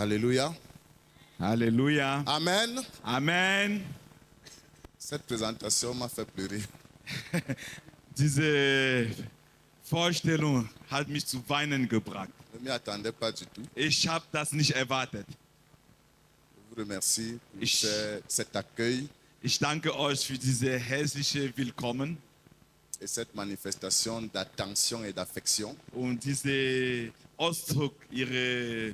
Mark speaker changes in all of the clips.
Speaker 1: Alléluia.
Speaker 2: Halleluja.
Speaker 1: Amen.
Speaker 2: Amen.
Speaker 1: Cette présentation m'a fait pleurer.
Speaker 2: Diese Vorstellung hat mich zu weinen gebracht.
Speaker 1: Je ne m'y attendais pas du tout.
Speaker 2: Ich habe das nicht erwartet.
Speaker 1: Je vous remercie pour
Speaker 2: Ich-
Speaker 1: cet accueil
Speaker 2: Ich danke euch für diese herzliche Willkommen
Speaker 1: et cette manifestation d'attention et d'affection.
Speaker 2: und diese Ausdruck ihrer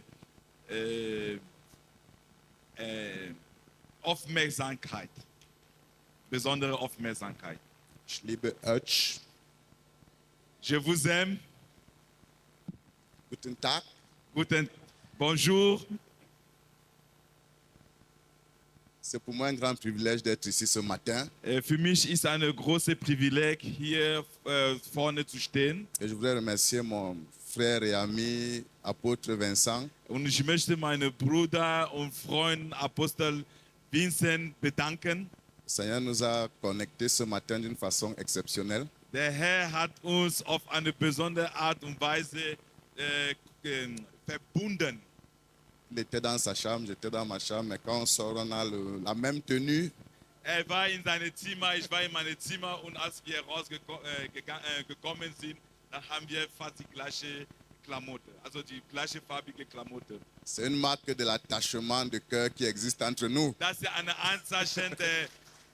Speaker 2: Aufmerksamkeit, besondere Aufmerksamkeit.
Speaker 1: Ich liebe euch.
Speaker 2: Je vous aime.
Speaker 1: Guten Tag.
Speaker 2: Bonjour.
Speaker 1: C'est pour moi un grand privilège d'être ici ce matin.
Speaker 2: Für mich ist ein großes Privileg, hier vorne zu stehen.
Speaker 1: Et je voudrais remercier mon frère et ami, apôtre Vincent,
Speaker 2: Und ich möchte meinen Bruder und Freund Apostel Vincent bedanken.
Speaker 1: le Seigneur nous a connectés ce matin d'une façon exceptionnelle.
Speaker 2: Der Herr hat uns auf eine besondere Art und Weise verbunden.
Speaker 1: Il était dans sa chambre, j'étais dans ma chambre, mais quand on sort, on a la même tenue.
Speaker 2: Er war in seinem Zimmer, ich war in meinem Zimmer und als wir rausgekommen sind, dann haben wir fast die gleiche Klamotte, also die gleiche farbige Klamotte.
Speaker 1: C'est une marque de l'attachement de cœur qui existe entre nous.
Speaker 2: Das ist ein Anzeichen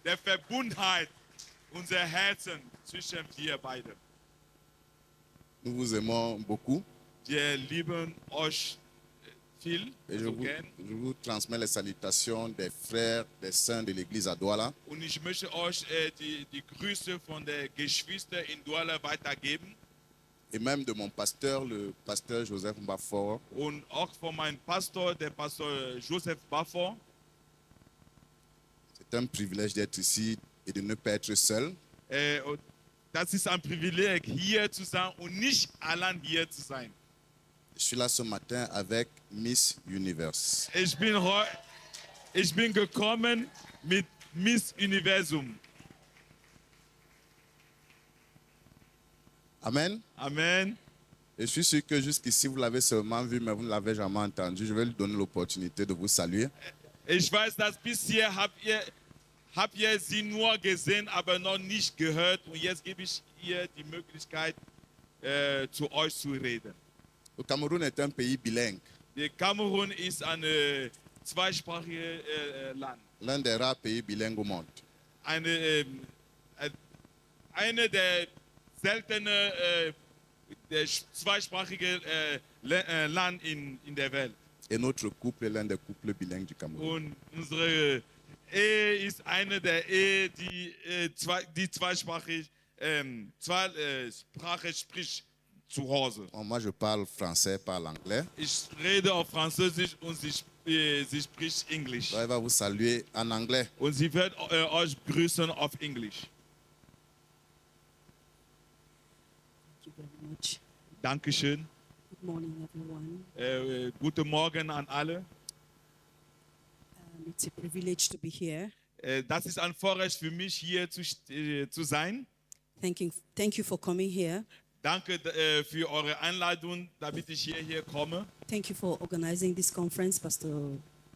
Speaker 2: der Verbundenheit unserer Herzen zwischen wir beiden.
Speaker 1: Nous vous aimons beaucoup.
Speaker 2: Wir lieben euch viel,
Speaker 1: Et
Speaker 2: so gern.
Speaker 1: je vous transmets les salutations des frères, des saints de l'église à Douala.
Speaker 2: Und ich möchte euch die Grüße von der Geschwister in Douala weitergeben
Speaker 1: Et même de mon pasteur, le pasteur Joseph Mbafort.
Speaker 2: und auch von meinem Pastor, der Pastor Joseph Baffor.
Speaker 1: C'est un privilège d'être ici et de ne pas être seul.
Speaker 2: Und das ist ein Privileg, hier zu sein und nicht allein hier zu sein.
Speaker 1: Je suis là ce matin avec Miss Universe.
Speaker 2: Ich bin gekommen mit Miss Universum.
Speaker 1: Amen.
Speaker 2: Amen.
Speaker 1: Et je suis sûr que jusqu'ici, vous l'avez seulement vu, mais vous ne l'avez jamais entendu. Je vais lui donner l'opportunité de vous saluer.
Speaker 2: Ich weiß, dass bisher habt ihr sie nur gesehen, aber noch nicht gehört. Und jetzt gebe ich ihr die Möglichkeit, zu euch zu reden.
Speaker 1: Le Cameroun est un pays bilingue,
Speaker 2: Der Kamerun ist ein zweisprachiges Land.
Speaker 1: l'un des rares pays bilingues au monde.
Speaker 2: Eine der seltenen der zweisprachigen Land in der Welt.
Speaker 1: Et notre couple est l'un des couples bilingues du Cameroun.
Speaker 2: Und unsere Ehe ist eine der Ehe, die zweisprachig Sprache spricht zu Hause.
Speaker 1: Bon, moi, je parle français, parle anglais.
Speaker 2: Ich rede auf Französisch und sie spricht Englisch.
Speaker 1: Alors, elle va vous saluer en anglais.
Speaker 2: Und sie wird euch grüßen auf Englisch.
Speaker 3: Thank you very much.
Speaker 2: Dankeschön.
Speaker 3: Good morning, everyone.
Speaker 2: Guten Morgen an alle.
Speaker 3: It's a privilege to be here.
Speaker 2: Das ist ein Vorrecht für mich, hier zu sein.
Speaker 3: Thank you for coming here.
Speaker 2: Danke für eure Einladung, damit ich hierher komme.
Speaker 3: Thank you for organizing this conference, Pastor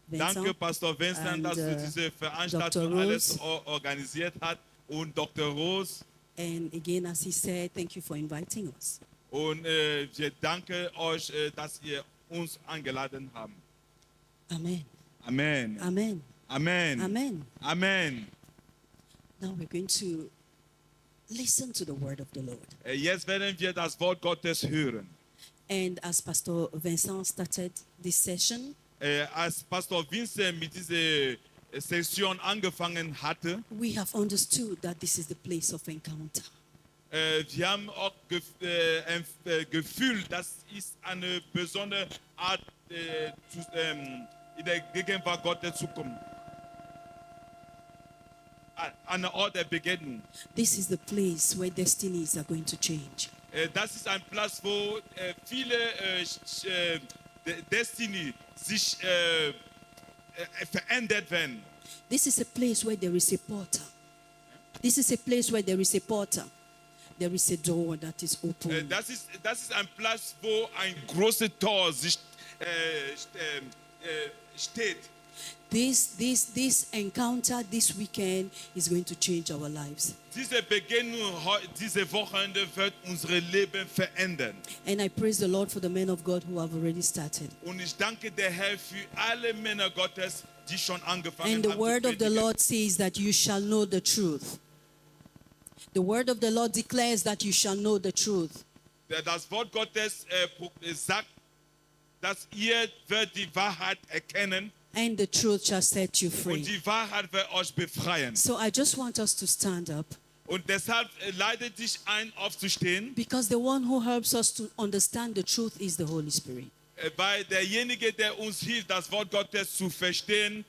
Speaker 3: Vincent.
Speaker 2: Danke, Pastor Vincent,
Speaker 3: and,
Speaker 2: dass du diese Veranstaltung
Speaker 3: Dr.
Speaker 2: alles
Speaker 3: Rose.
Speaker 2: organisiert hat. Und Dr. Rose.
Speaker 3: And again, as he said, thank you for inviting us.
Speaker 2: Und wir danken euch, dass ihr uns eingeladen habt.
Speaker 3: Amen.
Speaker 2: Amen.
Speaker 3: Amen.
Speaker 2: Amen.
Speaker 3: Amen.
Speaker 2: Amen.
Speaker 3: Now we're going to listen to the word of the Lord.
Speaker 2: Jetzt werden wir das Wort Gottes hören.
Speaker 3: And as Pastor Vincent started this session,
Speaker 2: Als Pastor Vincent mit dieser Session angefangen hatte,
Speaker 3: we have understood that this is the place of encounter.
Speaker 2: wir haben auch Gefühl, das ist eine besondere Art, in der Gegenwart Gottes zu kommen. Eine Ort der Begegnung.
Speaker 3: This is the place where destinies are going to change.
Speaker 2: Das ist ein Platz, wo viele Destiny sich verändert werden.
Speaker 3: This is a place where there is a portal. This is a place where there is a portal. There is a door that is open.
Speaker 2: Das ist ein Platz, wo ein großes Tor sich steht.
Speaker 3: This encounter this weekend is going to change our lives.
Speaker 2: Diese Begegnung diese Wochenende wird unser Leben verändern.
Speaker 3: And I praise the Lord for the men of God who have already started.
Speaker 2: Und ich danke der Herr für alle Männer Gottes, die schon angefangen
Speaker 3: And the
Speaker 2: haben
Speaker 3: word
Speaker 2: zu
Speaker 3: of the
Speaker 2: predigen.
Speaker 3: Lord says that you shall know the truth. The word of the Lord declares that you shall know the truth.
Speaker 2: Das Wort Gottes sagt, dass ihr werdet die Wahrheit erkennen
Speaker 3: And the truth shall set you
Speaker 2: und
Speaker 3: free.
Speaker 2: die Wahrheit wird euch befreien.
Speaker 3: So I just want us to stand up,
Speaker 2: Und deshalb lade dich ein, aufzustehen,
Speaker 3: because the one who helps us to understand the truth is the Holy Spirit.
Speaker 2: weil derjenige, der uns hilft, das Wort Gottes zu verstehen,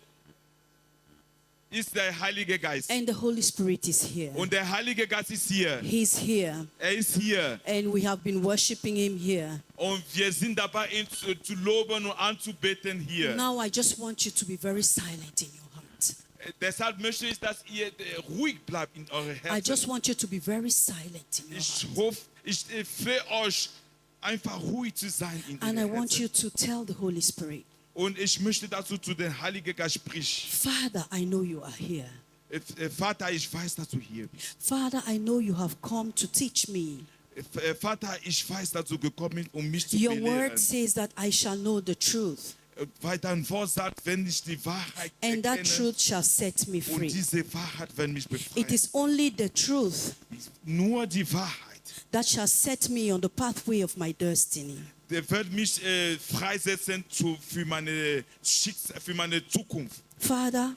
Speaker 2: ist der Heilige Geist.
Speaker 3: And the Holy Spirit is here.
Speaker 2: Und der Heilige Geist ist hier.
Speaker 3: He's here.
Speaker 2: Er ist hier.
Speaker 3: And we have been worshiping him here.
Speaker 2: Und wir sind dabei, ihn zu loben und anzubeten hier.
Speaker 3: Now I just want you to be very silent in your heart.
Speaker 2: Deshalb möchte ich, dass ihr ruhig bleibt in eure
Speaker 3: I just
Speaker 2: Herzen.
Speaker 3: want you to be very silent in your heart.
Speaker 2: Ich flehe euch, einfach ruhig zu sein in
Speaker 3: And I
Speaker 2: ihren
Speaker 3: want
Speaker 2: Herzen.
Speaker 3: you to tell the Holy Spirit,
Speaker 2: Und ich möchte, dass du zu dem Heiligen Geist sprichst.
Speaker 3: Father, I know you are here.
Speaker 2: Vater, ich weiß, dass du hier bist.
Speaker 3: Father, I know you have come to teach me.
Speaker 2: Vater, ich weiß, dass du gekommen bist, um mich zu
Speaker 3: Your
Speaker 2: belehren.
Speaker 3: word says that I shall know the truth,
Speaker 2: Weil dein Wort sagt, wenn ich die Wahrheit
Speaker 3: and that
Speaker 2: erkenne,
Speaker 3: truth shall set me
Speaker 2: und
Speaker 3: free.
Speaker 2: diese Wahrheit wird mich
Speaker 3: It
Speaker 2: befreien.
Speaker 3: is only the truth
Speaker 2: Nur die Wahrheit,
Speaker 3: that shall set me on the pathway of my destiny.
Speaker 2: der wird mich freisetzen für meine für meine Zukunft.
Speaker 3: Father,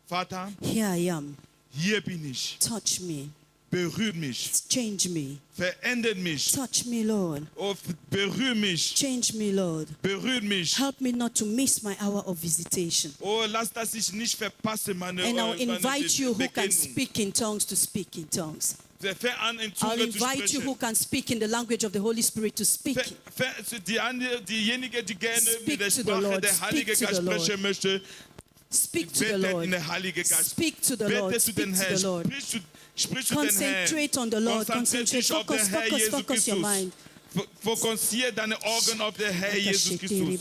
Speaker 2: Vater,
Speaker 3: here I am.
Speaker 2: hier bin ich.
Speaker 3: Touch me.
Speaker 2: Berühr mich.
Speaker 3: Change me.
Speaker 2: Verändert mich.
Speaker 3: Touch me, Lord.
Speaker 2: Oh, berühr mich.
Speaker 3: Change me, Lord.
Speaker 2: Berühr mich.
Speaker 3: Help me not to miss my hour of visitation.
Speaker 2: Oh, lass das ich nicht verpasse meine
Speaker 3: And I'll
Speaker 2: meine
Speaker 3: invite you who can
Speaker 2: Begegnung.
Speaker 3: speak in tongues to speak in tongues.
Speaker 2: Fang an, in
Speaker 3: I'll
Speaker 2: Zunge zu
Speaker 3: invite you who
Speaker 2: sprechen.
Speaker 3: can speak in the language of the Holy Spirit to speak.
Speaker 2: Diejenige, die gerne
Speaker 3: Speak
Speaker 2: mit der
Speaker 3: to the
Speaker 2: Sprache
Speaker 3: Lord,
Speaker 2: der Heilige
Speaker 3: speak to
Speaker 2: Geist
Speaker 3: the Lord.
Speaker 2: sprechen möchte,
Speaker 3: Speak to the
Speaker 2: betet
Speaker 3: Lord.
Speaker 2: in der Heilige Geist.
Speaker 3: Speak to the Lord.
Speaker 2: Bete zu
Speaker 3: Speak
Speaker 2: den
Speaker 3: to
Speaker 2: Herrn.
Speaker 3: the Lord.
Speaker 2: Sprich zu den Herrn.
Speaker 3: Concentrate on the Lord.
Speaker 2: Konzentriere
Speaker 3: Concentrate.
Speaker 2: dich auf den
Speaker 3: Focus,
Speaker 2: Herr
Speaker 3: focus,
Speaker 2: Jesus
Speaker 3: focus your
Speaker 2: Christus.
Speaker 3: mind.
Speaker 2: Fokussiere deine Augen auf den Herr Jesus Christus.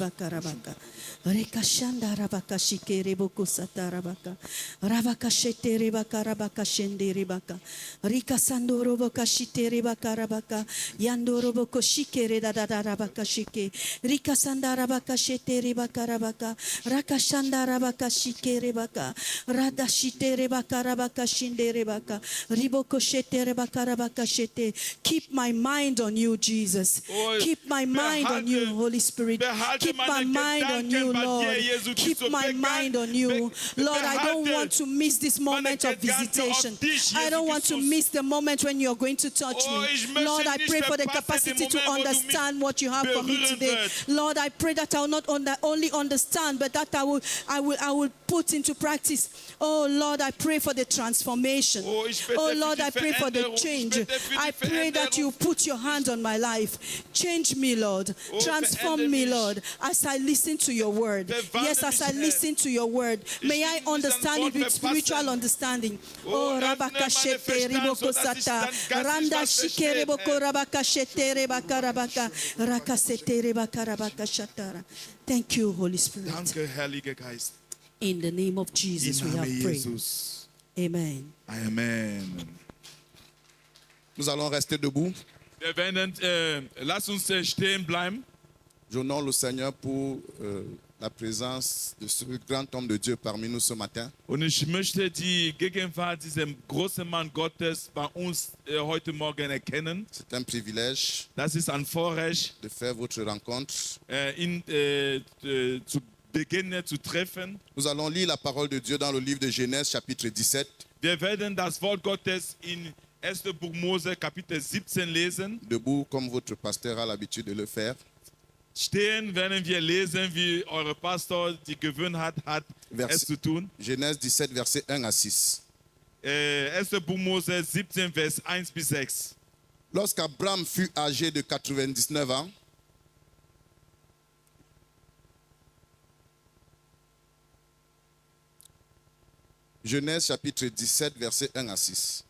Speaker 3: Rekashanda rabaka shikere boko satarabaka. Rabaka shetere baka rabaka shendere baka. Rika sandoro boka shitere baka rabaka. Yandoro boko shikere da da da rabaka shike. Rika sandara baka shetere baka rabaka. Rakashanda rabaka shikere baka. Rada shitere baka rabaka shindere baka. Riboko shetere baka rabaka shete. Keep my mind on you, Jesus.
Speaker 2: Oh,
Speaker 3: Keep my mind on you, Holy Spirit.
Speaker 2: behalte
Speaker 3: Keep my
Speaker 2: meine
Speaker 3: mind on you,
Speaker 2: Gedanken bei
Speaker 3: Lord.
Speaker 2: dir, Jesus
Speaker 3: Keep
Speaker 2: Christus.
Speaker 3: my mind on you. Lord, I don't
Speaker 2: Behalte
Speaker 3: want to miss this moment of
Speaker 2: Gedanken auf
Speaker 3: visitation.
Speaker 2: dich,
Speaker 3: I don't
Speaker 2: Jesus
Speaker 3: want to
Speaker 2: Christus.
Speaker 3: miss the moment when you're going to touch
Speaker 2: Oh,
Speaker 3: me.
Speaker 2: ich möchte
Speaker 3: Lord, I
Speaker 2: nicht
Speaker 3: pray for the
Speaker 2: verpassen
Speaker 3: capacity
Speaker 2: den
Speaker 3: to
Speaker 2: Moment, wo du mich
Speaker 3: understand what you have for me
Speaker 2: berühren
Speaker 3: today.
Speaker 2: wirst.
Speaker 3: Lord, I pray that I will not only understand, but that I will put into practice. Oh Lord, I pray for the transformation.
Speaker 2: Oh, ich bete
Speaker 3: Oh
Speaker 2: für
Speaker 3: Lord,
Speaker 2: die
Speaker 3: I pray for the
Speaker 2: Veränderung. Ich
Speaker 3: change.
Speaker 2: bete für die
Speaker 3: I pray that you
Speaker 2: Veränderung.
Speaker 3: put your hand on my life. Change me, Lord.
Speaker 2: Oh,
Speaker 3: Transform
Speaker 2: verändere
Speaker 3: me,
Speaker 2: mich.
Speaker 3: Lord, as I listen to your word.
Speaker 2: Verwandle
Speaker 3: Yes, as
Speaker 2: mich,
Speaker 3: I
Speaker 2: Herr.
Speaker 3: listen to your word. May
Speaker 2: will
Speaker 3: I
Speaker 2: nicht dein
Speaker 3: understand it
Speaker 2: Wort
Speaker 3: with
Speaker 2: verpassen.
Speaker 3: spiritual understanding.
Speaker 2: Oh,
Speaker 3: Oh,
Speaker 2: öffne
Speaker 3: Rabaka
Speaker 2: meine
Speaker 3: shete
Speaker 2: Verstand,
Speaker 3: riboko
Speaker 2: sodass ich
Speaker 3: sata.
Speaker 2: dann geistlich
Speaker 3: Randa
Speaker 2: was
Speaker 3: shikere
Speaker 2: verstehe,
Speaker 3: boko
Speaker 2: Herr.
Speaker 3: rabaka shete rebaka rabaka. Raka sete rebaka rabaka shatara. Thank you, Holy Spirit.
Speaker 2: Danke, Heiliger Geist.
Speaker 3: In the name of Jesus,
Speaker 2: Im
Speaker 3: we have
Speaker 2: Namen
Speaker 3: prayed.
Speaker 2: Jesus.
Speaker 3: Amen.
Speaker 2: Amen.
Speaker 1: Nous allons rester debout.
Speaker 2: Wir werden, lass uns stehen bleiben.
Speaker 1: J'honore le Seigneur pour la présence de ce grand homme de Dieu parmi nous ce matin.
Speaker 2: Und ich möchte die Gegenwart dieses großen Mann Gottes bei uns heute Morgen erkennen.
Speaker 1: C'est un privilège
Speaker 2: Das ist ein Vorrecht,
Speaker 1: de faire votre rencontre.
Speaker 2: ihn zu beginnen, zu treffen.
Speaker 1: Nous allons lire la parole de Dieu dans le livre de Genèse, chapitre 17,
Speaker 2: Wir werden das Wort Gottes in 1. Buch Mose, Kapitel 17 lesen.
Speaker 1: debout comme votre pasteur a l'habitude de le faire.
Speaker 2: Stehen werden wir lesen, wie eure Pastor die Gewohnheit hat, es zu tun.
Speaker 1: Genèse 17, versets 1 à 6.
Speaker 2: 1. Buch Mose 17, Vers 1 bis 6.
Speaker 1: Lorsqu'Abraham fut âgé de 99 ans, Genèse chapitre 17, versets 1 à 6.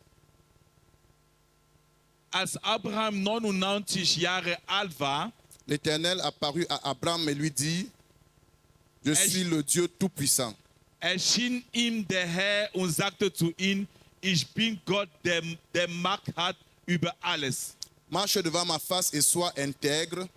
Speaker 2: Als Abraham 99 Jahre alt war,
Speaker 1: L'Éternel apparut à Abraham et lui dit, Je suis le Dieu Tout-Puissant.
Speaker 2: erschien ihm der Herr und sagte zu ihm, ich bin Gott, der Macht hat über alles.
Speaker 1: Marche devant ma face et sois intègre.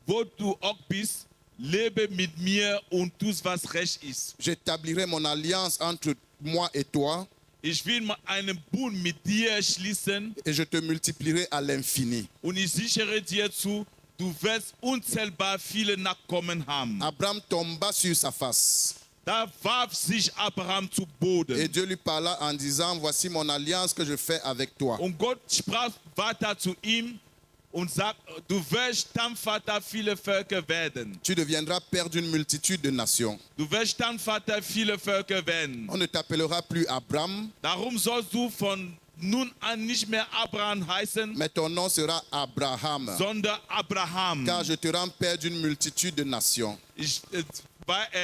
Speaker 2: Wo du auch bist, lebe mit mir und tust, was recht ist.
Speaker 1: J'établirai mon alliance entre moi et toi
Speaker 2: Ich will einen Bund mit dir schließen
Speaker 1: et je te multiplierai à l'infini.
Speaker 2: und ich sichere dir zu, du wirst unzählbar viele Nachkommen haben.
Speaker 1: Abraham tomba sur sa face.
Speaker 2: Da warf sich Abraham zu Boden.
Speaker 1: Et Dieu lui parla en disant, voici mon alliance que je fais avec toi.
Speaker 2: Und Gott sprach weiter zu ihm und sagt, du wirst Stammvater vieler Völker werden.
Speaker 1: Tu deviendras père d'une multitude de nations.
Speaker 2: Du wirst Stammvater vieler Völker werden.
Speaker 1: On ne t'appellera plus Abraham,
Speaker 2: Darum sollst du von nun an nicht mehr Abraham heißen,
Speaker 1: mais ton nom sera Abraham.
Speaker 2: sondern Abraham.
Speaker 1: Car je te rends père d'une multitude de nations.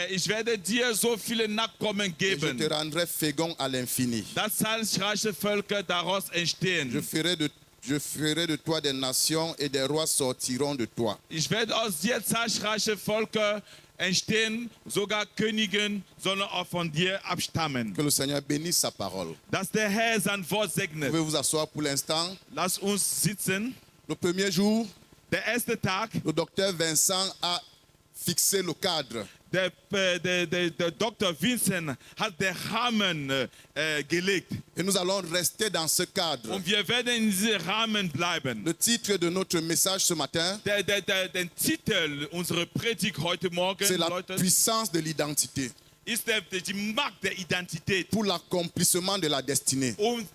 Speaker 2: Ich werde dir so viele Nachkommen
Speaker 1: Et je
Speaker 2: geben,
Speaker 1: te rendrai fécond à l'infini.
Speaker 2: dass zahlreiche Völker daraus entstehen.
Speaker 1: Je ferai de toi des nations et des rois sortiront de toi.
Speaker 2: Ich werde aus dir zahlreiche Völker entstehen, sogar Königen sollen auch von dir abstammen.
Speaker 1: Que le Seigneur bénisse sa parole.
Speaker 2: Dass der Herr sein Wort
Speaker 1: Vous
Speaker 2: segnet.
Speaker 1: pouvez vous asseoir pour l'instant.
Speaker 2: Lass uns sitzen.
Speaker 1: Le premier jour,
Speaker 2: Der erste Tag,
Speaker 1: le docteur Vincent a fixé le cadre.
Speaker 2: der Dr. Vincent hat den Rahmen gelegt.
Speaker 1: Et nous allons rester dans ce cadre.
Speaker 2: Und wir werden in diesem Rahmen bleiben.
Speaker 1: Le titre de notre message ce matin,
Speaker 2: Den Titel unserer Predigt heute Morgen,
Speaker 1: c'est la
Speaker 2: Leute,
Speaker 1: puissance de l'identité
Speaker 2: ist die Macht der Identität.
Speaker 1: pour l'accomplissement de la destinée.
Speaker 2: Und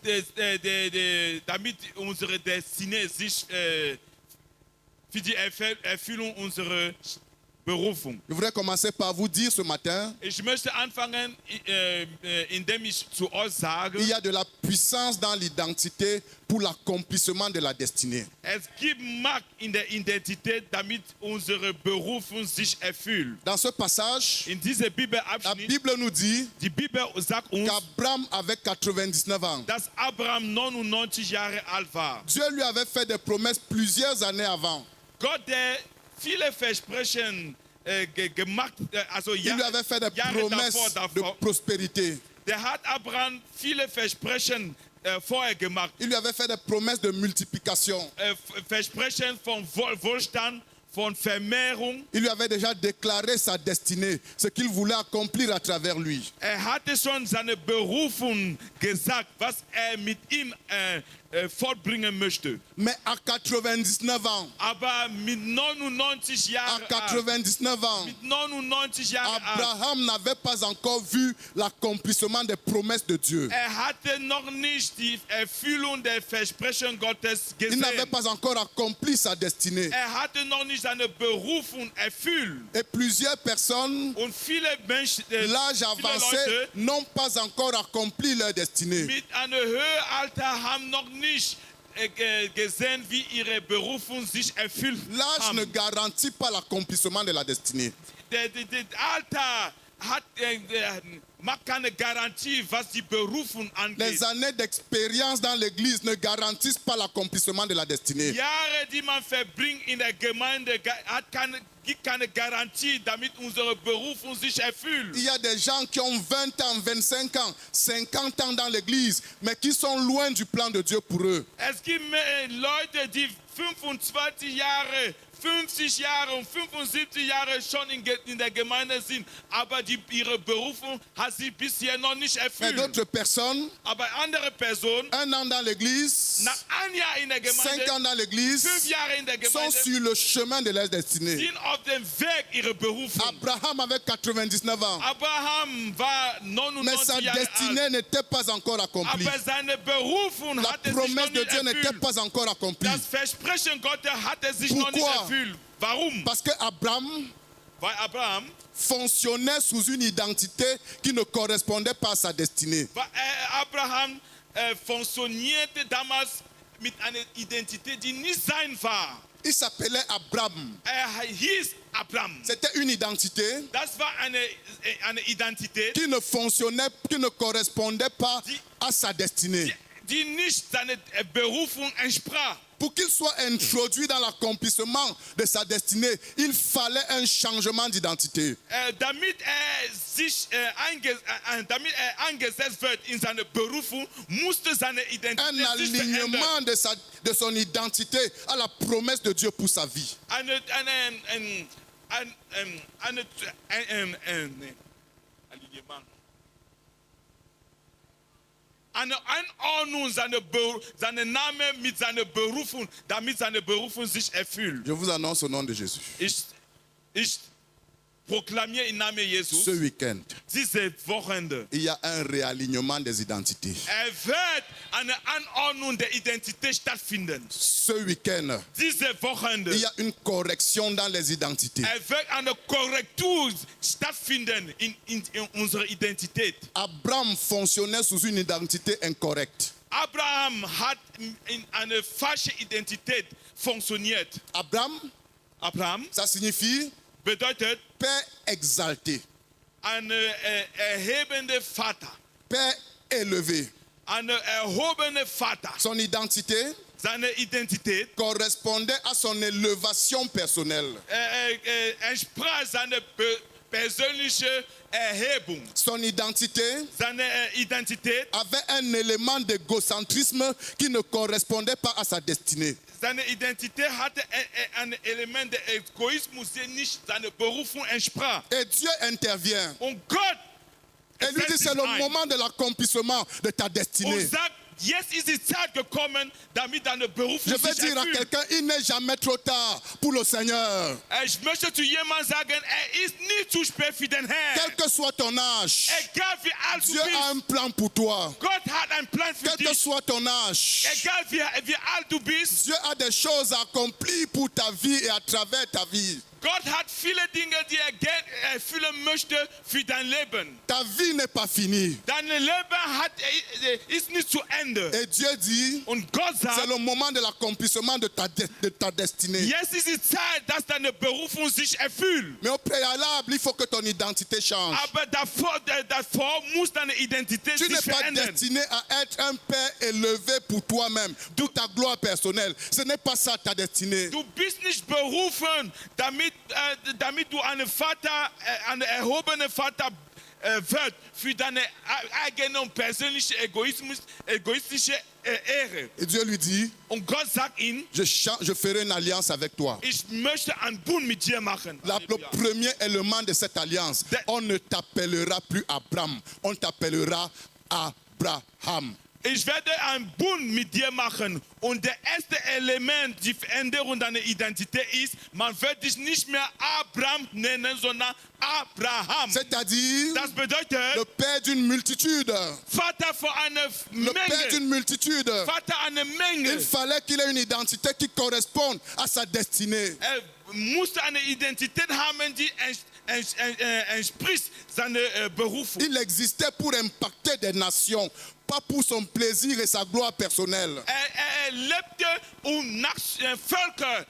Speaker 2: damit unsere Destinée sich für die Erfüllung unserer Berufung.
Speaker 1: Je voudrais commencer par vous dire ce matin,
Speaker 2: Ich möchte anfangen, indem ich zu euch sage,
Speaker 1: il y a de la puissance dans l'identité pour l'accomplissement de la destinée.
Speaker 2: es gibt Macht in der Identität, damit unsere Berufung sich erfüllt.
Speaker 1: Dans ce passage,
Speaker 2: In diesem
Speaker 1: la
Speaker 2: Bibelabschnitt,
Speaker 1: Bible nous dit
Speaker 2: die Bibel sagt uns,
Speaker 1: qu'Abraham avait 99 ans.
Speaker 2: dass Abraham 99 Jahre alt war.
Speaker 1: Dieu lui avait fait des promesses plusieurs années avant.
Speaker 2: Gott, der viele Versprechen gemacht, also
Speaker 1: Il lui avait fait des
Speaker 2: Jahre
Speaker 1: promesses de
Speaker 2: davor,
Speaker 1: prospérité.
Speaker 2: der hat Abraham viele Versprechen vorher gemacht.
Speaker 1: Il lui avait fait des promesses de multiplication.
Speaker 2: Versprechen von Wohlstand, von Vermehrung.
Speaker 1: Il lui avait déjà déclaré sa destinée, ce qu'il voulait accomplir à travers lui.
Speaker 2: Hatte schon seine Berufung gesagt, was mit ihm fortbringen möchte.
Speaker 1: Mais à 99 ans,
Speaker 2: Aber mit 99
Speaker 1: à
Speaker 2: Jahren alt,
Speaker 1: 99 ans,
Speaker 2: mit 99 Jahren alt,
Speaker 1: Abraham n'avait pas encore vu l'accomplissement des promesses de Dieu.
Speaker 2: hatte noch nicht die Erfüllung der Versprechen Gottes
Speaker 1: Il
Speaker 2: gesehen.
Speaker 1: n'avait pas encore accompli sa destinée.
Speaker 2: Hatte noch nicht seine Berufung erfüllt.
Speaker 1: Et plusieurs personnes,
Speaker 2: Und viele Menschen,
Speaker 1: l'âge
Speaker 2: viele
Speaker 1: avancé,
Speaker 2: Leute
Speaker 1: n'ont pas encore accompli leur destinée.
Speaker 2: mit einem höheren Alter haben noch nicht gesehen, wie ihre Berufung sich erfüllt
Speaker 1: L'âge ne
Speaker 2: haben.
Speaker 1: garantit pas l'accomplissement de la destinée.
Speaker 2: Der Alter macht keine Garantie, was die Berufung angeht.
Speaker 1: Les années d'expérience dans l'église ne garantissent pas l'accomplissement de la destinée.
Speaker 2: Jahre, die man verbringt in der Gemeinde, gibt keine Garantie, damit unsere Berufung sich erfüllt.
Speaker 1: Il y a des gens qui ont 20 ans, 25 ans, 50 ans dans l'église, mais qui sont loin du plan de Dieu pour eux.
Speaker 2: Es gibt Leute, die 25 Jahre, 50 Jahre und 75 Jahre schon in der Gemeinde sind, aber ihre Berufung hat sie bisher noch nicht
Speaker 1: Mais
Speaker 2: erfüllt.
Speaker 1: d'autres personnes,
Speaker 2: Aber andere Personen,
Speaker 1: 1 an dans l'église,
Speaker 2: nach einem Jahr in der
Speaker 1: 5
Speaker 2: Gemeinde,
Speaker 1: ans dans l'église,
Speaker 2: 5 Jahre in der
Speaker 1: sont
Speaker 2: Gemeinde,
Speaker 1: sur le chemin de leur destinée.
Speaker 2: sind auf dem Weg ihrer Berufung.
Speaker 1: Abraham avait 99 ans,
Speaker 2: Abraham war
Speaker 1: mais sa
Speaker 2: 99 Jahre alt,
Speaker 1: destinée n'était pas encore accomplie.
Speaker 2: aber seine Berufung
Speaker 1: La
Speaker 2: hatte sich noch
Speaker 1: promesse de
Speaker 2: nicht
Speaker 1: Dieu n'était
Speaker 2: erfüllt.
Speaker 1: pas encore accomplie.
Speaker 2: Das Versprechen Gottes hatte sich noch nicht
Speaker 1: Pourquoi?
Speaker 2: erfüllt. Warum?
Speaker 1: Parce que Abraham
Speaker 2: Weil Abraham
Speaker 1: fonctionnait sous une identité qui ne correspondait pas à sa destinée.
Speaker 2: Abraham funktionierte damals mit einer Identität, die nicht sein war.
Speaker 1: Il s'appelait Abraham.
Speaker 2: Hieß Abraham.
Speaker 1: C'était une identité
Speaker 2: Das war eine Identität,
Speaker 1: qui ne fonctionnait, qui ne correspondait pas à sa destinée.
Speaker 2: die nicht seiner Berufung entsprach.
Speaker 1: Pour qu'il soit introduit dans l'accomplissement de sa destinée, il fallait un changement d'identité.
Speaker 2: Damit damit eingesetzt wird in seine Berufung, musste seine
Speaker 1: Un
Speaker 2: Identität sich verändern.
Speaker 1: alignement de son identité à la promesse de Dieu pour sa vie.
Speaker 2: Alignement. Eine Einordnung seiner Name mit seiner Berufung, damit seine Berufung sich erfüllt.
Speaker 1: Je vous annonce au nom de Jésus.
Speaker 2: Ich proklamiere im Namen Jesus,
Speaker 1: Ce week-end,
Speaker 2: diese Wochenende,
Speaker 1: il y a un réalignement des identités.
Speaker 2: wird eine Anordnung der Identität stattfinden.
Speaker 1: Ce week-end,
Speaker 2: Diese Wochenende,
Speaker 1: il y a une correction dans les identités.
Speaker 2: wird eine Korrektur stattfinden in unserer Identität.
Speaker 1: Abraham fonctionnait sous une identité incorrecte.
Speaker 2: Abraham hat in eine falsche Identität funktioniert.
Speaker 1: Abraham, ça signifie
Speaker 2: Bedeutet,
Speaker 1: Père exalté,
Speaker 2: ein erhebender Vater.
Speaker 1: Père élevé.
Speaker 2: Ein erhobener Vater.
Speaker 1: Son identité
Speaker 2: Seine Identität
Speaker 1: correspondait à son élévation personnelle.
Speaker 2: Entsprach seiner persönlichen Erhebung.
Speaker 1: Son identité
Speaker 2: Seine Identität,
Speaker 1: avait un élément d'égocentrisme qui ne correspondait pas à sa destinée.
Speaker 2: seine Identität hatte ein Element der Egoismus, der nicht seiner Berufung entsprach.
Speaker 1: Et Dieu intervient
Speaker 2: Und Gott
Speaker 1: et lui dit,
Speaker 2: setzt
Speaker 1: c'est
Speaker 2: sich
Speaker 1: le
Speaker 2: ein
Speaker 1: moment de l'accomplissement de ta
Speaker 2: und
Speaker 1: destinée.
Speaker 2: sagt, jetzt ist die Zeit gekommen, damit deine Berufung
Speaker 1: Je vais
Speaker 2: sich
Speaker 1: dire à
Speaker 2: erfüllt.
Speaker 1: quelqu'un, il n'est jamais trop tard pour le Seigneur.
Speaker 2: Ich möchte zu jemandem sagen, ist nie zu spät für den Herrn.
Speaker 1: Quel que soit ton âge,
Speaker 2: Egal wie alt du
Speaker 1: Dieu a
Speaker 2: bist,
Speaker 1: un plan pour toi.
Speaker 2: Gott hat einen Plan für
Speaker 1: Quel que
Speaker 2: dich.
Speaker 1: soit ton âge,
Speaker 2: Egal wie alt du bist,
Speaker 1: Dieu a des choses à accomplir pour ta vie et à travers ta vie.
Speaker 2: Gott hat viele Dinge, die erfüllen möchte für dein Leben.
Speaker 1: Ta vie n'est pas finie.
Speaker 2: Dein Leben ist nicht zu Ende.
Speaker 1: Et Dieu dit,
Speaker 2: Und Gott
Speaker 1: c'est
Speaker 2: sagt,
Speaker 1: le moment de l'accomplissement de ta destinée.
Speaker 2: jetzt ist die Zeit, dass deine Berufung sich erfüllt.
Speaker 1: Mais au préalable, il faut que ton identité change.
Speaker 2: Aber davor muss deine Identität
Speaker 1: Tu
Speaker 2: sich
Speaker 1: n'es pas
Speaker 2: verändern.
Speaker 1: destiné à être un père élevé pour toi-même, pour ta gloire personnelle. Ce n'est pas ça ta destinée.
Speaker 2: Du bist nicht berufen, damit du ein erhobener Vater wird für deine eigene und persönliche egoistische Ehre.
Speaker 1: Et Dieu lui dit,
Speaker 2: Und Gott sagt ihm,
Speaker 1: je ferai une alliance avec toi.
Speaker 2: ich möchte einen Bund mit dir machen.
Speaker 1: Le premier élément de cette alliance, on ne t'appellera plus Abraham, on t'appellera Abraham.
Speaker 2: Ich werde einen Bund mit dir machen. Und der erste Element, die Veränderung deiner Identität ist, man wird dich nicht mehr Abraham nennen, sondern Abraham.
Speaker 1: C'est-à-dire
Speaker 2: Das bedeutet,
Speaker 1: le père d'une multitude.
Speaker 2: Vater von einer
Speaker 1: Le père
Speaker 2: Menge.
Speaker 1: d'une multitude.
Speaker 2: Vater einer Menge.
Speaker 1: Il fallait qu'il ait une identité qui corresponde à sa destinée.
Speaker 2: Musste eine Identität haben, die entspricht seiner Berufung.
Speaker 1: Il existait pour impacter des nations, pas pour son plaisir et sa gloire personnelle.
Speaker 2: Lebte, Völker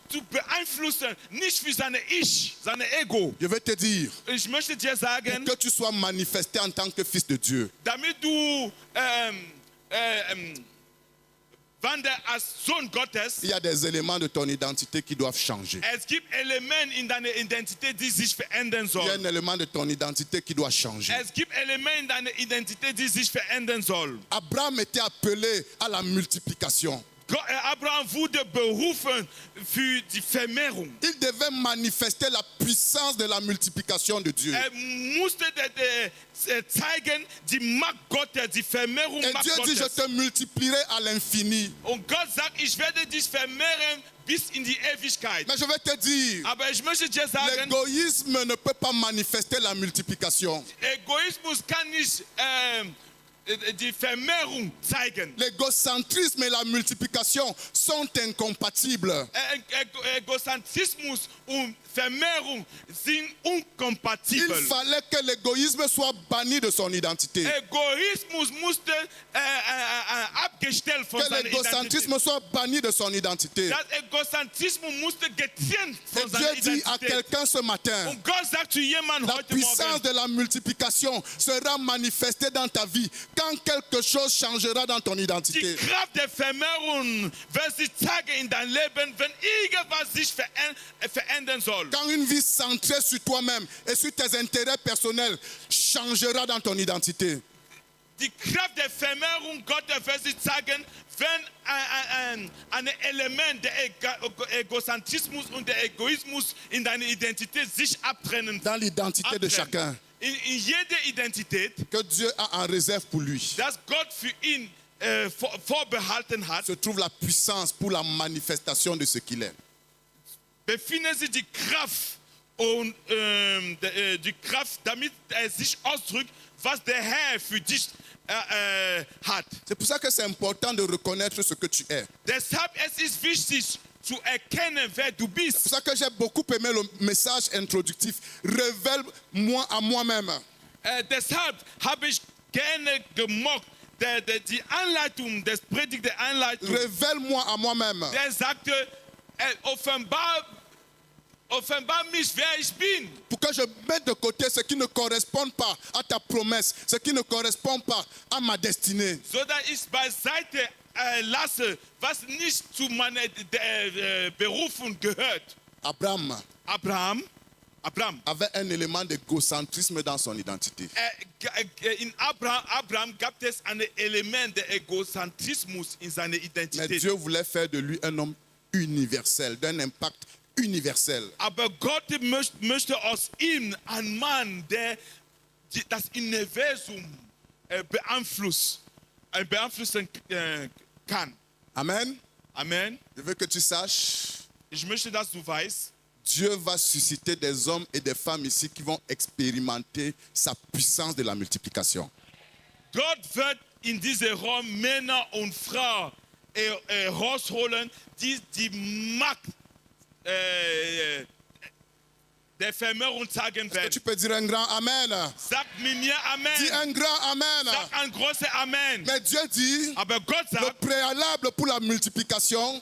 Speaker 2: zu beeinflussen, nicht für seine Ego.
Speaker 1: Je vais te dire,
Speaker 2: Ich möchte dir sagen,
Speaker 1: que tu sois manifesté en tant que fils de Dieu,
Speaker 2: damit du wanderst als Sohn Gottes,
Speaker 1: il y a des éléments de ton identité qui doivent changer.
Speaker 2: es gibt Elemente in deiner Identität, die sich verändern
Speaker 1: Il y a
Speaker 2: sollen.
Speaker 1: un élément de ton identité qui doit changer.
Speaker 2: Es gibt Elemente in deiner Identität, die sich verändern sollen.
Speaker 1: Abraham était appelé à la multiplication.
Speaker 2: Abraham wurde berufen für die Vermehrung.
Speaker 1: Il devait manifester la puissance de la multiplication de Dieu.
Speaker 2: Musste zeigen die Macht Gottes, die Vermehrung
Speaker 1: Et
Speaker 2: Macht
Speaker 1: Dieu dit, je
Speaker 2: Gottes.
Speaker 1: te multiplierai à l'infini.
Speaker 2: Und Gott sagt, ich werde dich vermehren bis in die Ewigkeit.
Speaker 1: Mais je vais te dire,
Speaker 2: Aber ich möchte dir sagen,
Speaker 1: l'égoïsme ne peut pas manifester la multiplication.
Speaker 2: Egoismus kann nicht die Vermehrung zeigen.
Speaker 1: L'égocentrisme et la multiplication sont incompatibles.
Speaker 2: Egozentrismus und Vermehrung sind
Speaker 1: Il
Speaker 2: unkompatibel.
Speaker 1: fallait que l'égoïsme soit banni de son identité.
Speaker 2: Egoismus musste abgestellt von
Speaker 1: Que
Speaker 2: seiner Identität.
Speaker 1: l'égocentrisme soit banni de son identité.
Speaker 2: Das Egozentrismus musste getrennt
Speaker 1: Et
Speaker 2: von
Speaker 1: Dieu
Speaker 2: seiner
Speaker 1: dit à
Speaker 2: Identität.
Speaker 1: quelqu'un ce matin,
Speaker 2: Und Gott sagt zu jemandem
Speaker 1: la
Speaker 2: heute
Speaker 1: puissance
Speaker 2: Morgen,
Speaker 1: de la multiplication sera manifestée dans ta vie quand quelque chose changera dans ton
Speaker 2: Die
Speaker 1: identité.
Speaker 2: Kraft der Vermehrung wird sich zeigen in dein Leben, wenn irgendwas sich verändern soll.
Speaker 1: Quand une vie centrée sur toi-même et sur tes intérêts personnels changera dans ton identité.
Speaker 2: Die Kraft der Vermehrung Gottes wird sich zeigen, wenn ein Element der Egozentrismus und der Egoismus in deiner Identität sich abtrennen.
Speaker 1: Dans l'identité de chacun
Speaker 2: In jeder Identität,
Speaker 1: que Dieu a en réserve pour lui,
Speaker 2: dass Gott für ihn vorbehalten hat,
Speaker 1: se trouve la puissance pour la manifestation de ce qu'il est.
Speaker 2: befindet sich die Kraft und die Kraft, damit er sich ausdrückt, was der Herr für dich hat.
Speaker 1: C'est pour ça que c'est important de reconnaître ce que tu es.
Speaker 2: Deshalb es ist wichtig zu erkennen, wer du
Speaker 1: C'est
Speaker 2: bist.
Speaker 1: pour ça que j'ai beaucoup aimé le message introductif. Révèle-moi à moi-même.
Speaker 2: Deshalb habe ich gerne gemocht, die Anleitung, das Predigt der Anleitung,
Speaker 1: Révèle-moi à moi-même.
Speaker 2: der sagte, offenbar mich, wer ich bin.
Speaker 1: Pour que je mette de côté ce qui ne correspond pas à ta promesse, ce qui ne correspond pas à ma destinée.
Speaker 2: So dass ich beiseite lasse, was nicht zu meiner Berufung gehört.
Speaker 1: Abraham
Speaker 2: Abraham
Speaker 1: avait un élément d'égocentrisme dans son identité.
Speaker 2: in Abraham gab es ein Element der Egozentrismus in seiner
Speaker 1: Mais
Speaker 2: Identität.
Speaker 1: Dieu voulait faire de lui un homme universel, d'un impact universel.
Speaker 2: Aber Gott möchte aus ihm einen Mann, der das Universum beeinflussen kann.
Speaker 1: Amen.
Speaker 2: Amen.
Speaker 1: Je veux que tu saches,
Speaker 2: Ich möchte, dass du weißt,
Speaker 1: Dieu va susciter des hommes et des femmes ici qui vont expérimenter sa puissance de la multiplication.
Speaker 2: Gott wird in diesem Raum Männer und Frauen rausholen, die die Macht der Vermehrung zeigen
Speaker 1: Tu
Speaker 2: werden.
Speaker 1: peux dire un grand Amen.
Speaker 2: Sag mit mir Amen.
Speaker 1: Dis un grand Amen.
Speaker 2: Sag ein großes Amen.
Speaker 1: Mais Dieu dit,
Speaker 2: Aber Gott
Speaker 1: le
Speaker 2: sagt,
Speaker 1: préalable pour la multiplication,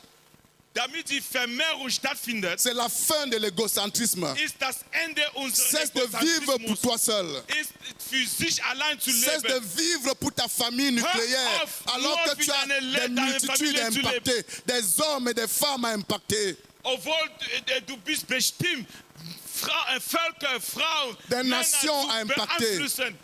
Speaker 2: damit die Vermehrung stattfindet,
Speaker 1: c'est la fin de l'égocentrisme.
Speaker 2: ist das Ende unseres
Speaker 1: Cesse de vivre pour toi seul.
Speaker 2: ist für sich allein zu
Speaker 1: Cesse de
Speaker 2: leben.
Speaker 1: vivre pour ta famille nucléaire,
Speaker 2: auf,
Speaker 1: alors
Speaker 2: nur
Speaker 1: que
Speaker 2: für
Speaker 1: tu as
Speaker 2: deine
Speaker 1: des multitudes
Speaker 2: Familie zu
Speaker 1: impactées, des hommes et des femmes à impacter.
Speaker 2: Obwohl du bist bestimmt, Völker, Frauen,
Speaker 1: Des
Speaker 2: Männer
Speaker 1: nations à
Speaker 2: zu
Speaker 1: impacter.
Speaker 2: beeinflussen.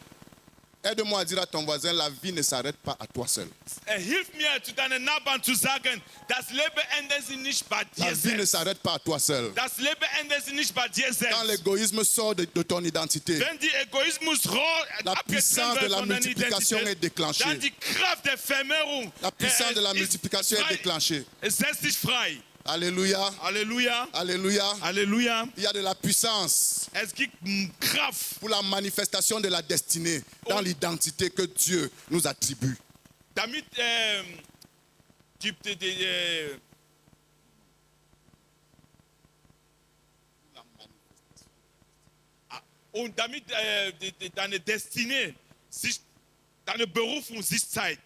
Speaker 1: Aide-moi à dire à ton voisin, la vie ne s'arrête pas à toi seul.
Speaker 2: Hilf mir, zu deinen Nachbarn zu sagen, das Leben endet sich nicht bei
Speaker 1: La
Speaker 2: dir
Speaker 1: vie ne
Speaker 2: selbst.
Speaker 1: s'arrête pas à toi seul.
Speaker 2: Das Leben endet sich nicht bei dir
Speaker 1: Quand
Speaker 2: selbst.
Speaker 1: l'égoïsme sort de ton identité,
Speaker 2: Wenn die Egoismus
Speaker 1: la puissance de
Speaker 2: abgetrennt wird
Speaker 1: la
Speaker 2: von deiner
Speaker 1: multiplication est
Speaker 2: Identität,
Speaker 1: déclenchée.
Speaker 2: dann die Kraft der Vermehrung
Speaker 1: La puissance de la
Speaker 2: ist
Speaker 1: multiplication est
Speaker 2: frei.
Speaker 1: déclenchée.
Speaker 2: Es setzt dich frei.
Speaker 1: Alléluia.
Speaker 2: Halleluja.
Speaker 1: Alléluia.
Speaker 2: Halleluja.
Speaker 1: Il y a de la puissance
Speaker 2: Es gibt Kraft,
Speaker 1: pour la manifestation de la destinée dans l'identité que Dieu nous attribue.
Speaker 2: damit und damit deine Destinée sich, deine Berufung sich zeigt.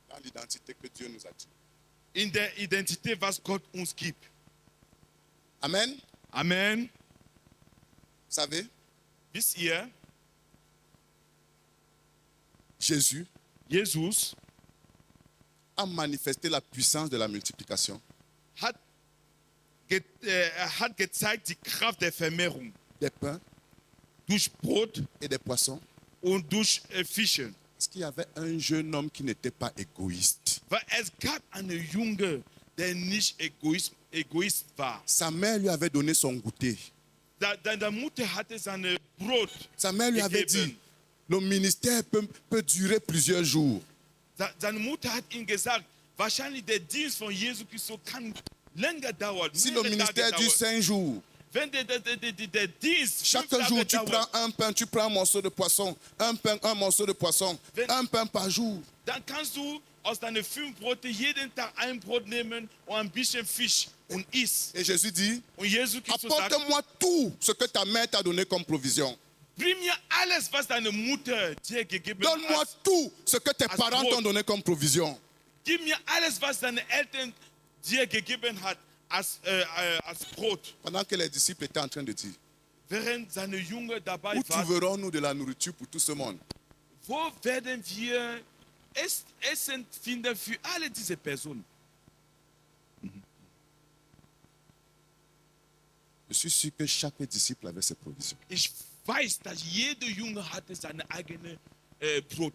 Speaker 1: Dans l'identité que Dieu nous attribue.
Speaker 2: In der Identität, was Gott uns gibt.
Speaker 1: Amen.
Speaker 2: Amen.
Speaker 1: Vous savez,
Speaker 2: Wisst ihr,
Speaker 1: Jésus
Speaker 2: Jesus
Speaker 1: a manifesté la puissance de la multiplication
Speaker 2: hat gezeigt die Kraft der Vermehrung
Speaker 1: des pains
Speaker 2: durch Brot
Speaker 1: et des poissons.
Speaker 2: und durch Fische.
Speaker 1: Parce qu'il y avait un jeune homme qui n'était pas égoïste.
Speaker 2: Weil es gab einen Junge, der nicht Egoist war.
Speaker 1: Sa mère lui avait donné son goûter.
Speaker 2: Deine Mutter hatte seine Brot
Speaker 1: Sa mère lui avait
Speaker 2: gegeben.
Speaker 1: dit, le ministère peut durer plusieurs jours.
Speaker 2: Seine Mutter hat ihm gesagt, wahrscheinlich der Dienst von Jesus Christus kann länger dauern.
Speaker 1: Si le
Speaker 2: mehrere
Speaker 1: ministère
Speaker 2: Tage
Speaker 1: dure
Speaker 2: dauern.
Speaker 1: 5 jours,
Speaker 2: Wenn der Dienst
Speaker 1: chaque
Speaker 2: 5
Speaker 1: jour
Speaker 2: Tage
Speaker 1: tu
Speaker 2: dauert,
Speaker 1: prends un pain, tu prends un morceau de poisson, un pain, un morceau de poisson, un pain par jour.
Speaker 2: dann kannst du aus deinen 5 Brote jeden Tag ein Brot nehmen und ein bisschen Fisch und isst.
Speaker 1: Et Jésus dit,
Speaker 2: Und Jesus Christus sagt,
Speaker 1: apporte-moi tout ce que ta mère t'a donné comme provision.
Speaker 2: bring mir alles, was deine Mutter dir gegeben
Speaker 1: Donne-moi
Speaker 2: hat.
Speaker 1: tout ce que tes
Speaker 2: als
Speaker 1: parents
Speaker 2: Brot.
Speaker 1: t'ont donné comme provision.
Speaker 2: Gib mir alles, was deine Eltern dir gegeben hat als Brot.
Speaker 1: Pendant que les disciples étaient en train de dire,
Speaker 2: während seine Jünger dabei
Speaker 1: Où
Speaker 2: waren,
Speaker 1: trouverons-nous de la nourriture pour tout ce monde?
Speaker 2: wo werden wir Essen finden für alle diese Personen?
Speaker 1: Je suis sûr que chaque disciple avait ses provisions.
Speaker 2: Ich weiß, dass jeder Junge hatte seine eigene Brot,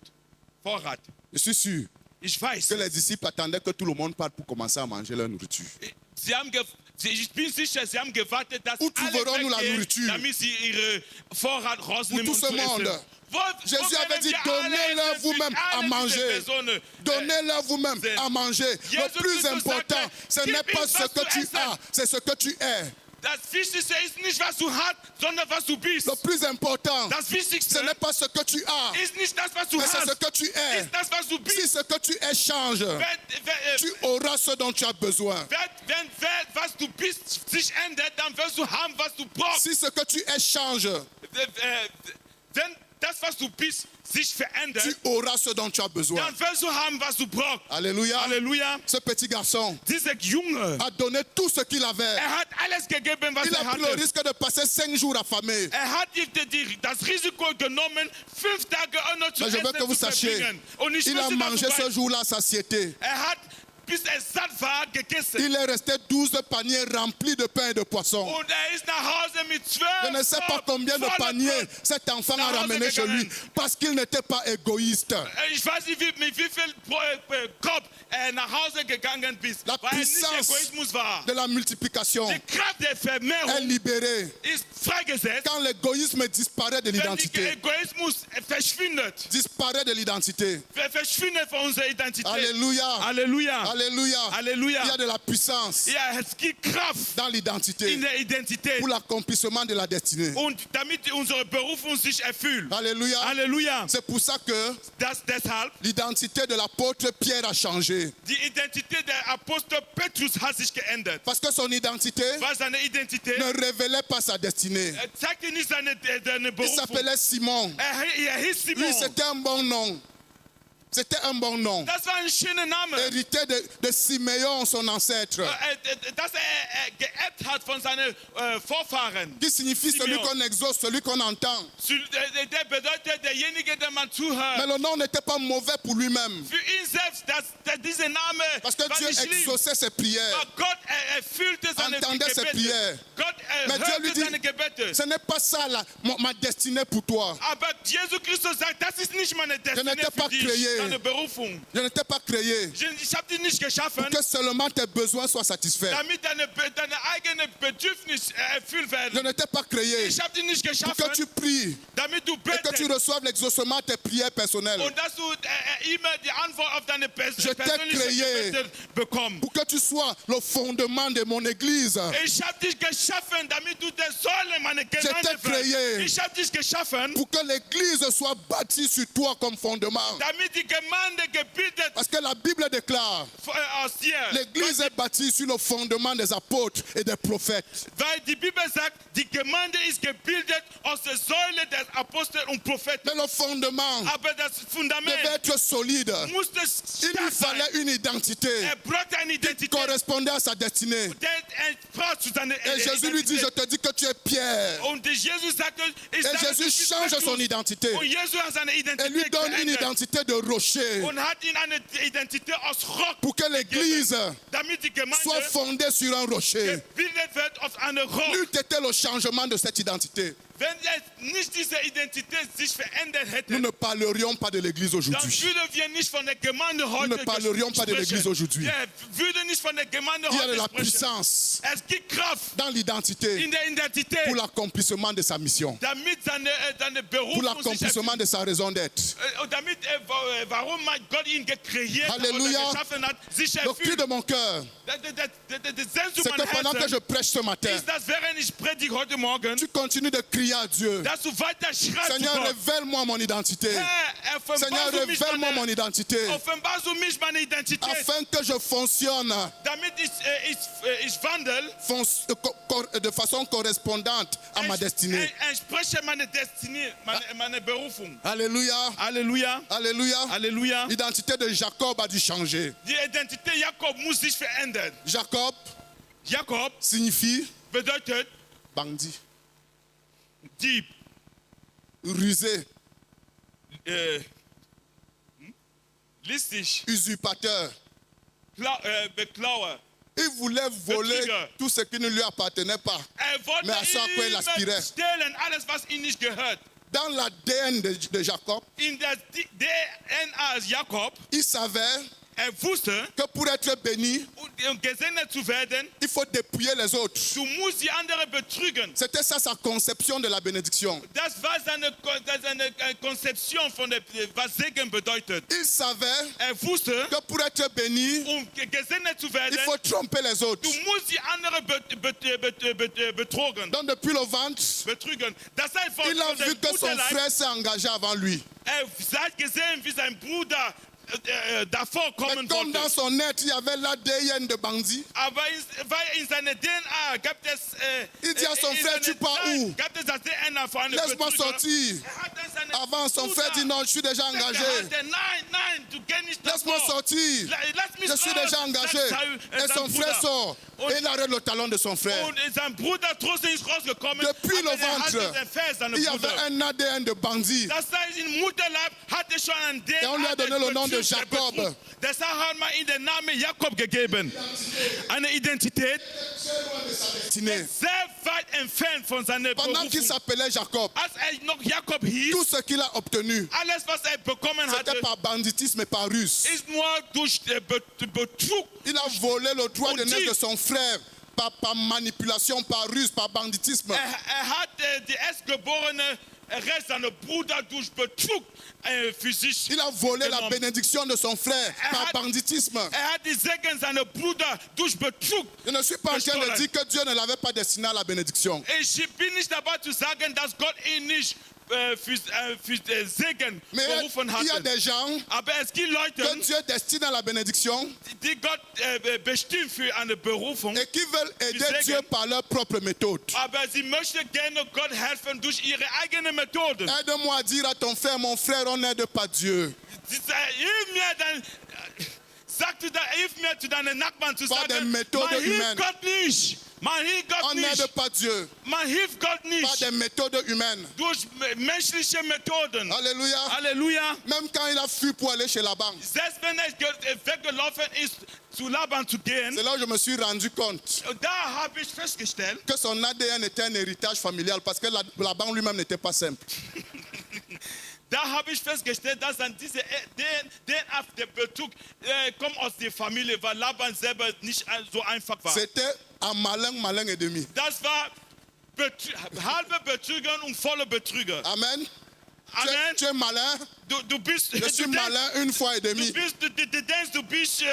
Speaker 2: Vorrat.
Speaker 1: Je suis sûr
Speaker 2: Ich weiß.
Speaker 1: que les disciples attendaient que tout le monde parte pour commencer à manger leur nourriture.
Speaker 2: Ich bin sicher, sie haben gewartet, dass
Speaker 1: Où
Speaker 2: alle
Speaker 1: trouverons-nous la
Speaker 2: weggehen,
Speaker 1: nourriture?
Speaker 2: damit sie ihre Vorrat rausnehmen
Speaker 1: Pour
Speaker 2: und
Speaker 1: tout ce
Speaker 2: zu essen.
Speaker 1: monde. Jésus
Speaker 2: Wo
Speaker 1: avait
Speaker 2: können
Speaker 1: dit,
Speaker 2: wir alle
Speaker 1: donnez-leur
Speaker 2: essen
Speaker 1: vous-même
Speaker 2: für
Speaker 1: à
Speaker 2: alle diese
Speaker 1: manger.
Speaker 2: Personen?
Speaker 1: Donnez-leur vous-même
Speaker 2: c'est-
Speaker 1: à manger. Le
Speaker 2: Jesus
Speaker 1: plus
Speaker 2: Christus
Speaker 1: important,
Speaker 2: sagte,
Speaker 1: ce
Speaker 2: gib
Speaker 1: n'est pas
Speaker 2: ihm
Speaker 1: ce
Speaker 2: was
Speaker 1: que
Speaker 2: zu
Speaker 1: tu
Speaker 2: essen.
Speaker 1: as, c'est ce que tu es.
Speaker 2: Das Wichtigste ist nicht, was du hast, sondern was du bist.
Speaker 1: Le plus important,
Speaker 2: Das Wichtigste
Speaker 1: ce n'est pas ce que tu as,
Speaker 2: ist nicht das, was du
Speaker 1: mais c'est ce
Speaker 2: hast,
Speaker 1: que tu es.
Speaker 2: ist das, was du
Speaker 1: Si
Speaker 2: bist.
Speaker 1: ce que tu es change, tu auras ce dont tu as besoin.
Speaker 2: Wenn was du bist sich ändert, dann wirst du haben, was du brauchst.
Speaker 1: Si ce que tu es change,
Speaker 2: Wenn das, was du bist, sich verändert,
Speaker 1: tu auras ce dont tu as besoin.
Speaker 2: dann wirst du haben, was du brauchst.
Speaker 1: Alléluia.
Speaker 2: Halleluja.
Speaker 1: Ce petit garçon
Speaker 2: Dieser Junge,
Speaker 1: a donné tout ce qu'il avait.
Speaker 2: hat alles gegeben, was
Speaker 1: Il a pris le
Speaker 2: hatte.
Speaker 1: risque de passer 5 jours affamé.
Speaker 2: Hat das Risiko genommen, 5 Tage ohne zu
Speaker 1: Mais je veux que
Speaker 2: essen
Speaker 1: vous
Speaker 2: zu
Speaker 1: sachiez,
Speaker 2: verbringen. Und ich
Speaker 1: il a
Speaker 2: möchte, dass
Speaker 1: mangé
Speaker 2: du
Speaker 1: ce
Speaker 2: weißt,
Speaker 1: jour-là satiété.
Speaker 2: hat bis satt war gegessen.
Speaker 1: Il est resté 12 paniers remplis de pain et de poisson.
Speaker 2: Und ist nach Hause mit 12
Speaker 1: Je ne sais pas combien de paniers cet enfant a ramené chez lui parce qu'il n'était pas égoïste.
Speaker 2: Ich weiß nicht, mit wie viel Kopf nach Hause gegangen bist,
Speaker 1: La
Speaker 2: weil nicht
Speaker 1: puissance
Speaker 2: Egoismus war.
Speaker 1: de la multiplication
Speaker 2: Die Kraft der
Speaker 1: est
Speaker 2: Vermehrung
Speaker 1: libérée.
Speaker 2: ist freigesetzt,
Speaker 1: Quand l'égoïsme disparaît de
Speaker 2: wenn der
Speaker 1: l'identité,
Speaker 2: Egoismus verschwindet.
Speaker 1: disparaît de l'identité.
Speaker 2: Verschwindet von unserer Identität.
Speaker 1: Alléluia.
Speaker 2: Halleluja.
Speaker 1: Alléluia.
Speaker 2: Halleluja.
Speaker 1: Il y a de la puissance
Speaker 2: Ja, es gibt Kraft
Speaker 1: dans l'identité
Speaker 2: in der Identität.
Speaker 1: pour l'accomplissement de la destinée.
Speaker 2: Und damit unsere Berufung sich erfüllt.
Speaker 1: Alléluia.
Speaker 2: Halleluja.
Speaker 1: C'est pour ça que
Speaker 2: Deshalb,
Speaker 1: l'identité de l'apôtre Pierre a changé.
Speaker 2: die Identität der Apostel Petrus hat sich geändert.
Speaker 1: Parce que son identité
Speaker 2: Weil seine Identität
Speaker 1: ne révélait pas sa destinée.
Speaker 2: zeigte nicht seine
Speaker 1: Il
Speaker 2: Berufung.
Speaker 1: s'appelait Simon.
Speaker 2: Er hieß Simon.
Speaker 1: Oui, c'était un bon nom. C'était un bon nom.
Speaker 2: Das war ein schöner Name.
Speaker 1: Hérité de Siméon, son ancêtre.
Speaker 2: Das geerbt hat von seinen Vorfahren.
Speaker 1: Qui signifie celui
Speaker 2: Simeon.
Speaker 1: qu'on exauce, celui qu'on entend.
Speaker 2: Der bedeutet derjenige, der man
Speaker 1: Mais
Speaker 2: zuhört.
Speaker 1: le nom n'était pas mauvais pour lui-même.
Speaker 2: Für ihn selbst, dieser Name
Speaker 1: Parce que
Speaker 2: war
Speaker 1: Dieu
Speaker 2: nicht schlimm.
Speaker 1: exauçait ses prières.
Speaker 2: Aber Gott erfüllte seine
Speaker 1: Entendait ses
Speaker 2: Gebete.
Speaker 1: prières.
Speaker 2: Gott
Speaker 1: Mais Dieu lui
Speaker 2: hörte
Speaker 1: dit,
Speaker 2: seine Gebete.
Speaker 1: ce n'est pas ça ma destinée pour toi.
Speaker 2: Aber Jesus Christus sagt, das ist nicht meine Destinée
Speaker 1: n'étais pas
Speaker 2: für dich,
Speaker 1: créé.
Speaker 2: deine Berufung.
Speaker 1: Je ne t'ai pas créé
Speaker 2: Ich habe dich nicht geschaffen,
Speaker 1: pour que seulement tes besoins soient satisfaits.
Speaker 2: damit deine eigenen Bedürfnisse erfüllt
Speaker 1: Je
Speaker 2: werden.
Speaker 1: ne t'ai pas créé
Speaker 2: Ich habe dich nicht
Speaker 1: pour
Speaker 2: geschaffen,
Speaker 1: que tu pries
Speaker 2: damit du
Speaker 1: et que tu
Speaker 2: betest
Speaker 1: reçoives l'exaucement de tes prières personnelles.
Speaker 2: und dass du immer die Antwort auf deine
Speaker 1: Je t'ai
Speaker 2: persönlichen
Speaker 1: créé
Speaker 2: Gebete bekommst.
Speaker 1: pour que tu sois le fondement de mon église.
Speaker 2: Ich habe dich geschaffen, damit du der Säule meiner
Speaker 1: t'ai
Speaker 2: Gemeinde
Speaker 1: créé.
Speaker 2: wirst. Ich habe dich geschaffen,
Speaker 1: Pour que l'église soit bâtie sur toi comme fondement.
Speaker 2: damit die Gemeinde gebildet
Speaker 1: Parce que la Bible déclare,
Speaker 2: aus dir.
Speaker 1: l'église est bâtie sur le fondement des apôtres et des prophètes.
Speaker 2: Weil die Bibel sagt, die Gemeinde ist gebildet aus der Säule des Apostel und Propheten.
Speaker 1: Mais le fondement
Speaker 2: Aber das Fundament
Speaker 1: devait être solide.
Speaker 2: musste
Speaker 1: Il lui
Speaker 2: stark sein.
Speaker 1: fallait une identité
Speaker 2: Brauchte eine
Speaker 1: qui
Speaker 2: Identität,
Speaker 1: correspondait à sa destinée.
Speaker 2: der entsprach zu seiner
Speaker 1: Et Jésus lui dit, je te dis que tu es Pierre.
Speaker 2: Und Jesus sagte, ich
Speaker 1: Et
Speaker 2: sage,
Speaker 1: Jésus
Speaker 2: du bist
Speaker 1: change
Speaker 2: Petrus.
Speaker 1: son identité.
Speaker 2: Und Jesus hat seine
Speaker 1: Et lui
Speaker 2: Identität
Speaker 1: donne une
Speaker 2: geändert
Speaker 1: identité de rocher.
Speaker 2: und hat ihm eine Identität aus Rock
Speaker 1: Pour que l'église
Speaker 2: damit die Gemeinde
Speaker 1: soit fondée sur un rocher.
Speaker 2: gebildet wird auf eine Rock.
Speaker 1: N'eût été le changement de cette identité,
Speaker 2: Wenn nicht diese Identität sich verändert hätte,
Speaker 1: nous ne parlerions pas de l'église
Speaker 2: dann
Speaker 1: aujourd'hui.
Speaker 2: würden wir nicht von der Gemeinde heute
Speaker 1: ne parlerions pas de l'église aujourd'hui.
Speaker 2: Wir würden nicht von der Gemeinde
Speaker 1: Il y a de
Speaker 2: heute
Speaker 1: la
Speaker 2: sprechen.
Speaker 1: puissance
Speaker 2: Es gibt Kraft
Speaker 1: dans l'identité
Speaker 2: in der Identität,
Speaker 1: pour l'accomplissement de sa mission,
Speaker 2: damit seine
Speaker 1: pour
Speaker 2: Berufung sich
Speaker 1: l'accomplissement de sa raison d'être.
Speaker 2: erfüllt. Und damit, warum Gott ihn kreiert
Speaker 1: Halleluja.
Speaker 2: oder geschaffen hat, sich
Speaker 1: Le cri
Speaker 2: erfüllt.
Speaker 1: de mon cœur,
Speaker 2: Die Sehnsucht
Speaker 1: c'est que
Speaker 2: meiner
Speaker 1: pendant que je
Speaker 2: Herzen
Speaker 1: prêche ce matin,
Speaker 2: ist, dass während ich predige heute Morgen,
Speaker 1: tu continues de crier à Dieu.
Speaker 2: dass du weiter schreist zu
Speaker 1: Seigneur,
Speaker 2: Gott.
Speaker 1: révèle-moi mon identité.
Speaker 2: Herr,
Speaker 1: Seigneur,
Speaker 2: offenbarst du mich
Speaker 1: révèle-moi mon identité.
Speaker 2: offenbarst du mich meine Identität,
Speaker 1: Afin que je fonctionne
Speaker 2: damit ich wandel,
Speaker 1: de façon correspondante à ma destinée.
Speaker 2: entspreche meine Destiny, meine Berufung.
Speaker 1: Alléluia.
Speaker 2: Halleluja,
Speaker 1: Alléluia.
Speaker 2: Halleluja.
Speaker 1: L'identité de Jacob a dû changer.
Speaker 2: Die Identität Jakob muss sich verändern.
Speaker 1: Jacob
Speaker 2: Jakob
Speaker 1: signifie
Speaker 2: bedeutet
Speaker 1: bandit.
Speaker 2: Dieb,
Speaker 1: rusé,
Speaker 2: listig,
Speaker 1: usurpateur.
Speaker 2: Beklauer.
Speaker 1: Il voulait voler
Speaker 2: Betrüger.
Speaker 1: tout ce qui ne lui appartenait pas.
Speaker 2: Wollte
Speaker 1: Mais à ça, quoi il aspirait?
Speaker 2: immer stehlen, alles was ihm nicht gehört.
Speaker 1: Dans l'ADN de Jacob,
Speaker 2: In der DNA Jakob,
Speaker 1: il savait
Speaker 2: wusste,
Speaker 1: que pour être béni,
Speaker 2: gesegnet zu werden,
Speaker 1: il faut dépouiller les autres.
Speaker 2: du musst die andere betrügen.
Speaker 1: C'était ça sa conception de la bénédiction.
Speaker 2: Das war seine Konzeption von der, was Segen bedeutet.
Speaker 1: Il savait
Speaker 2: Wusste,
Speaker 1: que pour être béni,
Speaker 2: gesegnet zu
Speaker 1: il
Speaker 2: werden,
Speaker 1: faut tromper les autres.
Speaker 2: du musst die andere betrogen.
Speaker 1: Donc depuis le ventre,
Speaker 2: Betrügen. Das heißt, von
Speaker 1: il a vu
Speaker 2: dem
Speaker 1: que son
Speaker 2: Mutterleib,
Speaker 1: frère s'est engagé avant lui.
Speaker 2: hat gesehen, wie sein Bruder davor
Speaker 1: Mais
Speaker 2: kommen
Speaker 1: comme dans
Speaker 2: wollte.
Speaker 1: son être, il y avait l'ADN de bandit,
Speaker 2: Aber weil in seiner DNA gab es,
Speaker 1: il dit à son frère, tu pars où?
Speaker 2: gab es das DNA von einem
Speaker 1: Laisse-moi
Speaker 2: Betrüger.
Speaker 1: sortir.
Speaker 2: Hat dann seine
Speaker 1: Avant, son frère dit non, je suis déjà engagé.
Speaker 2: Nein, du gehst nicht
Speaker 1: Laisse-moi
Speaker 2: davor.
Speaker 1: sortir.
Speaker 2: Lass mich
Speaker 1: Je suis
Speaker 2: raus,
Speaker 1: déjà engagé.
Speaker 2: sagt sein
Speaker 1: Et son
Speaker 2: Bruder.
Speaker 1: frère sort. Et il arrête le talon de son frère.
Speaker 2: Und sein Bruder trotzdem ist rausgekommen.
Speaker 1: Depuis
Speaker 2: aber
Speaker 1: le
Speaker 2: er hatte
Speaker 1: ventre,
Speaker 2: den Vers seines
Speaker 1: il y avait
Speaker 2: Bruders.
Speaker 1: un ADN de bandit.
Speaker 2: Das heißt, im Mutterleib hatte schon ein DNA.
Speaker 1: Et on lui a donné le nom de Jacob.
Speaker 2: Deshalb hat man ihm den Namen Jakob gegeben. Eine Identität
Speaker 1: Destiné.
Speaker 2: sehr weit entfernt von seiner
Speaker 1: Pendant qu'il
Speaker 2: Berufung.
Speaker 1: s'appelait Jacob,
Speaker 2: Als noch Jakob hieß,
Speaker 1: tout ce qu'il a obtenu,
Speaker 2: alles was bekommen hatte,
Speaker 1: c'était par banditisme et par ruse.
Speaker 2: ist nur durch Betrug.
Speaker 1: Il a volé le droit de
Speaker 2: On
Speaker 1: naître
Speaker 2: dit-
Speaker 1: de son frère par manipulation, par ruse, par banditisme.
Speaker 2: Hat die erstgeborene Recht seiner Bruder durch Betrug für sich.
Speaker 1: Il a volé la
Speaker 2: genommen.
Speaker 1: bénédiction de son frère par
Speaker 2: hat-
Speaker 1: banditisme.
Speaker 2: Hat die Segen seiner Bruder durch Betrug.
Speaker 1: Je ne suis pas en train de
Speaker 2: gestohlen.
Speaker 1: dire que Dieu ne l'avait pas destiné à la bénédiction.
Speaker 2: Ich bin nicht dabei zu sagen, dass Gott ihn nicht für Segen
Speaker 1: Mais
Speaker 2: berufen
Speaker 1: il y a
Speaker 2: hatte.
Speaker 1: des gens
Speaker 2: Aber es gibt Leute,
Speaker 1: que Dieu destine à la bénédiction
Speaker 2: die Gott bestimmt für eine Berufung,
Speaker 1: et qui veulent aider
Speaker 2: Segen.
Speaker 1: Dieu par leur propre méthode.
Speaker 2: aber sie möchten gerne Gott helfen durch ihre eigene Methode.
Speaker 1: Aide-moi à dire à ton frère, mon frère, on n'aide pas Dieu.
Speaker 2: Sie sagen, hilf mir dann, hilf mir zu deinen Nachbarn zu
Speaker 1: Par des
Speaker 2: sagen,
Speaker 1: méthodes
Speaker 2: man hilft
Speaker 1: humaines.
Speaker 2: Gott nicht. Man hilft Gott
Speaker 1: On n'aide
Speaker 2: nicht.
Speaker 1: pas Dieu
Speaker 2: Man hilft Gott
Speaker 1: par
Speaker 2: nicht
Speaker 1: des méthodes humaines.
Speaker 2: durch menschliche Methoden.
Speaker 1: Alléluia.
Speaker 2: Halleluja.
Speaker 1: Même quand il a fui pour aller chez Laban,
Speaker 2: Selbst wenn er weggelaufen ist, zu Laban zu gehen,
Speaker 1: c'est là où je me suis rendu compte
Speaker 2: da habe ich festgestellt,
Speaker 1: que son ADN était un héritage familial parce que Laban lui-même n'était pas simple.
Speaker 2: dass dann diese DNA der Betrug kommt aus der Familie, weil Laban selber nicht so einfach war.
Speaker 1: C'était un malin, malin et demi.
Speaker 2: Das war halbe Betrüger und volle Betrüger.
Speaker 1: Amen.
Speaker 2: Amen.
Speaker 1: Tu es malin,
Speaker 2: Du bist,
Speaker 1: je suis malin une fois et demi.
Speaker 2: du denkst, du bist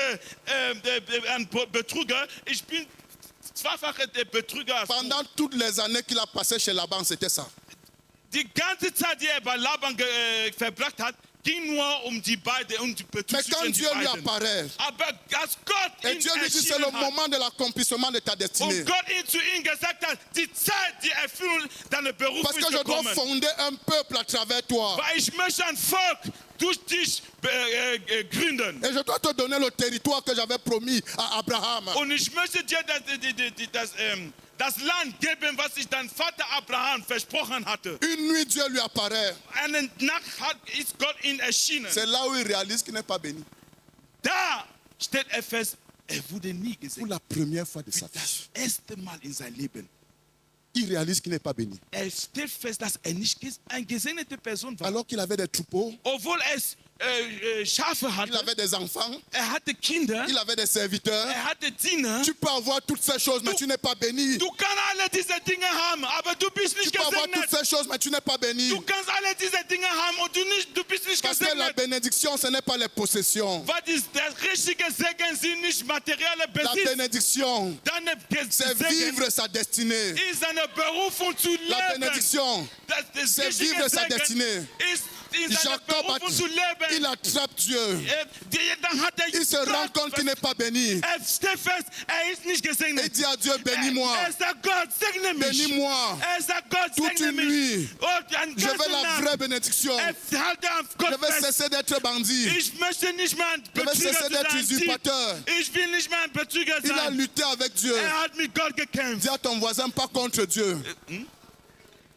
Speaker 2: ein Betrüger. Ich bin zweifacher Betrüger.
Speaker 1: Pendant toutes les années qu'il a passées chez Laban, c'était ça.
Speaker 2: Die ganze Zeit, die er bei Laban verbracht hat, ging nur um die beiden, um die Betrug
Speaker 1: Mais quand
Speaker 2: zwischen die
Speaker 1: Dieu lui
Speaker 2: beiden.
Speaker 1: apparaît,
Speaker 2: Aber als Gott
Speaker 1: et
Speaker 2: ihn
Speaker 1: Dieu lui dit c'est le
Speaker 2: erschienen hat
Speaker 1: moment de l'accomplissement de ta destinée.
Speaker 2: und Gott ihn zu ihm gesagt hat, die Zeit, die Erfüllung deiner Berufung
Speaker 1: Parce que
Speaker 2: ist
Speaker 1: je dois
Speaker 2: gekommen.
Speaker 1: fonder un peuple à travers toi.
Speaker 2: Weil ich möchte ein Volk durch dich gründen.
Speaker 1: Et je dois te donner le territoire que j'avais promis à Abraham.
Speaker 2: Und ich möchte dir das Land geben, was ich dein Vater Abraham versprochen hatte.
Speaker 1: Une nuit, Dieu lui apparaît.
Speaker 2: Eine Nacht ist Gott ihn erschienen.
Speaker 1: C'est là où il réalise qu'il n'est pas béni.
Speaker 2: Da steht er fest, er wurde nie
Speaker 1: Pour
Speaker 2: gesehen.
Speaker 1: la première fois de sa vie,
Speaker 2: Das erste Mal in seinem Leben.
Speaker 1: il réalise qu'il n'est pas béni.
Speaker 2: Er stellt fest, dass er nicht eine gesegnete Person war.
Speaker 1: Alors qu'il avait des troupeaux,
Speaker 2: Obwohl es Schafe
Speaker 1: il
Speaker 2: hatte,
Speaker 1: avait des enfants,
Speaker 2: er hatte Kinder,
Speaker 1: il avait des serviteurs.
Speaker 2: er hatte Diener.
Speaker 1: Tu peux avoir toutes ces choses, mais tu n'es pas béni.
Speaker 2: Du kannst alle diese Dinge haben, aber du bist
Speaker 1: Tu
Speaker 2: nicht
Speaker 1: peux avoir toutes
Speaker 2: gesegnet.
Speaker 1: ces choses, mais tu n'es pas béni.
Speaker 2: Du kannst alle diese Dinge haben und du bist nicht
Speaker 1: Parce que la
Speaker 2: gesegnet.
Speaker 1: bénédiction, ce n'est pas les possessions.
Speaker 2: Weil der richtige Segen sind nicht materielle
Speaker 1: La
Speaker 2: Besitz.
Speaker 1: bénédiction,
Speaker 2: Deine
Speaker 1: c'est
Speaker 2: Segen
Speaker 1: vivre sa destinée.
Speaker 2: ist eine Berufung zu
Speaker 1: La
Speaker 2: leben.
Speaker 1: bénédiction,
Speaker 2: Das
Speaker 1: c'est
Speaker 2: richtige
Speaker 1: vivre sa
Speaker 2: Segen
Speaker 1: destinée.
Speaker 2: ist in seiner
Speaker 1: Jacob,
Speaker 2: Berufung zu leben.
Speaker 1: il attrape Dieu.
Speaker 2: Dann hat
Speaker 1: Il se rend compte qu'il n'est pas béni.
Speaker 2: Er stellt fest, er ist nicht
Speaker 1: Il
Speaker 2: gesegnet.
Speaker 1: dit à Dieu, bénis-moi.
Speaker 2: Er sagt, Gott, segne mich.
Speaker 1: Bénis-moi.
Speaker 2: Er sagt, Gott,
Speaker 1: Toute
Speaker 2: segne
Speaker 1: une nuit.
Speaker 2: mich. Und eine
Speaker 1: Je veux
Speaker 2: ganze
Speaker 1: la
Speaker 2: Nacht.
Speaker 1: vraie bénédiction.
Speaker 2: Er halte auf
Speaker 1: Je
Speaker 2: Gott
Speaker 1: veux
Speaker 2: fest.
Speaker 1: cesser d'être bandit.
Speaker 2: Ich möchte nicht mehr ein
Speaker 1: Je veux
Speaker 2: Betrüger
Speaker 1: cesser d'être
Speaker 2: sein.
Speaker 1: usurpateur.
Speaker 2: Ich will nicht mehr ein Betrüger
Speaker 1: Il a
Speaker 2: sein.
Speaker 1: lutté avec Dieu.
Speaker 2: Er hat mit Gott gekämpft.
Speaker 1: Dis à ton voisin, pas contre Dieu.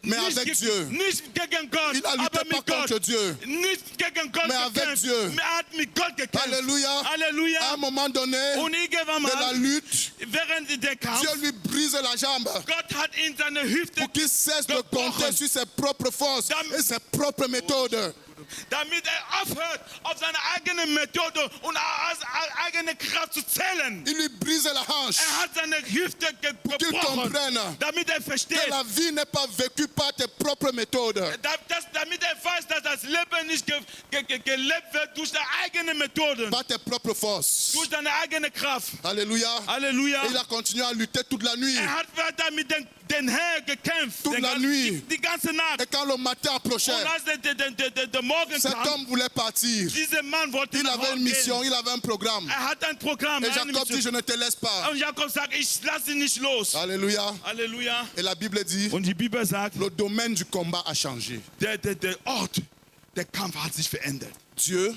Speaker 1: mais avec Dieu.
Speaker 2: Nicht gegen Gott,
Speaker 1: Il n'a lutté
Speaker 2: aber
Speaker 1: pas
Speaker 2: mit Gott.
Speaker 1: contre Dieu.
Speaker 2: Nicht gegen Gott
Speaker 1: Mais avec
Speaker 2: gekämpft,
Speaker 1: Dieu.
Speaker 2: mais er hat mit Gott gekämpft.
Speaker 1: Alléluia. À
Speaker 2: Halleluja.
Speaker 1: un moment donné
Speaker 2: Und irgendwann
Speaker 1: de la
Speaker 2: mal,
Speaker 1: lutte,
Speaker 2: während der Kampf,
Speaker 1: Dieu lui brise la jambe
Speaker 2: Gott hat in seine Hüfte
Speaker 1: pour qu'il cesse de compter
Speaker 2: gebrochen,
Speaker 1: sur ses propres forces et ses propres méthodes.
Speaker 2: damit aufhört, auf seine eigene Methode und aus eigene Kraft zu zählen.
Speaker 1: Il lui brise la hanche.
Speaker 2: Hat seine Hüfte
Speaker 1: Qu'il
Speaker 2: gebrochen,
Speaker 1: comprenne
Speaker 2: damit versteht,
Speaker 1: que la vie n'est pas vécue par tes propres méthodes,
Speaker 2: damit weiß, dass das Leben nicht gelebt wird durch deine eigene Methoden,
Speaker 1: par tes propres forces.
Speaker 2: durch deine eigene Kraft.
Speaker 1: Alléluia.
Speaker 2: Halleluja.
Speaker 1: Et il a continué à lutter toute la nuit.
Speaker 2: Hat weiter mit den Herrn gekämpft,
Speaker 1: Toute la nuit.
Speaker 2: die ganze Nacht.
Speaker 1: Et quand le matin approchait,
Speaker 2: Und als der Morgen
Speaker 1: cet
Speaker 2: kam,
Speaker 1: homme voulait partir.
Speaker 2: dieser Mann wollte
Speaker 1: Il
Speaker 2: nach
Speaker 1: avait
Speaker 2: Hause
Speaker 1: une mission,
Speaker 2: gehen.
Speaker 1: il avait un programme.
Speaker 2: Hat ein Programm.
Speaker 1: Et
Speaker 2: eine
Speaker 1: Jacob dit, je
Speaker 2: Mission.
Speaker 1: ne te laisse pas.
Speaker 2: Und Jakob sagt, ich lasse ihn nicht los.
Speaker 1: Alléluia.
Speaker 2: Halleluja.
Speaker 1: Et la Bible dit,
Speaker 2: Und die Bibel sagt,
Speaker 1: le domaine du combat a changé.
Speaker 2: der Ort, der Kampf hat sich verändert.
Speaker 1: Dieu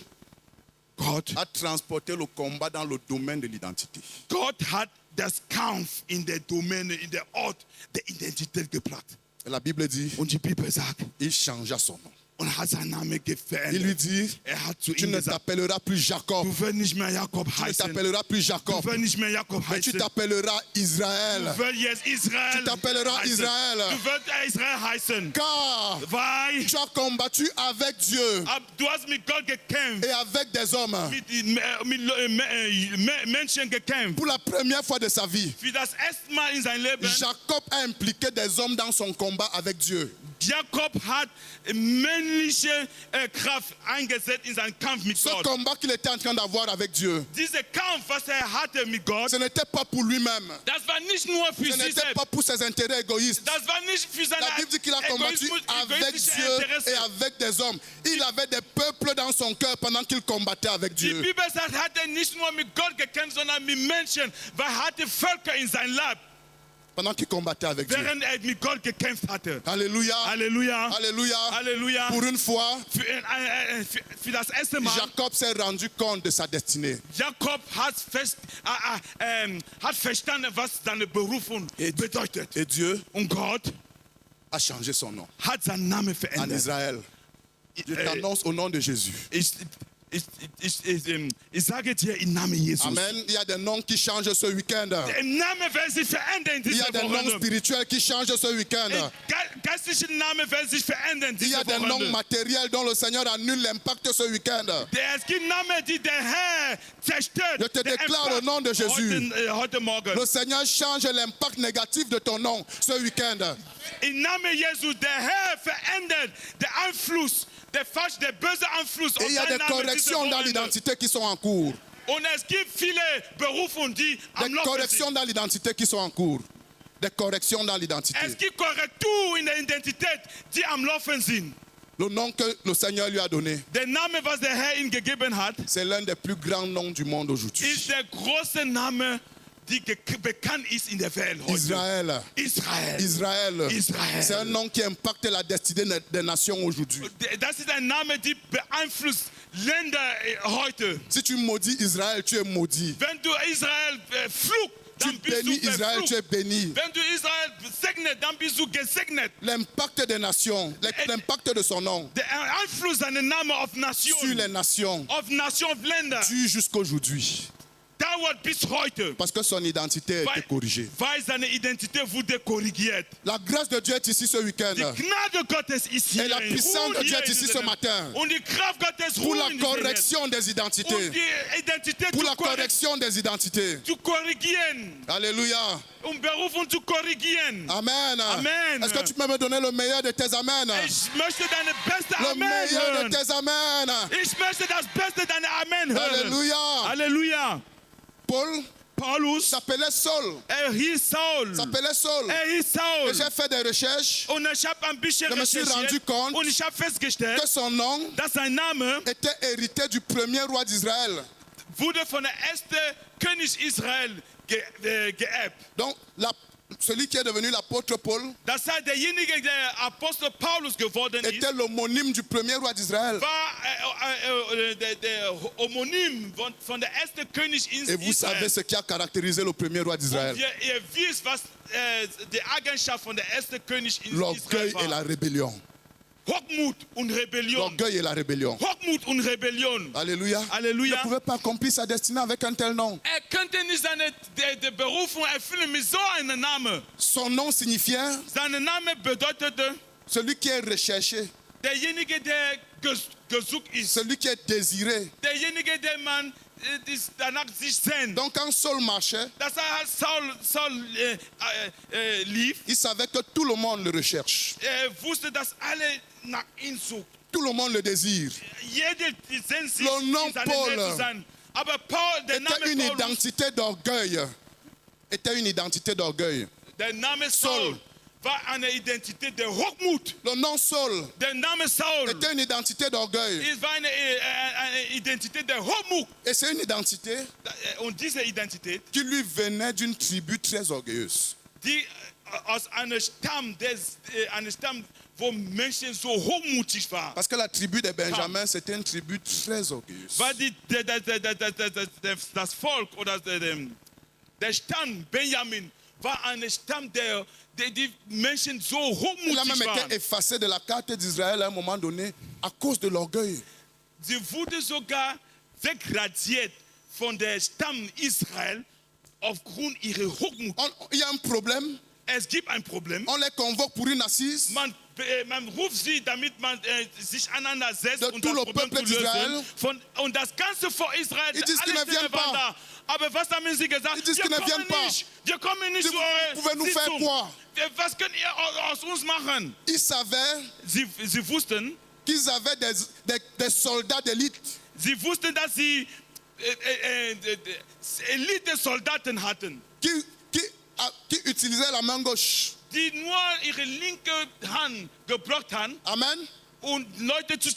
Speaker 2: Gott
Speaker 1: a transporté le combat dans le domaine de l'identité.
Speaker 2: Gott hat das Kampf in der Domäne, in der Ort der Identität gebracht.
Speaker 1: Et la Bible dit,
Speaker 2: Und die Bibel sagt,
Speaker 1: il changea son nom.
Speaker 2: und hat seinen Namen
Speaker 1: Il lui
Speaker 2: verändert.
Speaker 1: dit,
Speaker 2: Hat zu
Speaker 1: tu
Speaker 2: ihm
Speaker 1: ne
Speaker 2: gesagt,
Speaker 1: t'appelleras plus Jacob,
Speaker 2: du wirst nicht mehr Jakob
Speaker 1: tu ne
Speaker 2: heißen.
Speaker 1: t'appelleras plus
Speaker 2: Du
Speaker 1: Jacob,
Speaker 2: wirst nicht mehr Jakob
Speaker 1: mais tu
Speaker 2: heißen.
Speaker 1: t'appelleras Israël.
Speaker 2: Du wirst jetzt Israel
Speaker 1: Tu t'appelleras
Speaker 2: heißen.
Speaker 1: Israël.
Speaker 2: Du wirst Israel heißen.
Speaker 1: Car
Speaker 2: Weil
Speaker 1: tu as combattu avec Dieu
Speaker 2: du hast mit Gott gekämpft,
Speaker 1: et avec des hommes.
Speaker 2: mit Menschen gekämpft.
Speaker 1: Pour la première fois de sa vie,
Speaker 2: Für das erste Mal in seinem Leben,
Speaker 1: Jacob a impliqué des hommes dans son combat avec Dieu.
Speaker 2: Jakob hat männliche Kraft eingesetzt in seinen Kampf mit
Speaker 1: Ce
Speaker 2: Gott.
Speaker 1: combat qu'il était en train d'avoir avec Dieu,
Speaker 2: Dieser Kampf, was hatte mit Gott,
Speaker 1: ce n'était pas pour lui-même.
Speaker 2: das war nicht nur für
Speaker 1: Ce
Speaker 2: sich
Speaker 1: n'était
Speaker 2: selbst.
Speaker 1: pas pour ses intérêts égoïstes.
Speaker 2: Das war nicht für seine
Speaker 1: La Bible dit qu'il a combattu avec
Speaker 2: egoistische
Speaker 1: Dieu et
Speaker 2: Interessen.
Speaker 1: avec des hommes. Il avait des peuples dans son cœur pendant qu'il combattait avec
Speaker 2: Die
Speaker 1: Dieu.
Speaker 2: Bibel sagt, hat er nicht nur mit Gott gekämpft, sondern mit Menschen, weil er hatte Völker in sein Leib,
Speaker 1: Pendant qu'il combattait avec Dieu.
Speaker 2: während er mit Gott gekämpft hatte.
Speaker 1: Alléluia.
Speaker 2: Halleluja.
Speaker 1: Alléluia.
Speaker 2: Halleluja.
Speaker 1: Pour une fois,
Speaker 2: Für das erste Mal,
Speaker 1: Jacob s'est rendu compte de sa destinée.
Speaker 2: Jakob hat verstanden, was seine Berufung bedeutet.
Speaker 1: Et Dieu
Speaker 2: Und Gott
Speaker 1: a changé son nom
Speaker 2: hat seinen Namen
Speaker 1: en
Speaker 2: verändert.
Speaker 1: Israël. Je t'annonce au nom de Jésus.
Speaker 2: Ich sage dir im Namen Jesus.
Speaker 1: Amen. Il y a des noms qui changent ce week-end.
Speaker 2: Der Name wird sich verändern in
Speaker 1: Il y a
Speaker 2: dieser
Speaker 1: des noms
Speaker 2: Woche.
Speaker 1: spirituels qui changent ce week-end.
Speaker 2: Geistliche Name werden sich verändern in
Speaker 1: Il y a
Speaker 2: dieser
Speaker 1: des noms
Speaker 2: Woche.
Speaker 1: matériels dont le Seigneur annule l'impact ce week-end.
Speaker 2: Es gibt Namen, die der Herr zerstört.
Speaker 1: Je te
Speaker 2: Der
Speaker 1: déclare
Speaker 2: Impact
Speaker 1: au nom de Jésus.
Speaker 2: Heute Morgen.
Speaker 1: Le Seigneur change l'impact négatif de ton nom ce week-end.
Speaker 2: Im Namen Jesus, der Herr verändert den Einfluss, der böse Einfluss
Speaker 1: Et il y a des corrections dans l'identité qui sont en cours.
Speaker 2: Und es gibt viele Berufungen, die
Speaker 1: Des
Speaker 2: am Laufen
Speaker 1: corrections
Speaker 2: sind.
Speaker 1: dans l'identité qui sont en cours. Des corrections dans l'identité.
Speaker 2: Es gibt Korrektur in der Identität, die am Laufen sind.
Speaker 1: Le nom que le Seigneur lui a donné,
Speaker 2: Der Name, was der Herr ihm gegeben hat,
Speaker 1: c'est l'un des plus grands noms du monde aujourd'hui.
Speaker 2: ist der große Name, die bekannt ist in der Welt heute.
Speaker 1: Israël.
Speaker 2: Israel.
Speaker 1: Israël.
Speaker 2: Israël.
Speaker 1: C'est un nom qui impacte la destinée des nations aujourd'hui.
Speaker 2: Das ist ein Name, die beeinflusst Länder heute.
Speaker 1: Si tu maudis Israël, tu es maudit.
Speaker 2: Wenn du Israel fluchst,
Speaker 1: Tu
Speaker 2: dann bist du
Speaker 1: bénis Israël, tu es
Speaker 2: verflucht.
Speaker 1: béni.
Speaker 2: Wenn du Israel segnet, dann bist du gesegnet.
Speaker 1: L'impact des nations, l'impact de son nom
Speaker 2: Der Einfluss seiner Name auf
Speaker 1: sur
Speaker 2: Nationen,
Speaker 1: les nations
Speaker 2: auf Länder,
Speaker 1: dure jusqu'aujourd'hui.
Speaker 2: dauert bis heute.
Speaker 1: Parce que son identité a été corrigée.
Speaker 2: Weil seine Identität wurde korrigiert.
Speaker 1: La grâce de Dieu est ici ce week-end.
Speaker 2: Die Gnade Gottes ist hier.
Speaker 1: Et la puissance de Dieu est ici ce matin.
Speaker 2: Und die Kraft Gottes
Speaker 1: Pour la
Speaker 2: ruht in diesem Land.
Speaker 1: correction des
Speaker 2: Und
Speaker 1: identités.
Speaker 2: die Identität
Speaker 1: Pour la correction des identités.
Speaker 2: zu korrigieren.
Speaker 1: Alléluia.
Speaker 2: Berufung zu korrigieren.
Speaker 1: Amen.
Speaker 2: Amen.
Speaker 1: Est-ce que tu peux me donner le meilleur de tes amen?
Speaker 2: Ich möchte deine beste
Speaker 1: Le
Speaker 2: Amen
Speaker 1: meilleur
Speaker 2: hören.
Speaker 1: de tes amen.
Speaker 2: Ich möchte das Beste deiner Amen hören.
Speaker 1: Alléluia.
Speaker 2: Halleluja.
Speaker 1: Paul
Speaker 2: Paulus,
Speaker 1: s'appelait Saul.
Speaker 2: hieß Saul.
Speaker 1: S'appelait Saul.
Speaker 2: Hieß Saul.
Speaker 1: Et j'ai fait des recherches
Speaker 2: Und ich habe ein bisschen
Speaker 1: Je me suis rendu
Speaker 2: recherchiert
Speaker 1: compte
Speaker 2: und ich habe festgestellt,
Speaker 1: que son nom
Speaker 2: dass sein Name
Speaker 1: était hérité du premier roi d'Israël.
Speaker 2: wurde von der ersten König Israel geerbt.
Speaker 1: Donc celui qui est devenu l'apôtre Paul,
Speaker 2: Das heißt, derjenige, der Apostel Paulus geworden ist,
Speaker 1: était l'homonyme du premier roi d'Israël.
Speaker 2: war der Homonym von der ersten König in
Speaker 1: Et vous savez
Speaker 2: Israel.
Speaker 1: ce qui a caractérisé le premier roi d'Israël.
Speaker 2: Ihr wisst, was die Eigenschaft von der ersten König in
Speaker 1: L'orgueil
Speaker 2: Israel
Speaker 1: et la
Speaker 2: war.
Speaker 1: rébellion.
Speaker 2: Hochmut und Rebellion.
Speaker 1: L'orgueil et la rébellion.
Speaker 2: Hochmut und Rebellion.
Speaker 1: Alléluia.
Speaker 2: Alléluia.
Speaker 1: Il ne pouvait pas accomplir sa destinée avec un tel nom.
Speaker 2: Könnte nicht die Berufung erfüllen mit so einem Namen.
Speaker 1: Son nom signifiait
Speaker 2: Sein Name bedeutete
Speaker 1: celui qui est recherché,
Speaker 2: derjenige, der gesucht ist.
Speaker 1: celui qui est désiré.
Speaker 2: Derjenige, der man danach sich sehnt.
Speaker 1: Donc quand Saul marchait,
Speaker 2: Dass Saul lief,
Speaker 1: il savait que tout le monde le recherche.
Speaker 2: wusste, dass alle nach ihm suchen.
Speaker 1: Tout le monde le désire.
Speaker 2: Jeder sehnt sich,
Speaker 1: Le nom
Speaker 2: in seiner
Speaker 1: Paul
Speaker 2: Nähe zu sein. Aber Paul, der
Speaker 1: Était une
Speaker 2: Name Paulus,
Speaker 1: identité d'orgueil. Était une identité d'orgueil.
Speaker 2: der Name Saul war eine Identität der Hochmut.
Speaker 1: Le nom Saul
Speaker 2: Der Name Saul
Speaker 1: était une identité d'orgueil.
Speaker 2: war eine Identität der Hochmut.
Speaker 1: Et c'est une identité
Speaker 2: Und diese Identität,
Speaker 1: qui lui venait d'une tribu très orgueilleuse.
Speaker 2: die aus einem Stamm, wo Menschen so hochmutig waren.
Speaker 1: Parce que la tribu des Benjamins, c'était une tribu très orgueilleuse.
Speaker 2: Weil das Volk oder der Stamm Benjamin war ein Stamm, die Menschen so
Speaker 1: Il a
Speaker 2: hochmutig
Speaker 1: même été
Speaker 2: waren.
Speaker 1: effacé de la carte d'Israël à un moment donné à cause de l'orgueil.
Speaker 2: Sie wurde sogar wegradiert von der Stamm Israel aufgrund ihrer Hochmut.
Speaker 1: Il y a un problème,
Speaker 2: Es gibt ein Problem.
Speaker 1: on les convoque pour une assise.
Speaker 2: Man ruft sie, damit man sich aneinander setzt
Speaker 1: De
Speaker 2: und
Speaker 1: tout
Speaker 2: das
Speaker 1: le
Speaker 2: Problem
Speaker 1: peuple
Speaker 2: zu lösen.
Speaker 1: d'Israël.
Speaker 2: Und das ganze Volk Israel,
Speaker 1: Ils disent qu'ils
Speaker 2: alle
Speaker 1: ne viennent
Speaker 2: Stämme waren
Speaker 1: pas.
Speaker 2: da. Aber was haben sie gesagt?
Speaker 1: Ils disent qu'ils ne viennent pas.
Speaker 2: Wir kommen nicht
Speaker 1: Vous
Speaker 2: zu eurer
Speaker 1: pouvez nous faire
Speaker 2: Sitzung.
Speaker 1: quoi?
Speaker 2: Was könnt ihr aus uns machen?
Speaker 1: Ils savaient
Speaker 2: Sie wussten,
Speaker 1: qu'ils avaient des soldats d'élite.
Speaker 2: sie wussten, dass sie Elite-Soldaten hatten,
Speaker 1: Qui utilisaient la main gauche.
Speaker 2: die nur ihre linke Hand gebraucht haben,
Speaker 1: Amen.
Speaker 2: um Leute zu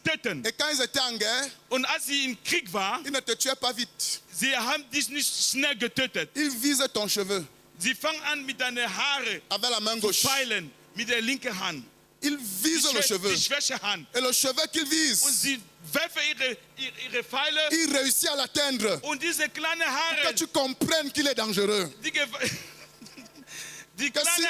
Speaker 2: töten.
Speaker 1: Et quand ils étaient en guerre,
Speaker 2: Und als sie im Krieg waren,
Speaker 1: ils ne te tuaient pas vite.
Speaker 2: sie haben dich nicht schnell getötet.
Speaker 1: Ils visaient ton cheveu
Speaker 2: Sie fangen an, mit deinen Haaren
Speaker 1: avec la main
Speaker 2: zu
Speaker 1: gauche.
Speaker 2: pfeilen, mit der linken Hand.
Speaker 1: Ils visent le cheveu.
Speaker 2: Die schwäche Hand.
Speaker 1: Et le cheveu qu'ils
Speaker 2: Und
Speaker 1: visent,
Speaker 2: sie werfen ihre Pfeile
Speaker 1: il réussit à l'atteindre.
Speaker 2: und diese kleinen
Speaker 1: Que
Speaker 2: Haare,
Speaker 1: tu comprennes qu'il est dangereux.
Speaker 2: die
Speaker 1: Que
Speaker 2: kleinen
Speaker 1: s'il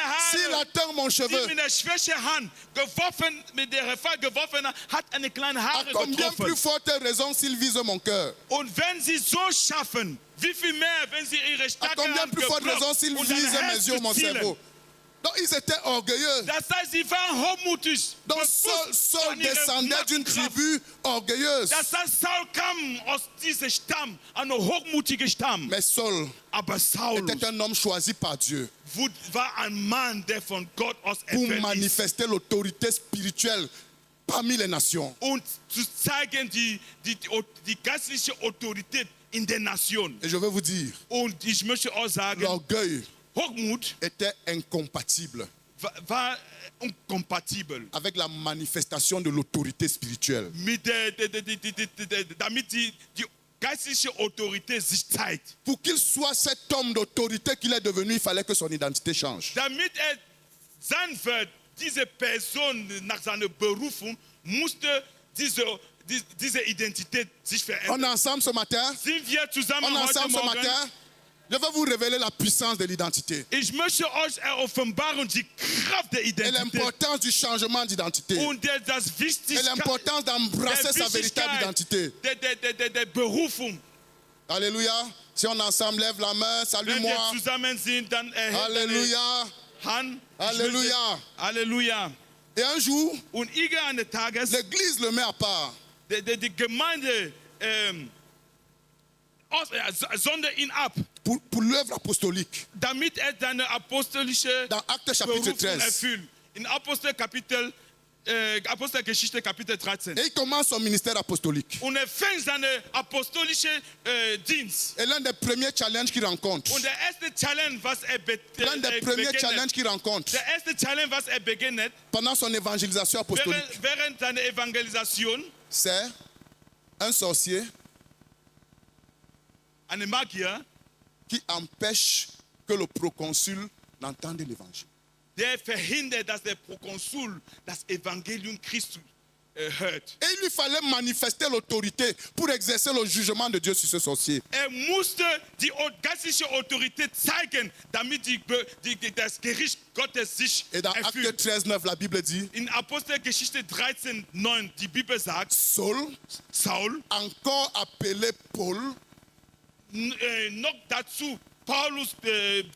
Speaker 2: Haare,
Speaker 1: atteint mon
Speaker 2: die
Speaker 1: cheveu,
Speaker 2: mit der schwäche Hand geworfen, mit der Pfeil geworfen hat eine kleine
Speaker 1: à
Speaker 2: Haare
Speaker 1: combien plus
Speaker 2: getroffen.
Speaker 1: forte raison s'il vise mon cœur?
Speaker 2: Und wenn sie so schaffen, wie viel mehr, wenn sie ihre
Speaker 1: À
Speaker 2: starke
Speaker 1: combien
Speaker 2: Hand
Speaker 1: plus forte raison
Speaker 2: gebraucht
Speaker 1: s'il
Speaker 2: und
Speaker 1: vise
Speaker 2: dein
Speaker 1: mes
Speaker 2: Herz
Speaker 1: yeux,
Speaker 2: zu
Speaker 1: mon
Speaker 2: zielen.
Speaker 1: cerveau? Donc ils étaient orgueilleux.
Speaker 2: Das heißt, sie waren hochmutig.
Speaker 1: Donc
Speaker 2: bewusst
Speaker 1: Saul
Speaker 2: von ihrer
Speaker 1: descendait d'une
Speaker 2: Machtkraft.
Speaker 1: tribu orgueilleuse.
Speaker 2: Das heißt, Saul kam aus diesem Stamm, einem hochmutigen Stamm.
Speaker 1: Mais Saul
Speaker 2: Aber Saul
Speaker 1: était un homme choisi par Dieu
Speaker 2: war ein Mann, der von Gott aus
Speaker 1: pour
Speaker 2: erwählt ist.
Speaker 1: manifester l'autorité spirituelle parmi les nations.
Speaker 2: Und zu zeigen die geistliche Autorität in der Nation.
Speaker 1: Et je veux vous dire,
Speaker 2: Und ich möchte auch sagen,
Speaker 1: l'orgueil
Speaker 2: Hochmut
Speaker 1: était incompatible
Speaker 2: war inkompatibel
Speaker 1: avec la manifestation de l'autorité spirituelle.
Speaker 2: mit damit die geistliche Autorität sich zeigt.
Speaker 1: Pour qu'il soit cet homme d'autorité qu'il est devenu, il fallait que son identité change.
Speaker 2: Damit sein wird, diese Person nach seiner Berufung, musste diese Identität sich
Speaker 1: On
Speaker 2: verändern.
Speaker 1: est ensemble ce matin.
Speaker 2: Sind wir zusammen
Speaker 1: On est
Speaker 2: heute
Speaker 1: ensemble ce
Speaker 2: Morgen?
Speaker 1: matin. Je vais vous révéler la puissance de l'identité
Speaker 2: Ich möchte euch offenbaren die Kraft der
Speaker 1: et
Speaker 2: Identität
Speaker 1: l'importance du changement d'identité
Speaker 2: und das
Speaker 1: et
Speaker 2: Wichtigkeit
Speaker 1: l'importance d'embrasser sa véritable identité.
Speaker 2: der Berufung.
Speaker 1: Alléluia. Si on est ensemble, lève la main,
Speaker 2: Wenn
Speaker 1: salue-moi.
Speaker 2: wir zusammen sind, dann erhebe deine
Speaker 1: Alléluia.
Speaker 2: Hand.
Speaker 1: Alléluia.
Speaker 2: Halleluja.
Speaker 1: Et un jour,
Speaker 2: Und irgendeines Tages,
Speaker 1: l'Église le met à part.
Speaker 2: die Gemeinde sondert ihn ab,
Speaker 1: Pour l'œuvre apostolique.
Speaker 2: damit seine apostolische
Speaker 1: Dans Actes chapitre
Speaker 2: Berufung
Speaker 1: 13.
Speaker 2: erfüllt. In Apostelgeschichte Kapitel 13.
Speaker 1: Et il commence son ministère apostolique.
Speaker 2: Und fängt seinen apostolischen Dienst.
Speaker 1: Et l'un des premiers challenges qu'il rencontre,
Speaker 2: Und der erste Challenge, was
Speaker 1: l'un des premiers challenges qu'il rencontre
Speaker 2: der erste Challenge, was begegnet,
Speaker 1: pendant son évangélisation apostolique,
Speaker 2: während seiner Evangelisation,
Speaker 1: c'est un sorcier
Speaker 2: eine Magier,
Speaker 1: qui empêche que le proconsul n'entende l'évangile.
Speaker 2: Der verhindert, dass der Prokonsul das Evangelium Christus hört.
Speaker 1: Et il lui fallait manifester l'autorité pour exercer le jugement de Dieu sur ce sorcier.
Speaker 2: Musste die geistliche Autorität zeigen, damit das Gericht Gottes sich
Speaker 1: Et dans Acte
Speaker 2: erfüllt.
Speaker 1: 13, 9, la Bible dit,
Speaker 2: In Apostelgeschichte 13, 9, die Bibel sagt,
Speaker 1: Saul,
Speaker 2: Saul,
Speaker 1: encore appelé Paul,
Speaker 2: noch dazu Paulus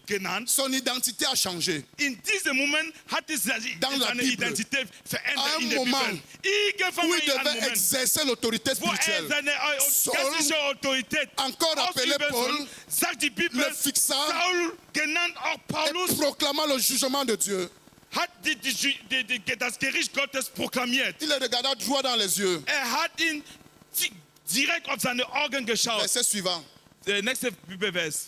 Speaker 2: genannt.
Speaker 1: son identité a changé.
Speaker 2: In diesem Moment hat es
Speaker 1: Dans la
Speaker 2: seine
Speaker 1: Bible,
Speaker 2: Identität
Speaker 1: à
Speaker 2: verändert
Speaker 1: un
Speaker 2: in der
Speaker 1: moment
Speaker 2: Bibel. Irgendwann
Speaker 1: Où il
Speaker 2: in einem
Speaker 1: devait
Speaker 2: Moment,
Speaker 1: exercer l'autorité
Speaker 2: wo
Speaker 1: spirituelle.
Speaker 2: seine geistliche Autorität
Speaker 1: encore appelé
Speaker 2: ausüben
Speaker 1: Paul,
Speaker 2: soll, sagt die Bibel,
Speaker 1: le fixa
Speaker 2: Saul, genannt auch
Speaker 1: et
Speaker 2: Paulus,
Speaker 1: proclamant le jugement de Dieu.
Speaker 2: hat das Gericht Gottes proklamiert.
Speaker 1: Il le regarda droit dans les yeux.
Speaker 2: Hat ihn direkt auf seine Augen geschaut.
Speaker 1: Verset suivant.
Speaker 2: Der nächste Bibelvers.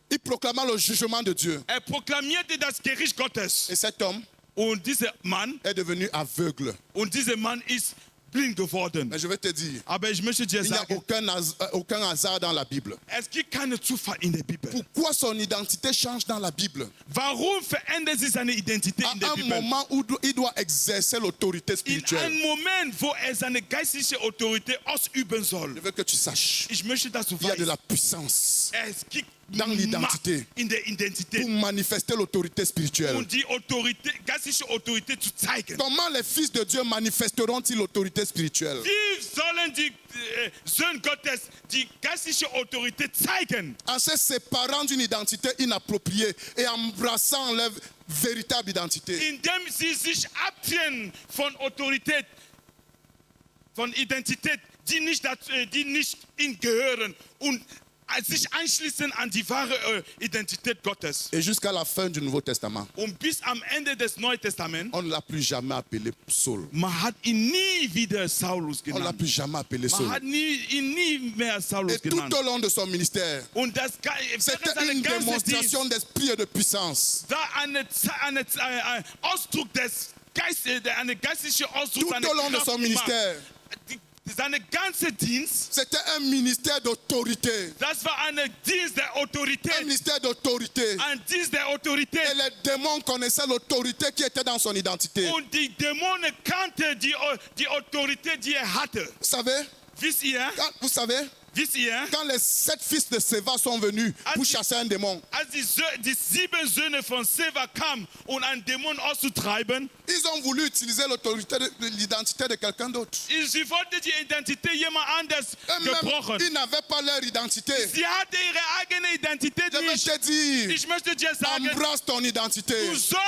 Speaker 1: Il proclama le jugement de Dieu.
Speaker 2: Proklamierte das Gericht Gottes.
Speaker 1: Et cet homme
Speaker 2: Und dieser Mann,
Speaker 1: est devenu aveugle.
Speaker 2: dieser Mann ist blind geworden.
Speaker 1: Mais je vais te dire,
Speaker 2: Aber ich möchte dir
Speaker 1: il n'y a
Speaker 2: sagen,
Speaker 1: aucun hasard dans la Bible.
Speaker 2: es gibt keinen Zufall in der Bibel.
Speaker 1: Pourquoi son identité change dans la Bible?
Speaker 2: Warum verändert sich seine Identität
Speaker 1: À
Speaker 2: in der
Speaker 1: un
Speaker 2: Bibel?
Speaker 1: moment où il doit exercer l'autorité
Speaker 2: In
Speaker 1: spirituelle.
Speaker 2: einem Moment, wo seine geistliche Autorität ausüben soll.
Speaker 1: Je veux que tu saches,
Speaker 2: Ich möchte, dass du
Speaker 1: il y a de
Speaker 2: weißt,
Speaker 1: la puissance
Speaker 2: es gibt
Speaker 1: dans l'identité
Speaker 2: Macht in der Identität,
Speaker 1: pour manifester l'autorité spirituelle.
Speaker 2: und die geistliche Autorität zu zeigen.
Speaker 1: Comment les fils de Dieu manifesteront-ils l'autorité spirituelle?
Speaker 2: Wie sollen die Söhne Gottes die geistliche Autorität zeigen?
Speaker 1: En se séparant d'une identité inappropriée et embrassant leur véritable identité.
Speaker 2: Indem sie sich abtrennen von Autorität, von Identität, die nicht ihnen gehören, und sich anschließen an die wahre Identität Gottes.
Speaker 1: Et jusqu'à la fin du Nouveau Testament,
Speaker 2: Und bis am Ende des Neuen Testaments,
Speaker 1: on ne l'a plus jamais appelé Saul.
Speaker 2: man hat ihn nie wieder Saulus
Speaker 1: On ne l'a
Speaker 2: genannt.
Speaker 1: plus jamais appelé
Speaker 2: Man
Speaker 1: Saul.
Speaker 2: hat ihn nie mehr Saulus
Speaker 1: Et tout
Speaker 2: genannt.
Speaker 1: au long de son ministère,
Speaker 2: Und während
Speaker 1: c'était
Speaker 2: seiner
Speaker 1: une
Speaker 2: ganzen
Speaker 1: démonstration
Speaker 2: Dienst
Speaker 1: d'esprit et de puissance.
Speaker 2: war ein Ausdruck des Geistes, eine geistliche Ausdruck
Speaker 1: Tout
Speaker 2: seiner
Speaker 1: au long de
Speaker 2: Kraft
Speaker 1: son
Speaker 2: und Macht.
Speaker 1: ministère,
Speaker 2: Seine ganze Dienst,
Speaker 1: c'était un ministère d'autorité.
Speaker 2: das war ein Dienst der
Speaker 1: Un
Speaker 2: Autorität.
Speaker 1: ministère d'autorité.
Speaker 2: Ein Dienst der Autorität.
Speaker 1: Et les démons connaissaient l'autorité qui était dans son identité.
Speaker 2: Und die Dämonen kannten die Autorität, die hatte.
Speaker 1: Vous savez,
Speaker 2: Wisst ihr? Wisst ihr?
Speaker 1: quand les 7 fils de Séva sont venus pour chasser un démon,
Speaker 2: Als die 7 Söhne von Seva kamen, um einen Dämon auszutreiben,
Speaker 1: ils ont voulu utiliser l'autorité l'identité de quelqu'un d'autre.
Speaker 2: sie wollten die Identität jemand anders gebrochen.
Speaker 1: Eux-mêmes, ils n'avaient pas leur identité.
Speaker 2: Sie hatte ihre eigene Identität
Speaker 1: Je vais
Speaker 2: nicht.
Speaker 1: te dire,
Speaker 2: Ich möchte dir sagen,
Speaker 1: embrasse ton identité.
Speaker 2: du sollst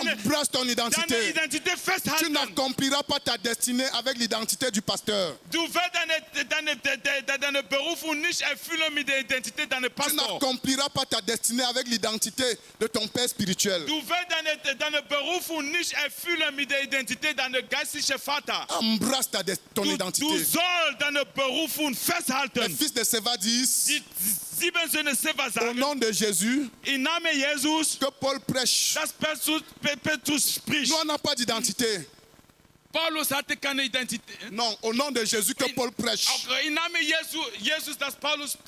Speaker 1: Embrasse ton
Speaker 2: deine
Speaker 1: identité.
Speaker 2: Identität
Speaker 1: Tu
Speaker 2: festhalten.
Speaker 1: n'accompliras pas ta destinée avec l'identité du pasteur.
Speaker 2: Du wirst deine Berufung nicht erfüllen mit der Identität deines
Speaker 1: Tu
Speaker 2: Pastors.
Speaker 1: n'accompliras pas ta destinée avec l'identité de ton père spirituel.
Speaker 2: Du wirst deine Berufung nicht erfüllen mit der Identität deines geistlichen Vaters.
Speaker 1: Embrasse ton
Speaker 2: Du
Speaker 1: identité.
Speaker 2: sollst deine Berufung
Speaker 1: Les
Speaker 2: festhalten.
Speaker 1: fils de Séva disent,
Speaker 2: Die 7 Söhne Seva
Speaker 1: au
Speaker 2: sagen,
Speaker 1: nom de Jésus,
Speaker 2: im Namen Jesus,
Speaker 1: que Paul prêche.
Speaker 2: dass Petrus spricht.
Speaker 1: Nous, on n'a pas d'identité.
Speaker 2: Paulus hatte keine Identität.
Speaker 1: Non, au nom de Jésus que Paul prêche.
Speaker 2: Auch im Namen Jesus, dass Paulus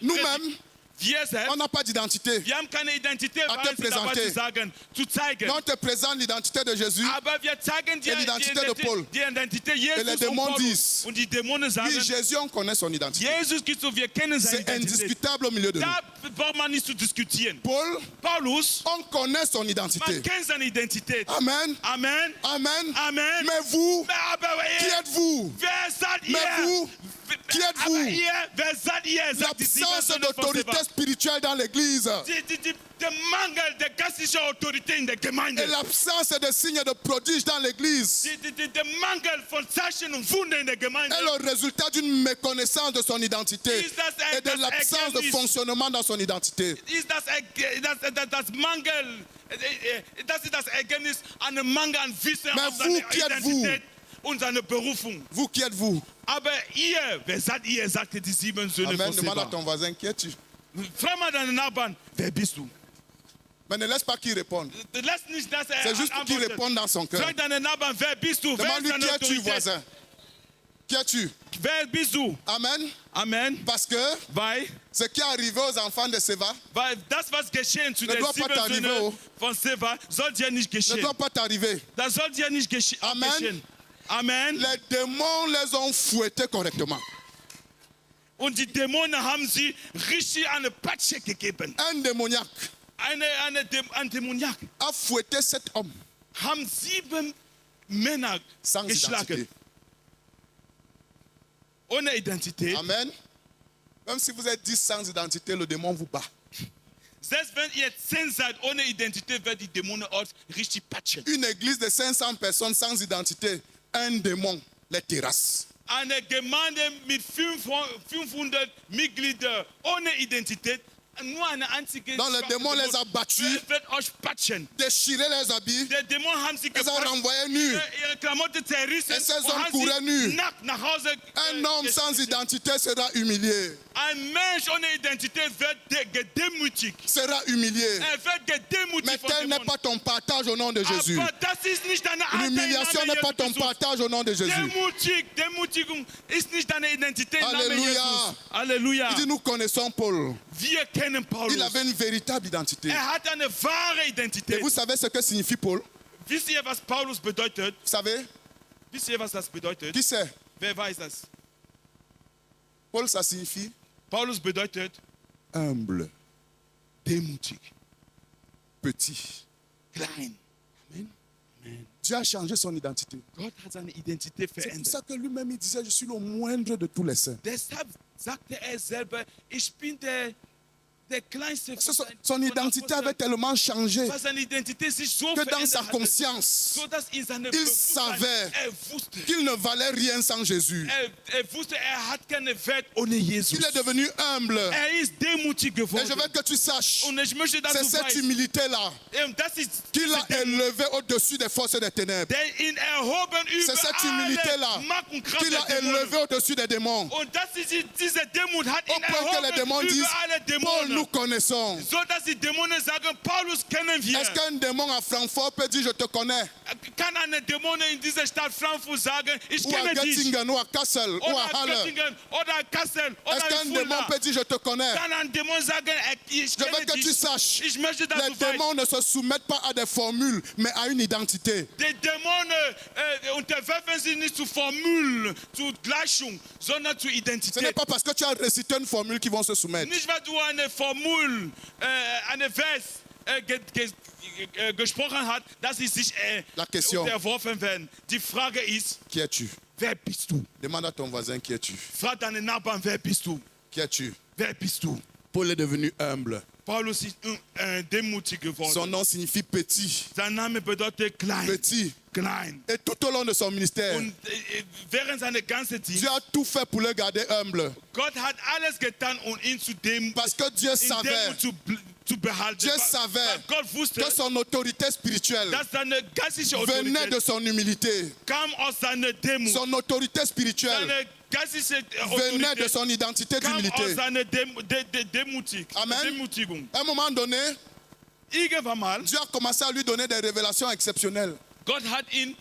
Speaker 1: Nous-mêmes,
Speaker 2: wir selbst,
Speaker 1: on n'a pas d'identité.
Speaker 2: wir haben keine Identität,
Speaker 1: À
Speaker 2: weil
Speaker 1: te
Speaker 2: sie dabei
Speaker 1: présenter.
Speaker 2: zu sagen, zu zeigen.
Speaker 1: Mais on te présente l'identité de Jésus.
Speaker 2: Aber wir zeigen dir
Speaker 1: Et l'identité de Paul.
Speaker 2: die Identität Jesus
Speaker 1: Et les
Speaker 2: und
Speaker 1: démons
Speaker 2: Paulus.
Speaker 1: disent,
Speaker 2: Und die Dämonen sagen,
Speaker 1: Oui, Jésus, on connaît son identité.
Speaker 2: Jesus Christus, wir kennen seine
Speaker 1: C'est
Speaker 2: Identität.
Speaker 1: indiscutable au milieu de nous.
Speaker 2: Da braucht man nicht zu diskutieren.
Speaker 1: Paul,
Speaker 2: Paulus,
Speaker 1: on connaît son
Speaker 2: man
Speaker 1: identité.
Speaker 2: kennt seine Identität.
Speaker 1: Amen.
Speaker 2: Amen.
Speaker 1: Amen.
Speaker 2: Amen.
Speaker 1: Mais vous,
Speaker 2: Aber
Speaker 1: qui
Speaker 2: ihr,
Speaker 1: êtes-vous?
Speaker 2: wer seid ihr?
Speaker 1: Mais vous, qui êtes-vous?
Speaker 2: Aber ihr, wer seid ihr? Sagt die sieben
Speaker 1: L'absence
Speaker 2: Söhne von
Speaker 1: d'autorité
Speaker 2: Seva.
Speaker 1: spirituelle dans l'église
Speaker 2: Der Mangel der geistlichen Autorität in der Gemeinde.
Speaker 1: et l'absence de signes de prodiges dans l'église
Speaker 2: Der Mangel von Zeichen und Wunder in der Gemeinde
Speaker 1: est le résultat d'une méconnaissance de son identité
Speaker 2: ist das,
Speaker 1: et de l'absence de fonctionnement dans son identité.
Speaker 2: ist das Mangel, das ist das Ergebnis einer Mangel an Wissen
Speaker 1: Mais
Speaker 2: auf
Speaker 1: vous,
Speaker 2: seine
Speaker 1: qui êtes-vous?
Speaker 2: Identität und seine Berufung.
Speaker 1: Vous qui êtes-vous?
Speaker 2: Aber ihr, wer seid ihr, sagte die 7 Söhne
Speaker 1: Amen.
Speaker 2: von
Speaker 1: Demande à
Speaker 2: Seva.
Speaker 1: ton voisin qui es-tu.
Speaker 2: Frag mal deinen Nachbarn, wer bist du?
Speaker 1: Mais ne laisse pas qu'il réponde.
Speaker 2: Lass nicht, dass
Speaker 1: C'est juste pour qu'il
Speaker 2: antwortet.
Speaker 1: réponde dans son cœur.
Speaker 2: Frag deinen Nachbarn, wer bist du? Wer ist
Speaker 1: Demande-lui
Speaker 2: deine
Speaker 1: qui es-tu,
Speaker 2: Autorität?
Speaker 1: voisin. Qui es-tu?
Speaker 2: Wer bist du?
Speaker 1: Amen.
Speaker 2: Amen.
Speaker 1: Parce que
Speaker 2: Weil
Speaker 1: ce qui est arrivé aux enfants de Séva
Speaker 2: das, was geschehen zu
Speaker 1: Ne
Speaker 2: den
Speaker 1: doit pas
Speaker 2: 7
Speaker 1: t'arriver,
Speaker 2: Söhnen
Speaker 1: oh.
Speaker 2: von Seva, soll dir nicht
Speaker 1: ne
Speaker 2: geschehen.
Speaker 1: doit pas t'arriver.
Speaker 2: Das soll dir nicht
Speaker 1: Amen.
Speaker 2: geschehen. Amen.
Speaker 1: Les démons les ont fouettés correctement.
Speaker 2: Und die Dämonen haben sie richtig eine Patsche gegeben.
Speaker 1: Un démoniaque
Speaker 2: Ein Dämoniak
Speaker 1: a fouetté 7 hommes
Speaker 2: haben 7 Männer
Speaker 1: sans
Speaker 2: geschlagen.
Speaker 1: identité.
Speaker 2: Ohne Identität.
Speaker 1: Amen. Même si vous êtes 10 sans identité, le démon vous bat.
Speaker 2: Selbst wenn ihr 10 seid ohne Identität, wird die Dämonen euch richtig patschen.
Speaker 1: Une église de 500 personnes sans identité, un démon les terrasse.
Speaker 2: Eine Gemeinde mit 500 Mitgliedern ohne Identität, nur eine einzige
Speaker 1: Donc le démon les a battus,
Speaker 2: wird euch patschen.
Speaker 1: déchiré les habits,
Speaker 2: Der Dämon haben sie
Speaker 1: les a
Speaker 2: gepatcht,
Speaker 1: renvoyés nus.
Speaker 2: ihre Klamotten zerrissen
Speaker 1: Et ces
Speaker 2: und
Speaker 1: hommes
Speaker 2: haben
Speaker 1: couraient
Speaker 2: sie
Speaker 1: nus.
Speaker 2: nackt nach Hause
Speaker 1: Un homme sans identité sera humilié.
Speaker 2: Ein Mensch ohne Identität wird gedemütigt.
Speaker 1: Sera humilié.
Speaker 2: Wird gedemütigt
Speaker 1: Mais
Speaker 2: von
Speaker 1: tel n'est
Speaker 2: Dämonen.
Speaker 1: pas ton partage au nom de Jésus.
Speaker 2: Aber das ist nicht deine
Speaker 1: L'humiliation n'est pas ton
Speaker 2: Jesus.
Speaker 1: partage au nom de Jésus.
Speaker 2: Demutigung ist nicht deine Identität im Namen
Speaker 1: Alléluia.
Speaker 2: Jesus. Halleluja.
Speaker 1: Il dit, nous connaissons Paul.
Speaker 2: Wir kennen Paulus.
Speaker 1: Il avait une véritable identité.
Speaker 2: Hat eine wahre
Speaker 1: Et
Speaker 2: Identität.
Speaker 1: vous savez ce que signifie Paul?
Speaker 2: Wisst ihr, was Paulus bedeutet?
Speaker 1: Vous savez?
Speaker 2: Wisst ihr, was das bedeutet?
Speaker 1: Qui sait?
Speaker 2: Wer weiß das?
Speaker 1: Paul, ça signifie
Speaker 2: Paulus bedeutet
Speaker 1: humble,
Speaker 2: demutig,
Speaker 1: petit.
Speaker 2: klein.
Speaker 1: Dieu a changé son identité.
Speaker 2: Gott hat seine Identität
Speaker 1: C'est pour
Speaker 2: verändert.
Speaker 1: ça que lui-même il disait, je suis le moindre de tous les saints.
Speaker 2: Deshalb sagte er selber, ich bin der kleinste von
Speaker 1: Son identité avait tellement changé
Speaker 2: Weil seine Identität sich so
Speaker 1: que dans
Speaker 2: verändert
Speaker 1: sa
Speaker 2: hatte,
Speaker 1: conscience,
Speaker 2: so dass in seinem
Speaker 1: il
Speaker 2: Bewusstsein
Speaker 1: savait
Speaker 2: wusste,
Speaker 1: qu'il ne valait rien sans Jésus.
Speaker 2: wusste, hat keinen Wert ohne Jesus.
Speaker 1: Il est devenu humble.
Speaker 2: Ist demütig
Speaker 1: Et
Speaker 2: geworden.
Speaker 1: je veux que tu saches,
Speaker 2: Und ich möchte, dass
Speaker 1: c'est
Speaker 2: du
Speaker 1: cette
Speaker 2: weißt,
Speaker 1: humilité-là
Speaker 2: das ist
Speaker 1: qu'il a élevé au-dessus des forces des ténèbres.
Speaker 2: der ihn erhoben über
Speaker 1: C'est cette humilité-là
Speaker 2: alle Macht und Kraft
Speaker 1: qu'il
Speaker 2: der
Speaker 1: a
Speaker 2: Dämonen.
Speaker 1: élevé au-dessus des démons.
Speaker 2: Und das ist diese Demut hat
Speaker 1: Au
Speaker 2: ihn
Speaker 1: point que les démons
Speaker 2: erhoben
Speaker 1: disent,
Speaker 2: über alle
Speaker 1: Paul, nous
Speaker 2: Dämonen.
Speaker 1: connaissons.
Speaker 2: So dass die Dämonen sagen, Paulus kennen wir.
Speaker 1: Est-ce qu'un démon à Francfort peut dire, je te connais?
Speaker 2: Kann eine Dämon in dieser Stadt Frankfurt sagen, ich
Speaker 1: Ou à
Speaker 2: kenne dich?
Speaker 1: Göttingen, ou à Kassel, ou à
Speaker 2: Oder
Speaker 1: Halle?
Speaker 2: Göttingen, oder Kassel,
Speaker 1: Est-ce
Speaker 2: oder
Speaker 1: qu'un démon
Speaker 2: Fulda.
Speaker 1: peut dire, je te connais?
Speaker 2: Kann ein Dämon sagen, ich
Speaker 1: Je veux
Speaker 2: kenne
Speaker 1: que tu
Speaker 2: dich?
Speaker 1: saches,
Speaker 2: Ich möchte, dass
Speaker 1: les
Speaker 2: du weißt,
Speaker 1: démons ne se soumettent pas à des formules, mais à une identité.
Speaker 2: die Dämonen unterwerfen sich nicht zu Formulen, zu Gleichung, sondern zu
Speaker 1: Ce n'est
Speaker 2: Identität.
Speaker 1: pas parce que tu as récité une formule qu'ils vont se soumettre.
Speaker 2: Nicht, weil du eine Formel, eine Vers gesprochen hast, dass sie sich
Speaker 1: La question.
Speaker 2: unterworfen werden. Die Frage ist,
Speaker 1: Qui es-tu?
Speaker 2: wer bist du?
Speaker 1: Demande à ton voisin, qui es-tu?
Speaker 2: Frag deinen Nachbarn, wer bist du?
Speaker 1: Qui es-tu?
Speaker 2: Wer bist du?
Speaker 1: Paul est devenu humble.
Speaker 2: Paulus ist demütig geworden.
Speaker 1: Son nom signifie petit.
Speaker 2: Sein Name bedeutet klein.
Speaker 1: Petit.
Speaker 2: Klein.
Speaker 1: Et tout au long de son ministère,
Speaker 2: Und während seiner ganzen Dienst,
Speaker 1: Dieu a tout fait pour le garder humble.
Speaker 2: Gott hat alles getan, um ihn
Speaker 1: Parce que Dieu
Speaker 2: in
Speaker 1: savait,
Speaker 2: Demut zu behalten.
Speaker 1: Dieu
Speaker 2: Weil
Speaker 1: savait
Speaker 2: Gott wusste,
Speaker 1: que son autorité spirituelle
Speaker 2: dass seine geistliche
Speaker 1: venait
Speaker 2: Autorität
Speaker 1: de son humilité.
Speaker 2: kam aus seiner Demut.
Speaker 1: Son autorité spirituelle
Speaker 2: Seine geistliche
Speaker 1: venait de
Speaker 2: Autorität
Speaker 1: son identité
Speaker 2: kam aus
Speaker 1: d'humilité.
Speaker 2: seiner
Speaker 1: Amen.
Speaker 2: Demutigung.
Speaker 1: À un moment donné,
Speaker 2: Irgendwann mal,
Speaker 1: Dieu a commencé à lui donner des révélations exceptionnelles.
Speaker 2: Gott hat ihm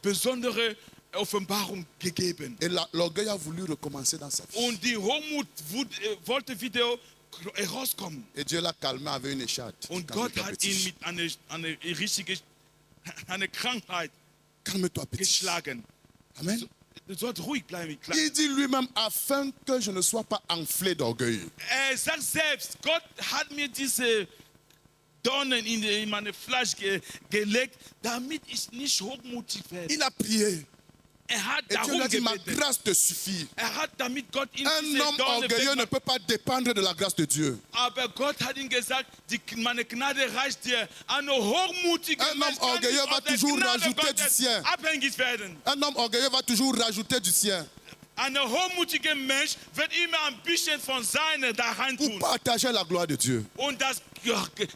Speaker 2: besondere Offenbarung gegeben.
Speaker 1: Et l'orgueil a voulu recommencer dans sa vie.
Speaker 2: Und die Hochmut wollte wieder herauskommen.
Speaker 1: Et Dieu l'a calmé avec une écharpe.
Speaker 2: Und Gott hat ihn mit einer Krankheit
Speaker 1: Calme-toi, petit.
Speaker 2: geschlagen.
Speaker 1: Amen.
Speaker 2: Du sollst ruhig bleiben, klein.
Speaker 1: Il dit lui-même, afin que je ne sois pas enflé d'orgueil.
Speaker 2: Sagt selbst, Gott hat mir diese Dornen in meine Fleisch gelegt, damit ich nicht hochmutig werde.
Speaker 1: Il a prié.
Speaker 2: Hat
Speaker 1: Et Dieu lui
Speaker 2: darum
Speaker 1: a dit, ma
Speaker 2: gebetet.
Speaker 1: grâce te suffit.
Speaker 2: Hat damit Gott ihm
Speaker 1: Un
Speaker 2: diese
Speaker 1: homme
Speaker 2: Dornen
Speaker 1: orgueilleux ne
Speaker 2: wegmachen.
Speaker 1: peut pas dépendre de la grâce de Dieu.
Speaker 2: Aber Gott hat ihm gesagt, meine Gnade reicht dir. Eine hochmutige
Speaker 1: Un homme
Speaker 2: Mensch kann
Speaker 1: orgueilleux
Speaker 2: nicht
Speaker 1: va
Speaker 2: aus der
Speaker 1: toujours
Speaker 2: Gnade
Speaker 1: rajouter
Speaker 2: Gottes
Speaker 1: du sien.
Speaker 2: abhängig werden.
Speaker 1: Un homme orgueilleux va toujours rajouter du sien
Speaker 2: Ein hochmutiger Mensch wird immer ein bisschen von seiner da rein
Speaker 1: pour
Speaker 2: tun.
Speaker 1: partager la gloire de Dieu.
Speaker 2: Und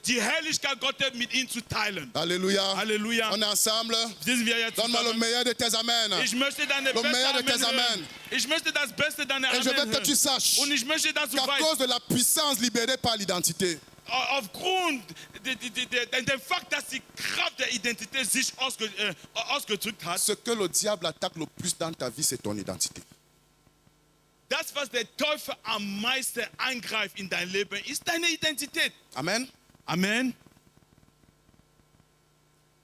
Speaker 2: die Herrlichkeit Gottes mit ihm zu teilen.
Speaker 1: Alléluia.
Speaker 2: Halleluja.
Speaker 1: On est ensemble.
Speaker 2: Sind wir jetzt
Speaker 1: Donne-moi le
Speaker 2: zusammen?
Speaker 1: meilleur de tes amens.
Speaker 2: Ich möchte deine
Speaker 1: Le
Speaker 2: beste
Speaker 1: meilleur de
Speaker 2: Amen
Speaker 1: tes
Speaker 2: hören.
Speaker 1: Amen.
Speaker 2: Ich möchte das Beste deiner
Speaker 1: Et je veux
Speaker 2: Amen
Speaker 1: que tu
Speaker 2: hören.
Speaker 1: saches
Speaker 2: Und ich möchte, dass du
Speaker 1: qu'à
Speaker 2: weißt,
Speaker 1: cause de la puissance libérée par l'identité,
Speaker 2: aufgrund dem Fakt, dass die Kraft der Identität sich ausgedrückt hat,
Speaker 1: Ce que le diable attaque le plus dans ta vie, c'est ton identité.
Speaker 2: das, was der Teufel am meisten angreift in dein Leben, ist deine Identität.
Speaker 1: Amen.
Speaker 2: Amen.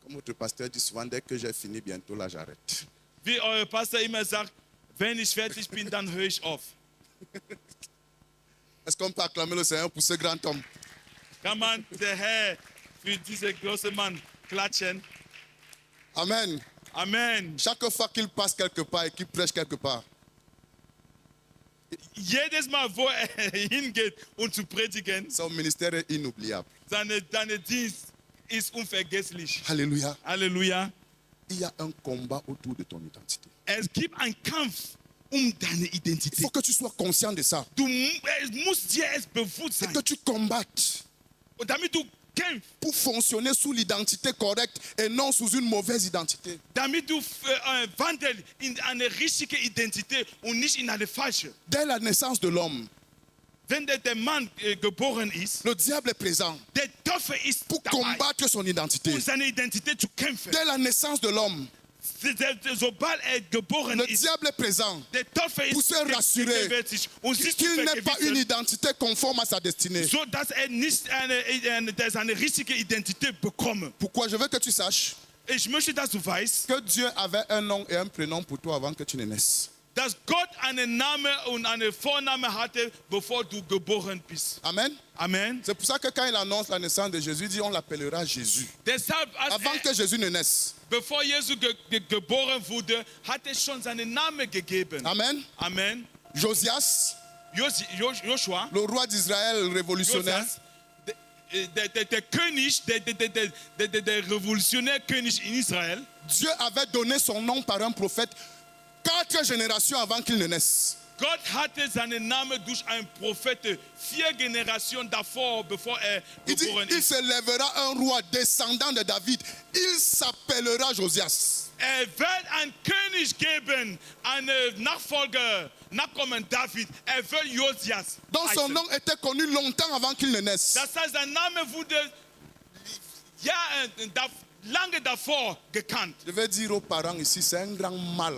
Speaker 1: Comme votre pasteur dit souvent, dès que j'ai fini, bientôt là, j'arrête.
Speaker 2: Wie euer Pastor immer sagt, wenn ich fertig bin, dann höre ich auf.
Speaker 1: Est-ce qu'on peut acclamer le Seigneur pour ce grand homme?
Speaker 2: Kann man der Herr für diesen großen Mann klatschen?
Speaker 1: Amen.
Speaker 2: Amen.
Speaker 1: Chaque fois qu'il passe quelque part et qu'il prêche quelque part,
Speaker 2: Jedes Mal, wo hingeht, um zu predigen,
Speaker 1: son ministère est inoubliable.
Speaker 2: seine Dienst ist unvergesslich.
Speaker 1: Alléluia.
Speaker 2: Halleluja.
Speaker 1: Il y a un combat autour de ton identité.
Speaker 2: Es gibt einen Kampf deine
Speaker 1: Il
Speaker 2: Identität.
Speaker 1: faut que tu sois conscient de ça.
Speaker 2: Es muss dir es bewusst
Speaker 1: Et
Speaker 2: sein.
Speaker 1: que tu combattes
Speaker 2: Und damit du kämpfst,
Speaker 1: pour fonctionner sous l'identité correcte et non sous une mauvaise identité.
Speaker 2: damit du wandelst in eine richtige Identität und nicht in eine falsche.
Speaker 1: Dès la naissance de l'homme,
Speaker 2: Wenn der Mann geboren ist,
Speaker 1: le diable est présent
Speaker 2: der Teufel ist
Speaker 1: pour
Speaker 2: dabei,
Speaker 1: combattre son identité.
Speaker 2: um seine Identität zu kämpfen.
Speaker 1: Dès la naissance de l'homme,
Speaker 2: Sobald geboren
Speaker 1: le
Speaker 2: ist,
Speaker 1: diable est présent
Speaker 2: der Teufel
Speaker 1: pour
Speaker 2: ist
Speaker 1: se rassurer
Speaker 2: gewärtig und sich zu
Speaker 1: qu'il n'ait pas une
Speaker 2: vergewissern,
Speaker 1: identité conforme à sa destinée.
Speaker 2: so dass nicht seine richtige Identität bekomme.
Speaker 1: Pourquoi? Je veux que tu saches
Speaker 2: Ich möchte, dass du weißt,
Speaker 1: que Dieu avait un nom et un prénom pour toi avant que tu ne naisses.
Speaker 2: dass Gott einen Namen und einen Vornamen hatte, bevor du geboren bist.
Speaker 1: Amen.
Speaker 2: Amen.
Speaker 1: C'est pour ça que quand il annonce la naissance de Jésus, il dit on l'appellera Jésus.
Speaker 2: Deshalb,
Speaker 1: Avant que Jésus ne naisse.
Speaker 2: bevor Jesus geboren wurde, hat er schon seinen Namen gegeben.
Speaker 1: Amen.
Speaker 2: Amen.
Speaker 1: Josias,
Speaker 2: Joshua,
Speaker 1: le roi d'Israël révolutionnaire,
Speaker 2: Josias, der König, der Revolutionär-König in Israel,
Speaker 1: Dieu avait donné son nom par un prophète 4 générations avant qu'il ne naisse.
Speaker 2: Gott hatte seinen Namen durch einen Propheten 4 Generationen davor, bevor er
Speaker 1: Il dit,
Speaker 2: geboren
Speaker 1: il
Speaker 2: ist.
Speaker 1: se lèvera un roi descendant de David. Il s'appellera Josias.
Speaker 2: Wird einen König geben, einen Nachfolger, Nachkommen David. Wird Josias
Speaker 1: Donc son
Speaker 2: heißen.
Speaker 1: nom était connu longtemps avant qu'il ne naisse.
Speaker 2: Das heißt, sein Name wurde lange davor gekannt.
Speaker 1: Je vais dire aux parents ici, c'est un grand mal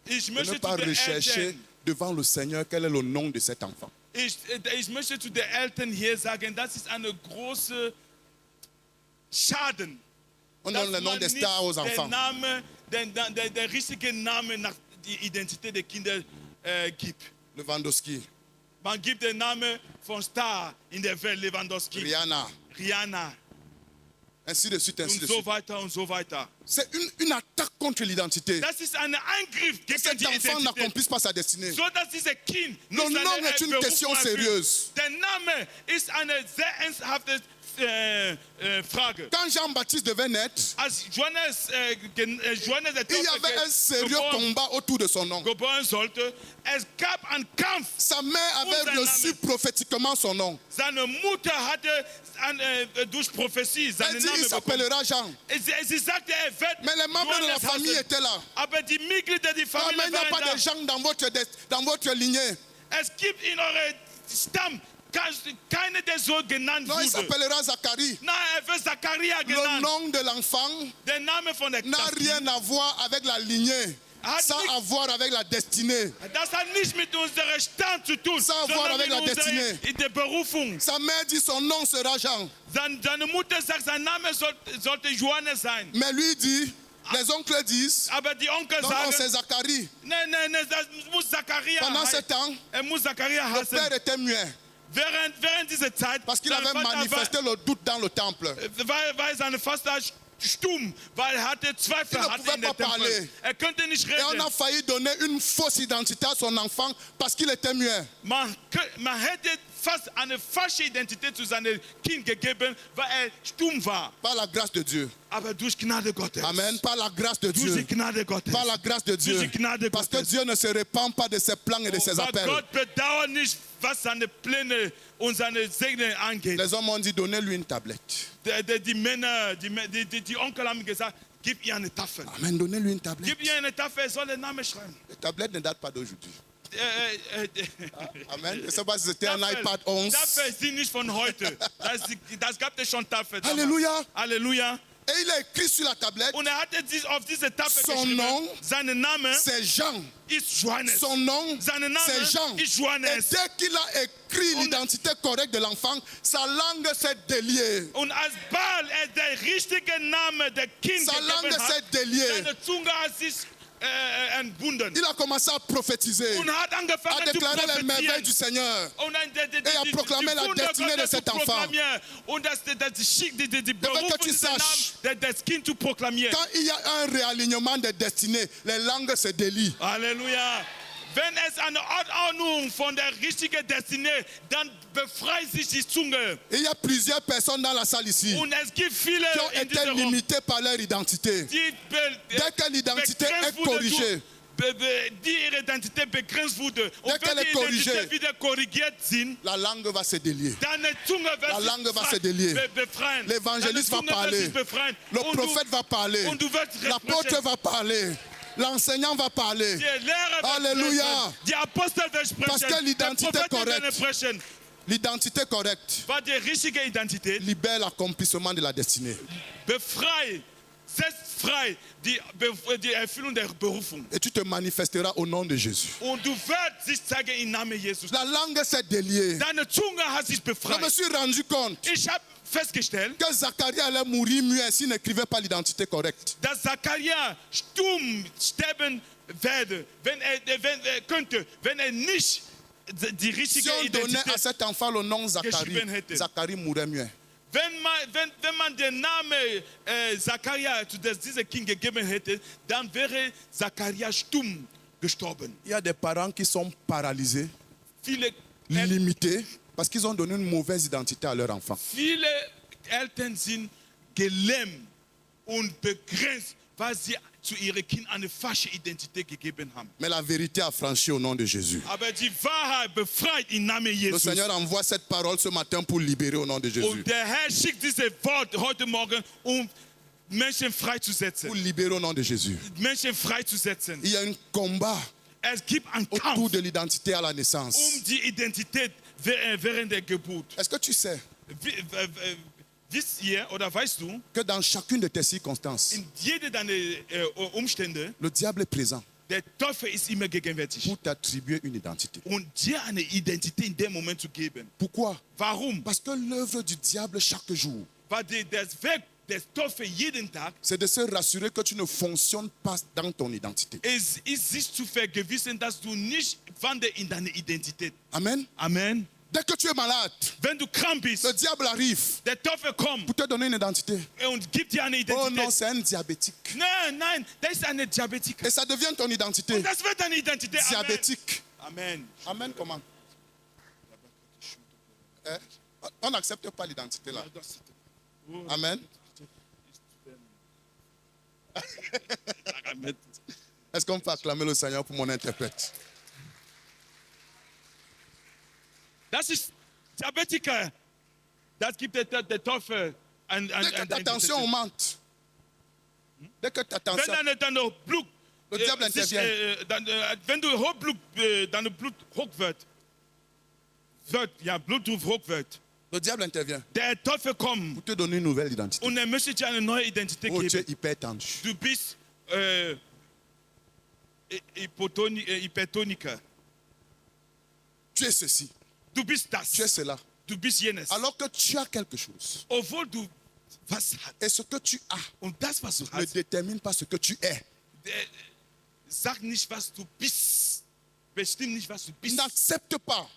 Speaker 2: Ich
Speaker 1: de
Speaker 2: möchte
Speaker 1: ne pas
Speaker 2: zu den
Speaker 1: rechercher
Speaker 2: Eltern,
Speaker 1: devant le Seigneur quel est le nom de cet enfant.
Speaker 2: ich möchte zu den Eltern hier sagen, das ist eine große Schaden.
Speaker 1: On
Speaker 2: dass
Speaker 1: donne le nom
Speaker 2: man
Speaker 1: des
Speaker 2: nicht
Speaker 1: stars aux
Speaker 2: den
Speaker 1: enfants.
Speaker 2: Namen, der richtige Name nach die Identität der Kinder gibt.
Speaker 1: Lewandowski,
Speaker 2: Man gibt den Namen von Star in der Welt, Lewandowski,
Speaker 1: Rihanna,
Speaker 2: Rihanna
Speaker 1: ainsi de suite, ainsi
Speaker 2: und
Speaker 1: de
Speaker 2: so
Speaker 1: suite.
Speaker 2: weiter und so weiter.
Speaker 1: C'est une attaque contre l'identité.
Speaker 2: Das ist ein Eingriff
Speaker 1: Que
Speaker 2: gegen
Speaker 1: cet
Speaker 2: die
Speaker 1: enfant
Speaker 2: Identität.
Speaker 1: n'accomplisse pas sa destinée.
Speaker 2: So dass dieses Kind
Speaker 1: Le
Speaker 2: nicht
Speaker 1: nom
Speaker 2: seine
Speaker 1: est une
Speaker 2: Berufung
Speaker 1: question
Speaker 2: erfüllt.
Speaker 1: sérieuse.
Speaker 2: Der Name ist eine sehr ernsthafte Frage.
Speaker 1: Quand Jean-Baptiste devait naître,
Speaker 2: Als Johannes der
Speaker 1: il y
Speaker 2: Täufer
Speaker 1: avait un sérieux combat autour de son nom.
Speaker 2: geboren sollte, es gab einen Kampf.
Speaker 1: Sa mère avait
Speaker 2: sein
Speaker 1: reçu
Speaker 2: Name.
Speaker 1: prophétiquement son nom.
Speaker 2: Seine Mutter hatte durch Prophetie
Speaker 1: Elle
Speaker 2: seinen
Speaker 1: dit,
Speaker 2: Namen
Speaker 1: il
Speaker 2: bekommen.
Speaker 1: s'appellera Jean.
Speaker 2: Sie sagte, wird
Speaker 1: Mais les membres de la
Speaker 2: Johannes
Speaker 1: famille
Speaker 2: heißen.
Speaker 1: étaient là.
Speaker 2: Aber die Mitglieder der
Speaker 1: Ah, mais
Speaker 2: Familie
Speaker 1: il n'y a pas
Speaker 2: waren
Speaker 1: de
Speaker 2: da.
Speaker 1: Jean dans votre lignée.
Speaker 2: Es gibt in eurem Stamm keine, der so genannt
Speaker 1: Non, il
Speaker 2: wurde.
Speaker 1: s'appellera Zacharie.
Speaker 2: Nein, wird Zachariah
Speaker 1: Le
Speaker 2: genannt.
Speaker 1: nom de l'enfant
Speaker 2: Der Name von der
Speaker 1: n'a
Speaker 2: das
Speaker 1: rien à voir avec la lignée,
Speaker 2: Hat
Speaker 1: sans
Speaker 2: nichts-
Speaker 1: avoir avec la destinée.
Speaker 2: Das hat nichts mit unserem Stand zu tun,
Speaker 1: Ça a à voir
Speaker 2: sondern
Speaker 1: avec
Speaker 2: mit
Speaker 1: la destinée.
Speaker 2: in der Berufung.
Speaker 1: Sa mère dit son nom sera Jean.
Speaker 2: Seine Mutter sagt, sein Name sollte Johannes sein.
Speaker 1: Mais lui dit, les oncles disent,
Speaker 2: Aber die Onkel
Speaker 1: non, non,
Speaker 2: sagen,
Speaker 1: c'est Zacharie.
Speaker 2: nein, das muss Zachariah
Speaker 1: Pendant ce
Speaker 2: heißen.
Speaker 1: temps,
Speaker 2: Muss Zachariah
Speaker 1: le père
Speaker 2: heißen.
Speaker 1: était muet
Speaker 2: Während dieser Zeit,
Speaker 1: parce qu'il
Speaker 2: sein
Speaker 1: avait
Speaker 2: Vater
Speaker 1: manifesté le doute dans le temple.
Speaker 2: war sein Vater stumm, weil er hatte Zweifel
Speaker 1: Il ne
Speaker 2: hatte
Speaker 1: pouvait
Speaker 2: in der
Speaker 1: pas
Speaker 2: Tempel.
Speaker 1: parler.
Speaker 2: Er konnte nicht
Speaker 1: Et on
Speaker 2: reden.
Speaker 1: a failli donner une fausse identité à son enfant parce qu'il était muet.
Speaker 2: Man hätte fast eine falsche Identität zu seinem Kind gegeben, weil er stumm war.
Speaker 1: Par la grâce de Dieu.
Speaker 2: Aber durch Gnade Gottes.
Speaker 1: Amen. Par la grâce de
Speaker 2: Durch
Speaker 1: Dieu.
Speaker 2: die Gnade Gottes.
Speaker 1: Par la grâce de Dieu.
Speaker 2: Durch die Gnade
Speaker 1: Parce que
Speaker 2: Gottes.
Speaker 1: Dieu ne se répand pas de ses plans et de ses
Speaker 2: Weil
Speaker 1: appels.
Speaker 2: Gott bedauert nicht, was seine Pläne und seine Segen angeht.
Speaker 1: Les hommes ont dit, donnez-lui une tablette.
Speaker 2: Die Männer, die Onkel haben gesagt, gib ihr eine Tafel.
Speaker 1: Amen, donnez-lui une tablette.
Speaker 2: Gib ihr eine Tafel, er soll den Namen schreiben.
Speaker 1: Les tablettes ne datent pas d'aujourd'hui. Amen. Je ne sais pas si c'était un iPad 11.
Speaker 2: Tafel ist nicht von heute. Das gab es schon Tafel. damals.
Speaker 1: Alléluia.
Speaker 2: Halleluja.
Speaker 1: Et il a écrit sur la tablette,
Speaker 2: Und er hatte auf diese Tafel
Speaker 1: Son
Speaker 2: geschrieben,
Speaker 1: nom,
Speaker 2: sein Name
Speaker 1: c'est Jean.
Speaker 2: ist Johannes.
Speaker 1: Son nom,
Speaker 2: Sein Name
Speaker 1: c'est Jean.
Speaker 2: ist
Speaker 1: Et
Speaker 2: Johannes.
Speaker 1: dès qu'il a écrit l'identité correcte de l'enfant, sa langue s'est déliée.
Speaker 2: Und als Baal der richtige Name der Kind
Speaker 1: Sa langue
Speaker 2: gegeben
Speaker 1: s'est
Speaker 2: hat,
Speaker 1: déliée.
Speaker 2: seine Zunge hat sich entbunden.
Speaker 1: Il a commencé à prophétiser,
Speaker 2: Und hat
Speaker 1: à
Speaker 2: angefangen zu
Speaker 1: déclarer les merveilles du
Speaker 2: prophétieren.
Speaker 1: Seigneur.
Speaker 2: Und
Speaker 1: Et à proclamer la destinée de cet enfant.
Speaker 2: Und die
Speaker 1: que
Speaker 2: Berufung
Speaker 1: tu
Speaker 2: des Namen
Speaker 1: saches.
Speaker 2: des Kind zu proklamieren.
Speaker 1: Quand il y a un réalignement des destinées, les langues se délient.
Speaker 2: Halleluja. Wenn es eine Ordnung von der richtigen Destinée, dann befreit sich die Zunge.
Speaker 1: Et il y a plusieurs personnes dans la salle ici
Speaker 2: Und es gibt viele
Speaker 1: qui ont
Speaker 2: in
Speaker 1: été
Speaker 2: diesem Raum,
Speaker 1: limitées par leur identité.
Speaker 2: die
Speaker 1: Dès que l'identité
Speaker 2: begrenzt
Speaker 1: est
Speaker 2: wurde
Speaker 1: corrigée,
Speaker 2: die ihre Identität begrenzt wurde. Und
Speaker 1: Dès
Speaker 2: wenn
Speaker 1: qu'elle
Speaker 2: die
Speaker 1: est corrigée,
Speaker 2: Identität wieder korrigiert sind,
Speaker 1: la langue va se délier.
Speaker 2: deine Zunge wird
Speaker 1: La
Speaker 2: sich
Speaker 1: langue va se délier.
Speaker 2: befreien.
Speaker 1: L'évangéliste va
Speaker 2: Deine Zunge wird
Speaker 1: parler.
Speaker 2: sich befreien.
Speaker 1: Le
Speaker 2: Und du-
Speaker 1: prophète va parler.
Speaker 2: und du wirst
Speaker 1: L'apôtre
Speaker 2: sprechen.
Speaker 1: va parler. L'enseignant va parler.
Speaker 2: Der Lehrer wird
Speaker 1: Alléluia.
Speaker 2: sprechen. Die Apostel wird sprechen.
Speaker 1: Parce que l'identité
Speaker 2: der Prophet
Speaker 1: correcte.
Speaker 2: wird sprechen.
Speaker 1: L'identité correcte
Speaker 2: War die richtige Identität
Speaker 1: libère l'accomplissement de la destinée.
Speaker 2: befreit, setzt frei die Erfüllung der Berufung.
Speaker 1: Et tu te manifesteras au nom de Jésus.
Speaker 2: Und du wirst sich zeigen im Namen Jesus.
Speaker 1: La langue s'est déliée.
Speaker 2: Deine Zunge hat sich
Speaker 1: Je me
Speaker 2: befreit.
Speaker 1: suis rendu compte
Speaker 2: Ich habe festgestellt,
Speaker 1: que Zacharie allait mourir muet s'il n'écrivait pas l'identité correcte.
Speaker 2: dass Zachariah stumm sterben werde, wenn er nicht die
Speaker 1: Si
Speaker 2: richtige
Speaker 1: on donnait à
Speaker 2: Identität.
Speaker 1: cet enfant le nom Zacharie,
Speaker 2: geschrieben hätte.
Speaker 1: Zacharie mourrait muet.
Speaker 2: Wenn man den Namen Zachariah zu diesem Kind gegeben hätte, dann wäre Zachariah stumm gestorben.
Speaker 1: Il y a des parents qui sont paralysés,
Speaker 2: Viele
Speaker 1: limités, parce qu'ils ont donné une mauvaise identité à leur enfant.
Speaker 2: Viele Eltern sind gelähmt und begrenzt, weil sie zu ihrem Kind eine falsche Identität gegeben haben.
Speaker 1: Mais la vérité a franchi au nom de Jésus.
Speaker 2: Aber die Wahrheit befreit im Namen
Speaker 1: Le
Speaker 2: Jesus.
Speaker 1: Seigneur envoie cette parole ce matin pour libérer au nom de Jésus.
Speaker 2: Und der Herr schickt dieses Wort heute Morgen, um Menschen
Speaker 1: Pour
Speaker 2: freizusetzen.
Speaker 1: libérer au nom de Jésus.
Speaker 2: Menschen freizusetzen.
Speaker 1: Il y a un combat
Speaker 2: Es gibt einen
Speaker 1: autour
Speaker 2: Kampf
Speaker 1: de l'identité à la naissance.
Speaker 2: die Identität während der Geburt.
Speaker 1: Est-ce que tu sais
Speaker 2: Wisst ihr oder weißt du,
Speaker 1: que dans chacune de tes circonstances,
Speaker 2: in jeder deiner Umstände,
Speaker 1: le diable est présent
Speaker 2: der Teufel ist immer gegenwärtig.
Speaker 1: pour t'attribuer une identité?
Speaker 2: Und dir eine Identität in dem Moment zu geben.
Speaker 1: Pourquoi?
Speaker 2: Warum?
Speaker 1: Parce que l'œuvre du diable chaque jour,
Speaker 2: Weil das Werk des Teufels jeden Tag
Speaker 1: c'est de se rassurer que tu ne fonctionnes pas dans ton identité.
Speaker 2: ist sich zu vergewissen, dass du nicht wandelst in deine Identität.
Speaker 1: Amen.
Speaker 2: Amen.
Speaker 1: Dès que tu es malade,
Speaker 2: Wenn du krank bist,
Speaker 1: le diable arrive
Speaker 2: der Teufel kommt
Speaker 1: pour te donner une identité.
Speaker 2: und gibt dir eine
Speaker 1: Oh
Speaker 2: Identität.
Speaker 1: non, c'est un diabétique.
Speaker 2: Nein, das ist eine Diabetiker.
Speaker 1: Et ça devient ton identité.
Speaker 2: Und das wird deine Identität. Amen.
Speaker 1: Diabétique.
Speaker 2: Amen.
Speaker 1: Amen, comment? Hein? On n'accepte pas l'identité là. Amen. Est-ce qu'on peut acclamer le Seigneur pour mon interprète?
Speaker 2: Das ist Diabetiker. Das gibt der Teufel
Speaker 1: Dès que ta tension augmente, dès que ta tension,
Speaker 2: Wenn dein Blut,
Speaker 1: Le diable intervient.
Speaker 2: wenn du dein Blut hoch wird, Blutdruck hoch wird,
Speaker 1: le diable intervient
Speaker 2: der Teufel kommt
Speaker 1: pour te donner une nouvelle identité.
Speaker 2: und er möchte dir eine neue Identität
Speaker 1: Oh, tu es
Speaker 2: geben.
Speaker 1: hypertendu.
Speaker 2: Du bist Hypertoniker.
Speaker 1: Tu es ceci.
Speaker 2: Du bist das.
Speaker 1: Tu es cela.
Speaker 2: Du bist jenes.
Speaker 1: Alors que tu as quelque chose.
Speaker 2: Obwohl du was hast.
Speaker 1: Et ce que tu as
Speaker 2: Und das, was du
Speaker 1: ne
Speaker 2: hast,
Speaker 1: détermine pas ce que tu es.
Speaker 2: sag nicht, was du bist. Bestimmt nicht, was du bist.
Speaker 1: N'accepte pas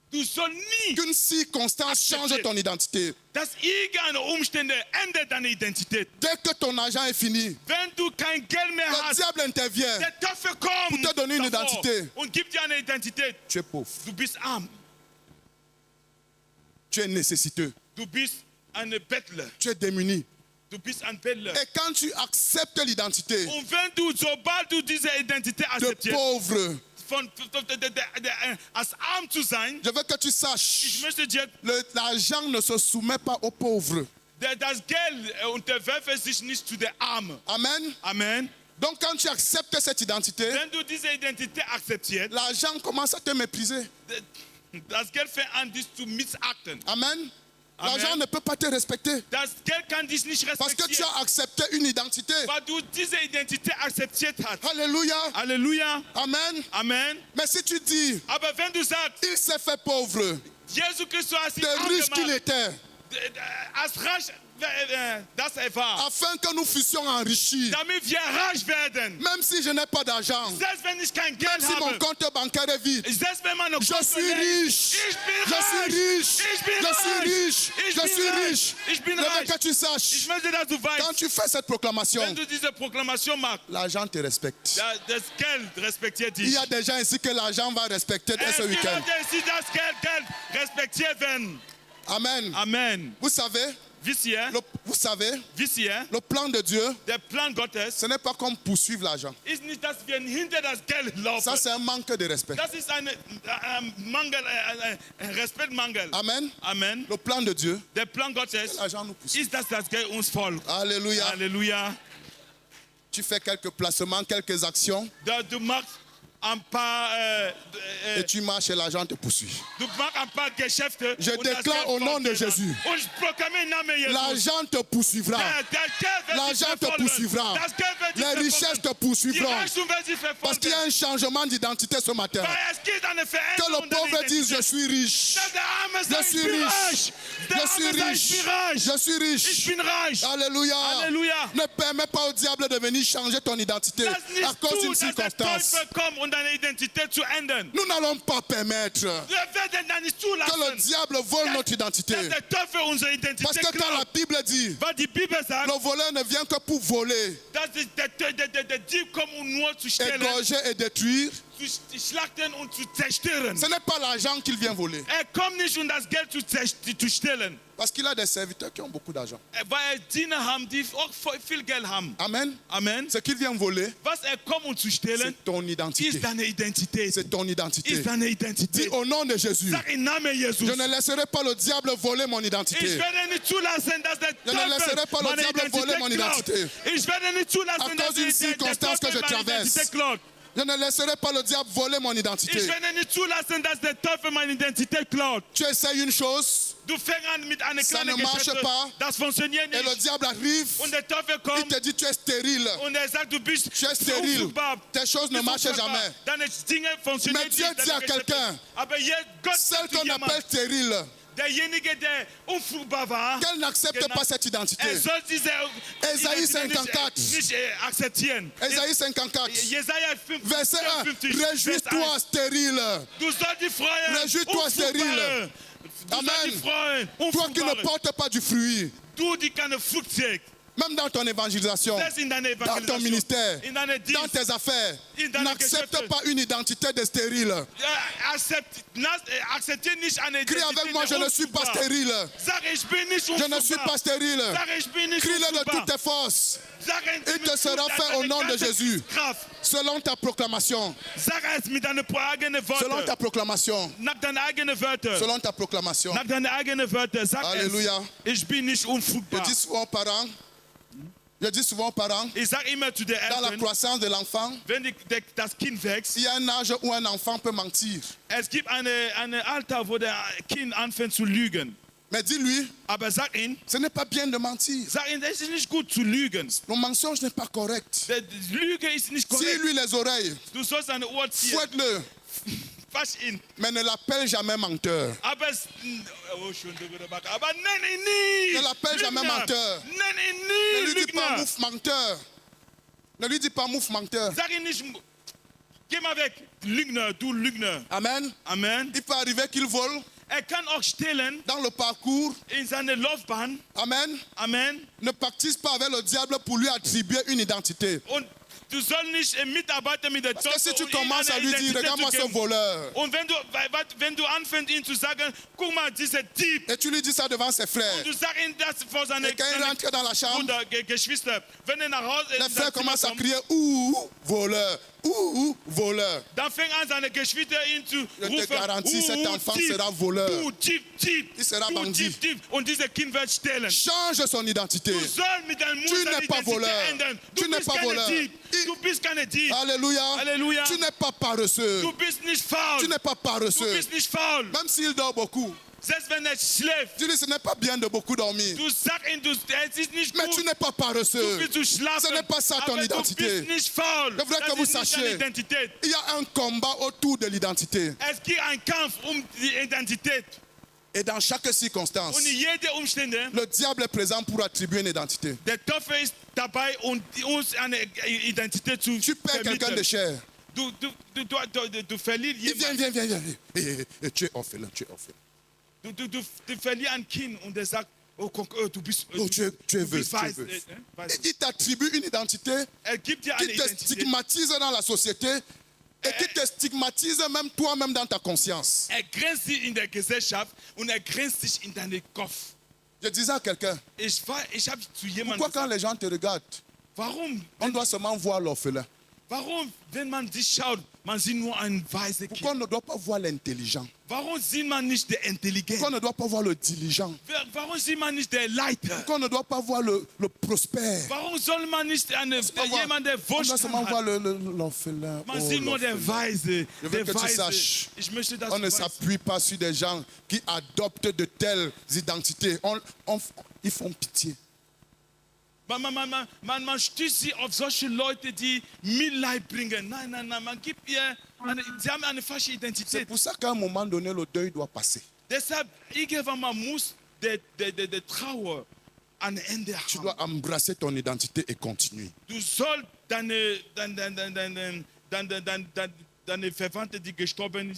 Speaker 2: Du sollst nie,
Speaker 1: qu'une circonstance change ton identité.
Speaker 2: dass irgendeine Umstände ändert deine Identität.
Speaker 1: Dès que ton argent est fini,
Speaker 2: Wenn du kein Geld mehr
Speaker 1: le
Speaker 2: hast,
Speaker 1: diable intervient.
Speaker 2: der Teufel kommt
Speaker 1: Pour te donner une
Speaker 2: davor
Speaker 1: identité.
Speaker 2: und gibt dir eine Identität.
Speaker 1: Tu es pauvre.
Speaker 2: Du bist arm.
Speaker 1: Tu es nécessiteux.
Speaker 2: Du bist ein Bettler.
Speaker 1: Tu es démuni.
Speaker 2: Du bist ein Bettler.
Speaker 1: Et quand tu acceptes l'identité
Speaker 2: Und wenn du, sobald du diese Identität
Speaker 1: de
Speaker 2: akzeptierst,
Speaker 1: pauvre,
Speaker 2: als arm zu sein,
Speaker 1: je veux que tu
Speaker 2: ich
Speaker 1: saches,
Speaker 2: möchte dir,
Speaker 1: l'argent ne se soumet pas aux pauvres.
Speaker 2: das Geld unterwerfe sich nicht zu der Armen.
Speaker 1: Amen.
Speaker 2: Amen.
Speaker 1: Donc quand tu acceptes cette identité,
Speaker 2: wenn du diese Identität akzeptierst,
Speaker 1: l'argent commence à te mépriser.
Speaker 2: das Geld fängt an, dich zu missachten.
Speaker 1: Amen.
Speaker 2: Amen.
Speaker 1: L'argent ne peut pas te respecter.
Speaker 2: Das Geld kann dich nicht
Speaker 1: Parce que tu
Speaker 2: respektieren,
Speaker 1: as accepté une identité.
Speaker 2: weil du diese Identität akzeptiert hast.
Speaker 1: Alléluia.
Speaker 2: Halleluja.
Speaker 1: Amen.
Speaker 2: Amen.
Speaker 1: Mais si tu dis,
Speaker 2: Aber wenn du sagst,
Speaker 1: il s'est fait pauvre,
Speaker 2: Jesus Christus hat sich
Speaker 1: de
Speaker 2: arm
Speaker 1: riche qu'il
Speaker 2: gemacht,
Speaker 1: était,
Speaker 2: als reich, das war,
Speaker 1: afin que nous fussions enrichis.
Speaker 2: damit wir reich werden.
Speaker 1: Même si je n'ai pas d'argent,
Speaker 2: Selbst wenn ich kein Geld
Speaker 1: même si mon
Speaker 2: habe,
Speaker 1: compte bancaire est vide,
Speaker 2: selbst wenn meine
Speaker 1: je
Speaker 2: Konto
Speaker 1: suis
Speaker 2: leer
Speaker 1: riche.
Speaker 2: ist, ich bin
Speaker 1: Je suis
Speaker 2: reich.
Speaker 1: riche.
Speaker 2: Ich bin
Speaker 1: Je suis
Speaker 2: reich.
Speaker 1: riche.
Speaker 2: Ich
Speaker 1: Je
Speaker 2: bin
Speaker 1: suis
Speaker 2: reich.
Speaker 1: riche.
Speaker 2: Ich bin
Speaker 1: Je veux
Speaker 2: reich.
Speaker 1: que tu
Speaker 2: Ich
Speaker 1: saches,
Speaker 2: möchte, dass du
Speaker 1: quand
Speaker 2: weißt,
Speaker 1: tu fais cette proclamation,
Speaker 2: wenn du diese Proklamation machst,
Speaker 1: l'argent te respecte.
Speaker 2: das Geld respektiert
Speaker 1: Il
Speaker 2: dich.
Speaker 1: y a des gens ici que l'argent va respecter dès ce
Speaker 2: Es gibt
Speaker 1: week-end.
Speaker 2: Leute, die das Geld respektiert werden.
Speaker 1: Amen.
Speaker 2: Amen.
Speaker 1: Vous savez,
Speaker 2: Wisst ihr,
Speaker 1: le plan de Dieu,
Speaker 2: der Plan Gottes
Speaker 1: ce n'est pas comme poursuivre l'argent.
Speaker 2: ist nicht, dass wir hinter das Geld laufen.
Speaker 1: Ça, c'est un manque de respect.
Speaker 2: Das ist ein Mangel, Respektmangel.
Speaker 1: Amen.
Speaker 2: Amen.
Speaker 1: Le plan de Dieu,
Speaker 2: Der Plan Gottes
Speaker 1: l'argent nous poursuit.
Speaker 2: ist, dass das Geld uns folgt.
Speaker 1: Alléluia.
Speaker 2: Halleluja.
Speaker 1: Tu fais quelques placements, quelques actions
Speaker 2: Du machst ein paar,
Speaker 1: et tu marches et l'argent te poursuit.
Speaker 2: du machst ein paar Geschäfte.
Speaker 1: Je
Speaker 2: und das
Speaker 1: déclare
Speaker 2: Geld
Speaker 1: au nom
Speaker 2: folgt
Speaker 1: de
Speaker 2: dir dann.
Speaker 1: Jésus.
Speaker 2: Und ich proklamiere im Namen Jesus.
Speaker 1: L'argent te poursuivra.
Speaker 2: Das Geld wird dich
Speaker 1: L'argent te
Speaker 2: verfolgen.
Speaker 1: poursuivra.
Speaker 2: Das Geld wird dich
Speaker 1: Les richesses
Speaker 2: verfolgen.
Speaker 1: te
Speaker 2: Die
Speaker 1: poursuivront.
Speaker 2: Reichtum wird dich
Speaker 1: Parce qu'il y a
Speaker 2: verfolgen.
Speaker 1: un changement d'identité ce matin.
Speaker 2: Weil es gibt eine
Speaker 1: Que
Speaker 2: Veränderung
Speaker 1: le
Speaker 2: der
Speaker 1: pauvre dise, je
Speaker 2: Identität.
Speaker 1: suis riche.
Speaker 2: Dass der Arme
Speaker 1: Je
Speaker 2: sagt, ich
Speaker 1: suis
Speaker 2: bin
Speaker 1: riche.
Speaker 2: reich. Der
Speaker 1: Je suis
Speaker 2: Arme sagt, ich
Speaker 1: riche.
Speaker 2: bin reich.
Speaker 1: Je suis
Speaker 2: Ich
Speaker 1: riche.
Speaker 2: bin reich.
Speaker 1: Alléluia.
Speaker 2: Alléluia.
Speaker 1: Ne permets pas au diable de venir changer ton identité
Speaker 2: Lass
Speaker 1: à
Speaker 2: nicht
Speaker 1: cause
Speaker 2: zu,
Speaker 1: d'une
Speaker 2: dass der
Speaker 1: circonstance.
Speaker 2: Teufel kommt, um deine Identität zu ändern.
Speaker 1: Nous n'allons pas permettre
Speaker 2: Wir werden das nicht
Speaker 1: que le
Speaker 2: zulassen,
Speaker 1: diable vole notre identité.
Speaker 2: dass der Teufel unsere
Speaker 1: Parce
Speaker 2: Identität
Speaker 1: que quand la
Speaker 2: klaut.
Speaker 1: Bible dit,
Speaker 2: Weil die Bibel sagt,
Speaker 1: le voleur ne vient que pour voler,
Speaker 2: dass der Dieb kommt, um nur zu stehlen,
Speaker 1: égorger et détruire,
Speaker 2: zu schlachten und zu zerstören.
Speaker 1: ce n'est pas l'argent qu'il vient voler.
Speaker 2: Kommt nicht, um das Geld zu stehlen.
Speaker 1: Parce qu'il a des serviteurs qui ont beaucoup d'argent.
Speaker 2: Weil Diener haben, die auch viel Geld haben.
Speaker 1: Amen.
Speaker 2: Amen.
Speaker 1: Ce qu'il vient voler,
Speaker 2: Was kommt, um zu stehlen,
Speaker 1: c'est ton identité.
Speaker 2: ist deine Identität.
Speaker 1: C'est ton identité.
Speaker 2: Ist deine
Speaker 1: Dis
Speaker 2: Identität.
Speaker 1: au nom de Jésus,
Speaker 2: Sag im Namen Jesus.
Speaker 1: je ne laisserai pas le diable voler mon
Speaker 2: Ich
Speaker 1: identité.
Speaker 2: werde nicht zulassen, dass der
Speaker 1: Je ne laisserai pas
Speaker 2: Teufel
Speaker 1: le
Speaker 2: meine
Speaker 1: diable voler mon
Speaker 2: Identität klaut.
Speaker 1: identité.
Speaker 2: Ich werde nicht
Speaker 1: À
Speaker 2: zulassen,
Speaker 1: cause
Speaker 2: dass
Speaker 1: d'une
Speaker 2: der
Speaker 1: circonstance que je
Speaker 2: Teufel meine
Speaker 1: traverse.
Speaker 2: Identität klaut.
Speaker 1: Je ne laisserai pas le diable voler mon
Speaker 2: Ich
Speaker 1: identité.
Speaker 2: werde nicht zulassen, dass der Teufel meine Identität klaut.
Speaker 1: Tu essayes une chose
Speaker 2: Du fängst an mit einer
Speaker 1: Ça
Speaker 2: kleinen
Speaker 1: ne marche
Speaker 2: Geschichte.
Speaker 1: pas.
Speaker 2: Das funktioniert
Speaker 1: et le
Speaker 2: nicht.
Speaker 1: diable arrive,
Speaker 2: Und der Teufel
Speaker 1: il
Speaker 2: kommt
Speaker 1: te dit tu es stérile.
Speaker 2: und er sagt, du bist
Speaker 1: Tu es stérile.
Speaker 2: unfruchtbar.
Speaker 1: Tes choses ne
Speaker 2: Bist
Speaker 1: marchent
Speaker 2: unfruchtbar.
Speaker 1: jamais.
Speaker 2: Deine Dinge funktionieren
Speaker 1: Mais Dieu
Speaker 2: nicht.
Speaker 1: dit à
Speaker 2: deine Geschäfte.
Speaker 1: quelqu'un,
Speaker 2: Aber Gott
Speaker 1: Celle
Speaker 2: sagt zu
Speaker 1: qu'on
Speaker 2: jemand,
Speaker 1: appelle stérile,
Speaker 2: derjenige, der unfruchtbar war,
Speaker 1: qu'elle n'accepte
Speaker 2: Genau.
Speaker 1: pas cette identité.
Speaker 2: soll diese
Speaker 1: Esaïe
Speaker 2: Identität
Speaker 1: 54.
Speaker 2: nicht akzeptieren.
Speaker 1: Ésaïe 54,
Speaker 2: Jesaja 5,
Speaker 1: verset 1.
Speaker 2: 50, Vers 1.
Speaker 1: Réjouis-toi stérile.
Speaker 2: Du sollst dich freuen.
Speaker 1: Réjouis-toi,
Speaker 2: Unfruchtbare.
Speaker 1: stérile.
Speaker 2: Du sollst
Speaker 1: Amen.
Speaker 2: dich freuen.
Speaker 1: Toi qui ne
Speaker 2: Unfruchtbare.
Speaker 1: portes pas du fruit,
Speaker 2: Du, die keine Frucht trägt.
Speaker 1: même dans ton évangélisation,
Speaker 2: Selbst in deiner
Speaker 1: dans ton
Speaker 2: Evangelisation.
Speaker 1: ministère,
Speaker 2: In deiner
Speaker 1: dans
Speaker 2: Dienst.
Speaker 1: tes affaires,
Speaker 2: In deiner
Speaker 1: n'accepte
Speaker 2: Geschäfte.
Speaker 1: pas une identité de stérile.
Speaker 2: Akzeptiere nicht eine
Speaker 1: Crie
Speaker 2: Identität
Speaker 1: avec moi, je
Speaker 2: der
Speaker 1: ne suis pas
Speaker 2: unfruchtbar.
Speaker 1: stérile.
Speaker 2: Sag, ich bin nicht
Speaker 1: Je
Speaker 2: unfruchtbar.
Speaker 1: ne suis pas stérile.
Speaker 2: Sag, ich bin nicht
Speaker 1: Crie-le de
Speaker 2: unfruchtbar.
Speaker 1: toutes tes forces,
Speaker 2: Sag es
Speaker 1: Il
Speaker 2: mit
Speaker 1: te sera
Speaker 2: Mut,
Speaker 1: fait
Speaker 2: deine
Speaker 1: au nom de
Speaker 2: ganze
Speaker 1: Jésus.
Speaker 2: Kraft.
Speaker 1: selon ta proclamation.
Speaker 2: Sag es mit deinen eigenen
Speaker 1: Selon
Speaker 2: Worten.
Speaker 1: ta proclamation.
Speaker 2: Nach deinen eigenen Wörtern.
Speaker 1: Selon ta proclamation.
Speaker 2: Nach deinen eigenen Wörtern. Sag
Speaker 1: Alléluia.
Speaker 2: es. Ich bin nicht
Speaker 1: Je
Speaker 2: unfruchtbar.
Speaker 1: dis souvent aux parents,
Speaker 2: Ich sage immer zu den
Speaker 1: dans la
Speaker 2: Eltern,
Speaker 1: croissance de l'enfant,
Speaker 2: wenn das Kind wächst,
Speaker 1: il y a un âge où un enfant peut mentir.
Speaker 2: es gibt eine Alter, wo der Kind anfängt zu lügen.
Speaker 1: Mais dis-lui,
Speaker 2: Aber sag ihm,
Speaker 1: ce n'est pas bien de mentir.
Speaker 2: es ist nicht gut zu lügen.
Speaker 1: Le mensonge n'est pas correct.
Speaker 2: Die Lüge ist nicht
Speaker 1: Si
Speaker 2: korrekt.
Speaker 1: lui les oreilles,
Speaker 2: Du sollst deine Ohr ziehen.
Speaker 1: fouette-le,
Speaker 2: Fass ihn.
Speaker 1: mais ne l'appelle jamais menteur.
Speaker 2: Aber nenn ihn nie.
Speaker 1: Ne l'appelle jamais
Speaker 2: Lügner.
Speaker 1: menteur.
Speaker 2: Nenn ihn
Speaker 1: Ne
Speaker 2: nie
Speaker 1: lui dis pas
Speaker 2: Lügner.
Speaker 1: mouf menteur. Ne lui dis pas mouf menteur.
Speaker 2: Sag ihn nicht, geh mal weg. Lügner, du Lügner.
Speaker 1: Amen.
Speaker 2: Amen.
Speaker 1: Il peut arriver qu'il vole
Speaker 2: Kann auch stehlen
Speaker 1: dans le parcours.
Speaker 2: in seine Laufbahn.
Speaker 1: Amen.
Speaker 2: Amen.
Speaker 1: Ne pactise pas avec le diable pour lui attribuer une identité.
Speaker 2: Und du sollst nicht mitarbeiten mit der
Speaker 1: Parce que si tu
Speaker 2: um ihm
Speaker 1: commences à
Speaker 2: eine
Speaker 1: lui dire,
Speaker 2: Identität
Speaker 1: regarde-moi
Speaker 2: zu
Speaker 1: ce
Speaker 2: geben.
Speaker 1: voleur,
Speaker 2: Und wenn du anfängst, ihm zu sagen, guck mal, dieser Dieb,
Speaker 1: et tu lui dis ça devant ses frères,
Speaker 2: du sagst ihm das vor seine
Speaker 1: et quand il rentre dans la chambre,
Speaker 2: Geschwister, wenn er nach Hause
Speaker 1: les frères commencent à crier, ouh, voleur. ou voleur.
Speaker 2: Dann fängt an, seine Geschwister ihn zu
Speaker 1: Je te
Speaker 2: rufen.
Speaker 1: garantis, cet enfant
Speaker 2: Dieb,
Speaker 1: sera voleur.
Speaker 2: du Dieb, Dieb,
Speaker 1: Il sera
Speaker 2: du
Speaker 1: bandit.
Speaker 2: Dieb, Dieb. Und dieser Kind wird stehlen.
Speaker 1: Change son identité.
Speaker 2: Du sollst mit deinem Mund
Speaker 1: Tu
Speaker 2: deine
Speaker 1: n'es pas
Speaker 2: Identität
Speaker 1: voleur.
Speaker 2: ändern.
Speaker 1: Tu
Speaker 2: Du
Speaker 1: n'es
Speaker 2: bist
Speaker 1: pas
Speaker 2: keine
Speaker 1: voleur.
Speaker 2: Dieb. Du bist keine Dieb.
Speaker 1: Alléluia.
Speaker 2: Alléluia.
Speaker 1: Tu n'es pas paresseux.
Speaker 2: Du bist nicht faul.
Speaker 1: Tu n'es pas
Speaker 2: Du
Speaker 1: paresseux.
Speaker 2: bist nicht faul.
Speaker 1: Même s'il dort beaucoup.
Speaker 2: Selbst wenn er schläft,
Speaker 1: Tu dis, ce n'est pas bien de beaucoup dormir.
Speaker 2: du sagst ihm, es ist nicht
Speaker 1: Mais
Speaker 2: gut.
Speaker 1: tu n'es pas
Speaker 2: Du
Speaker 1: paresseux.
Speaker 2: willst du schlafen,
Speaker 1: Ce n'est pas ça ton
Speaker 2: aber
Speaker 1: identité.
Speaker 2: du bist nicht faul.
Speaker 1: Je voudrais que
Speaker 2: Das
Speaker 1: vous
Speaker 2: ist nicht deine
Speaker 1: sachiez.
Speaker 2: Identität.
Speaker 1: Il y a un combat autour de l'identité.
Speaker 2: Es gibt einen Kampf die Identität.
Speaker 1: Et dans chaque
Speaker 2: Und
Speaker 1: circonstance,
Speaker 2: in jeder Umstände,
Speaker 1: le diable est présent pour attribuer une identité.
Speaker 2: der Teufel ist dabei, uns eine Identität zu
Speaker 1: Tu perds quelqu'un de
Speaker 2: vermitteln.
Speaker 1: cher.
Speaker 2: Du verlierst
Speaker 1: Il vient,
Speaker 2: jemanden.
Speaker 1: viens. Et tu es orphelin, tu es orphelin.
Speaker 2: Du verlierst ein Kind und der sagt, du bist
Speaker 1: Tu es veuf,
Speaker 2: weiß.
Speaker 1: tu es veuf.
Speaker 2: Weiß.
Speaker 1: Et il t'attribue une identité
Speaker 2: Gibt dir eine
Speaker 1: qui te
Speaker 2: Identität.
Speaker 1: stigmatise dans la société et qui te stigmatise même toi-même dans ta conscience.
Speaker 2: Grenzt dich in der Gesellschaft und grenzt dich in deinen Kopf.
Speaker 1: Je disais à quelqu'un,
Speaker 2: Ich habe zu jemandem
Speaker 1: pourquoi quand
Speaker 2: gesagt,
Speaker 1: les gens te regardent,
Speaker 2: warum,
Speaker 1: on doit seulement voir l'orphelin?
Speaker 2: wenn man dich schaut, man sieht nur ein weißes
Speaker 1: Pourquoi on
Speaker 2: Kind.
Speaker 1: ne doit pas voir l'intelligent?
Speaker 2: Warum sieht man nicht der Intelligent?
Speaker 1: Pourquoi on ne doit pas voir le diligent?
Speaker 2: Warum sieht man nicht der Leiter?
Speaker 1: Pourquoi on ne doit pas voir le prospère?
Speaker 2: Warum soll man nicht jemand, der
Speaker 1: On doit
Speaker 2: Wohlstand
Speaker 1: seulement voir
Speaker 2: hat?
Speaker 1: l'orphelin.
Speaker 2: Man
Speaker 1: Oh,
Speaker 2: sieht nur der
Speaker 1: l'orphelin.
Speaker 2: Weise.
Speaker 1: Je veux
Speaker 2: Der
Speaker 1: que tu
Speaker 2: Weise.
Speaker 1: saches,
Speaker 2: Ich möchte, dass
Speaker 1: on
Speaker 2: du
Speaker 1: ne
Speaker 2: weißt.
Speaker 1: s'appuie pas sur des gens qui adoptent de telles identités. Ils font pitié.
Speaker 2: Man stößt sie auf solche Leute, die Mitleid bringen. Nein, man gibt ihr, sie haben eine falsche
Speaker 1: C'est
Speaker 2: Identität.
Speaker 1: pour ça qu'à un moment donné, le deuil doit passer.
Speaker 2: Deshalb, irgendwann mal muss der Trauer ein Ende
Speaker 1: Tu
Speaker 2: haben.
Speaker 1: dois embrasser ton identité et continuer.
Speaker 2: Du sollst deine Verwandte, die gestorben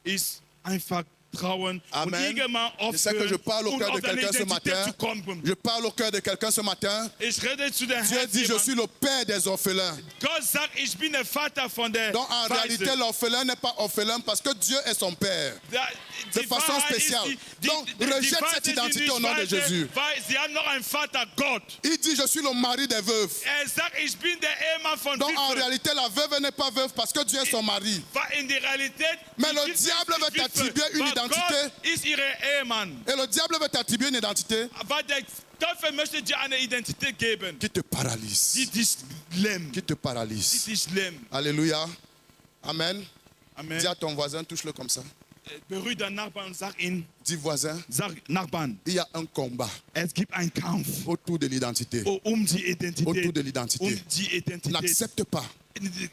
Speaker 2: ist, einfach trauen
Speaker 1: Amen.
Speaker 2: und irgendwann
Speaker 1: Je sais que je parle au
Speaker 2: aufhören
Speaker 1: cœur
Speaker 2: und
Speaker 1: de
Speaker 2: auf deine
Speaker 1: quelqu'un ce
Speaker 2: Identität
Speaker 1: matin.
Speaker 2: zu kommen.
Speaker 1: Je parle au cœur de quelqu'un ce matin.
Speaker 2: Ich rede zu der
Speaker 1: Dieu
Speaker 2: Herz.
Speaker 1: dit, je suis le père des orphelins.
Speaker 2: Gott sagt, ich bin der Vater von der
Speaker 1: Donc en
Speaker 2: Weise.
Speaker 1: réalité, l'orphelin n'est pas orphelin parce que Dieu est son père.
Speaker 2: Die
Speaker 1: de façon
Speaker 2: Wahrheit
Speaker 1: spéciale.
Speaker 2: ist
Speaker 1: Donc, rejette
Speaker 2: Weise
Speaker 1: cette
Speaker 2: sind
Speaker 1: identité
Speaker 2: nicht
Speaker 1: au nom de
Speaker 2: Weise,
Speaker 1: Jésus.
Speaker 2: Weil sie haben noch einen Vater, Gott.
Speaker 1: Il dit, je suis le mari des veuves.
Speaker 2: Sagt, ich bin der Ehemann von
Speaker 1: Donc en
Speaker 2: Witwen.
Speaker 1: réalité, la veuve n'est pas veuve parce que Dieu est son mari.
Speaker 2: Weil in der Realität,
Speaker 1: Mais
Speaker 2: die
Speaker 1: le
Speaker 2: Witwe
Speaker 1: diable
Speaker 2: ist
Speaker 1: veut
Speaker 2: die Witwe,
Speaker 1: t'attribuer une
Speaker 2: weil
Speaker 1: identité.
Speaker 2: Gott ist ihre Ehemann.
Speaker 1: Et le diable veut t'attribuer une identité
Speaker 2: Weil der Teufel möchte dir eine Identität geben,
Speaker 1: qui te paralyse.
Speaker 2: die dich lähmt.
Speaker 1: Qui te
Speaker 2: Die
Speaker 1: paralyse.
Speaker 2: dich lähmt.
Speaker 1: Alléluia. Amen.
Speaker 2: Amen.
Speaker 1: Dis à ton voisin, touche-le comme ça.
Speaker 2: Berühre deinen Nachbarn und sag ihm,
Speaker 1: Dis voisin,
Speaker 2: sag Nachbarn,
Speaker 1: il y a un combat
Speaker 2: es gibt einen Kampf
Speaker 1: autour de l'identité.
Speaker 2: die Identität.
Speaker 1: Autour de l'identité.
Speaker 2: Die Identität.
Speaker 1: N'accepte pas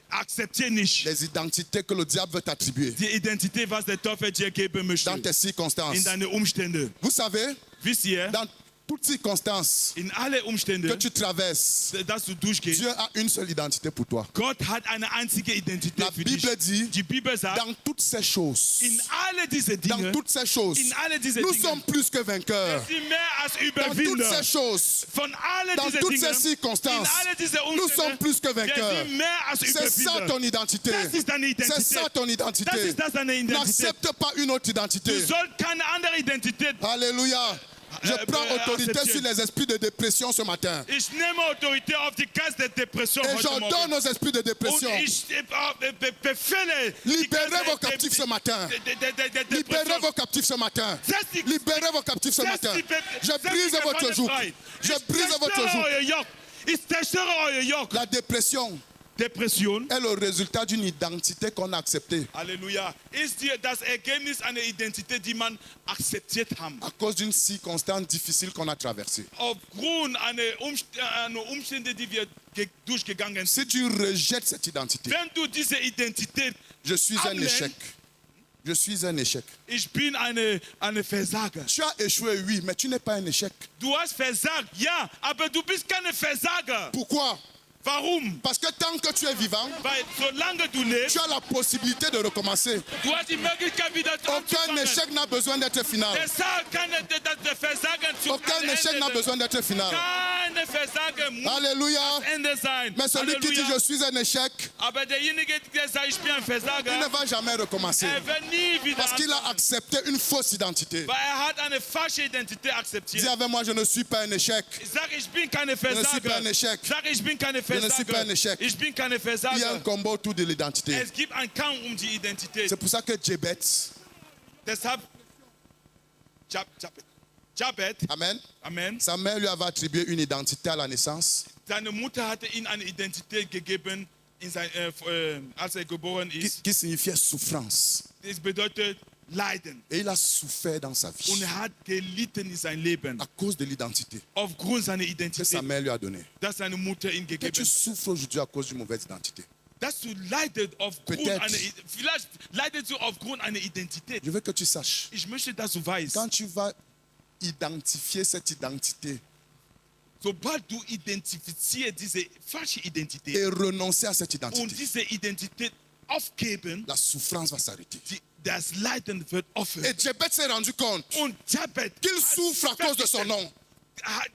Speaker 2: Akzeptiere nicht
Speaker 1: les identités que le diable veut t'attribuer
Speaker 2: die Identität, was der Teufel dir geben möchte.
Speaker 1: dans tes circonstances.
Speaker 2: In deine Umstände.
Speaker 1: Vous savez,
Speaker 2: Wisst ihr,
Speaker 1: dans toutes circonstances
Speaker 2: in alle
Speaker 1: que
Speaker 2: Umstände,
Speaker 1: tu traverses,
Speaker 2: dass du durchgehst,
Speaker 1: Dieu a une seule identité pour toi.
Speaker 2: Gott hat eine einzige Identität
Speaker 1: La
Speaker 2: für dich.
Speaker 1: Bible dit,
Speaker 2: Die Bibel sagt,
Speaker 1: dans toutes ces choses,
Speaker 2: in alle diese Dinge,
Speaker 1: dans toutes ces choses,
Speaker 2: in alle diese
Speaker 1: nous
Speaker 2: Dinge,
Speaker 1: sommes plus que vainqueurs.
Speaker 2: sind mehr als
Speaker 1: Dans toutes
Speaker 2: Überwinder.
Speaker 1: ces choses,
Speaker 2: Von alle
Speaker 1: dans
Speaker 2: diese
Speaker 1: toutes
Speaker 2: Dinge,
Speaker 1: ces circonstances,
Speaker 2: in alle diese
Speaker 1: nous sommes
Speaker 2: Umstände,
Speaker 1: plus que
Speaker 2: wir
Speaker 1: vainqueurs.
Speaker 2: sind mehr als
Speaker 1: C'est ça
Speaker 2: Überwinder.
Speaker 1: ton identité.
Speaker 2: Das ist deine Identität.
Speaker 1: C'est ça ton identité.
Speaker 2: Das ist deine Identität.
Speaker 1: N'accepte pas une autre identité.
Speaker 2: Du sollst keine andere Identität.
Speaker 1: Alléluia. Je prends autorité
Speaker 2: accepter.
Speaker 1: sur les esprits de dépression ce matin.
Speaker 2: Ich nehme Autorität auf die Geist der Depression
Speaker 1: Et
Speaker 2: heute
Speaker 1: j'ordonne
Speaker 2: Morgen.
Speaker 1: aux esprits de
Speaker 2: Und
Speaker 1: dépression.
Speaker 2: ich befehle die
Speaker 1: Libérez
Speaker 2: Geist
Speaker 1: vos captifs ce matin.
Speaker 2: der
Speaker 1: Libérez
Speaker 2: Depression.
Speaker 1: vos captifs ce matin.
Speaker 2: Setz die-
Speaker 1: Libérez vos captifs ce
Speaker 2: setz
Speaker 1: matin.
Speaker 2: die-
Speaker 1: Je
Speaker 2: setz die
Speaker 1: brise votre
Speaker 2: Gefangenen
Speaker 1: joug.
Speaker 2: frei.
Speaker 1: Je
Speaker 2: Ich
Speaker 1: brise votre
Speaker 2: zerstöre
Speaker 1: joug.
Speaker 2: euer Joch. Ich zerstöre euer Joch.
Speaker 1: La dépression
Speaker 2: Depression,
Speaker 1: est le résultat d'une identité qu'on a acceptée
Speaker 2: Halleluja, ist dir das Ergebnis einer Identität, die man akzeptiert haben.
Speaker 1: à cause d'une circonstance difficile qu'on a traversée.
Speaker 2: Aufgrund einer Umstände, die wir durchgegangen sind.
Speaker 1: Si tu rejettes cette identité,
Speaker 2: Wenn du diese Identität
Speaker 1: je suis un
Speaker 2: ablehnt,
Speaker 1: échec. Je suis un échec.
Speaker 2: ich bin eine Versager.
Speaker 1: Tu as échoué, oui, mais tu n'es pas un échec.
Speaker 2: Du hast versagt, ja, aber du bist keine Versager.
Speaker 1: Pourquoi?
Speaker 2: Warum?
Speaker 1: Parce que tant que tu es vivant,
Speaker 2: Weil solange du lebst,
Speaker 1: tu as la possibilité de recommencer.
Speaker 2: du hast die Möglichkeit wieder
Speaker 1: Aucun
Speaker 2: anzufangen.
Speaker 1: échec n'a besoin d'être final.
Speaker 2: Deshalb kann der Versagen zu
Speaker 1: Aucun échec n'a besoin d'être final.
Speaker 2: Keine keine Versagen muss
Speaker 1: Alléluia.
Speaker 2: das Ende sein.
Speaker 1: Mais celui qui dit
Speaker 2: Halleluja.
Speaker 1: je suis un échec,
Speaker 2: Aber derjenige, der sagt, ich bin ein
Speaker 1: il
Speaker 2: Versager,
Speaker 1: ne va jamais recommencer.
Speaker 2: wird nie wieder
Speaker 1: Parce qu'il a
Speaker 2: anfangen.
Speaker 1: accepté une fausse identité.
Speaker 2: Weil hat eine falsche Identität akzeptiert.
Speaker 1: Dis avec moi, je ne suis pas un échec.
Speaker 2: Sag, ich bin keine
Speaker 1: ne suis pas un
Speaker 2: Versager.
Speaker 1: échec.
Speaker 2: Sag, ich bin keine
Speaker 1: ne suis pas
Speaker 2: Versager.
Speaker 1: un échec.
Speaker 2: Ich bin keine
Speaker 1: Il y a un
Speaker 2: Versager.
Speaker 1: combat autour de l'identité.
Speaker 2: Es gibt einen Kampf um die Identität.
Speaker 1: C'est pour ça que Jebet,
Speaker 2: Deshalb, Jabet,
Speaker 1: amen,
Speaker 2: Amen,
Speaker 1: sa mère lui avait attribué une identité à la naissance
Speaker 2: seine Mutter hatte ihm eine Identität gegeben, als geboren ist.
Speaker 1: qui signifiait souffrance.
Speaker 2: Das bedeutet Leiden.
Speaker 1: Et il a souffert dans sa
Speaker 2: Und
Speaker 1: vie
Speaker 2: hat gelitten in sein Leben
Speaker 1: à cause de l'identité
Speaker 2: aufgrund seiner
Speaker 1: que sa
Speaker 2: Identität,
Speaker 1: mère lui a donnée.
Speaker 2: dass seine Mutter ihm
Speaker 1: Que
Speaker 2: gegeben
Speaker 1: tu
Speaker 2: hat.
Speaker 1: souffres aujourd'hui à cause d'une mauvaise identité.
Speaker 2: Dass du leidest aufgrund
Speaker 1: Peut-être.
Speaker 2: vielleicht leidest du aufgrund einer Identität.
Speaker 1: Je veux que tu saches,
Speaker 2: Ich möchte, dass du weißt,
Speaker 1: quand tu vas identifier cette identité
Speaker 2: sobald du identifizierst diese falsche Identität
Speaker 1: et renoncer à cette
Speaker 2: und
Speaker 1: identité,
Speaker 2: diese Identität aufgeben,
Speaker 1: la souffrance va s'arrêter.
Speaker 2: das Leiden wird aufhören.
Speaker 1: Et Jebet s'est rendu compte
Speaker 2: Und Jabet
Speaker 1: qu'il souffre à cause de son nom.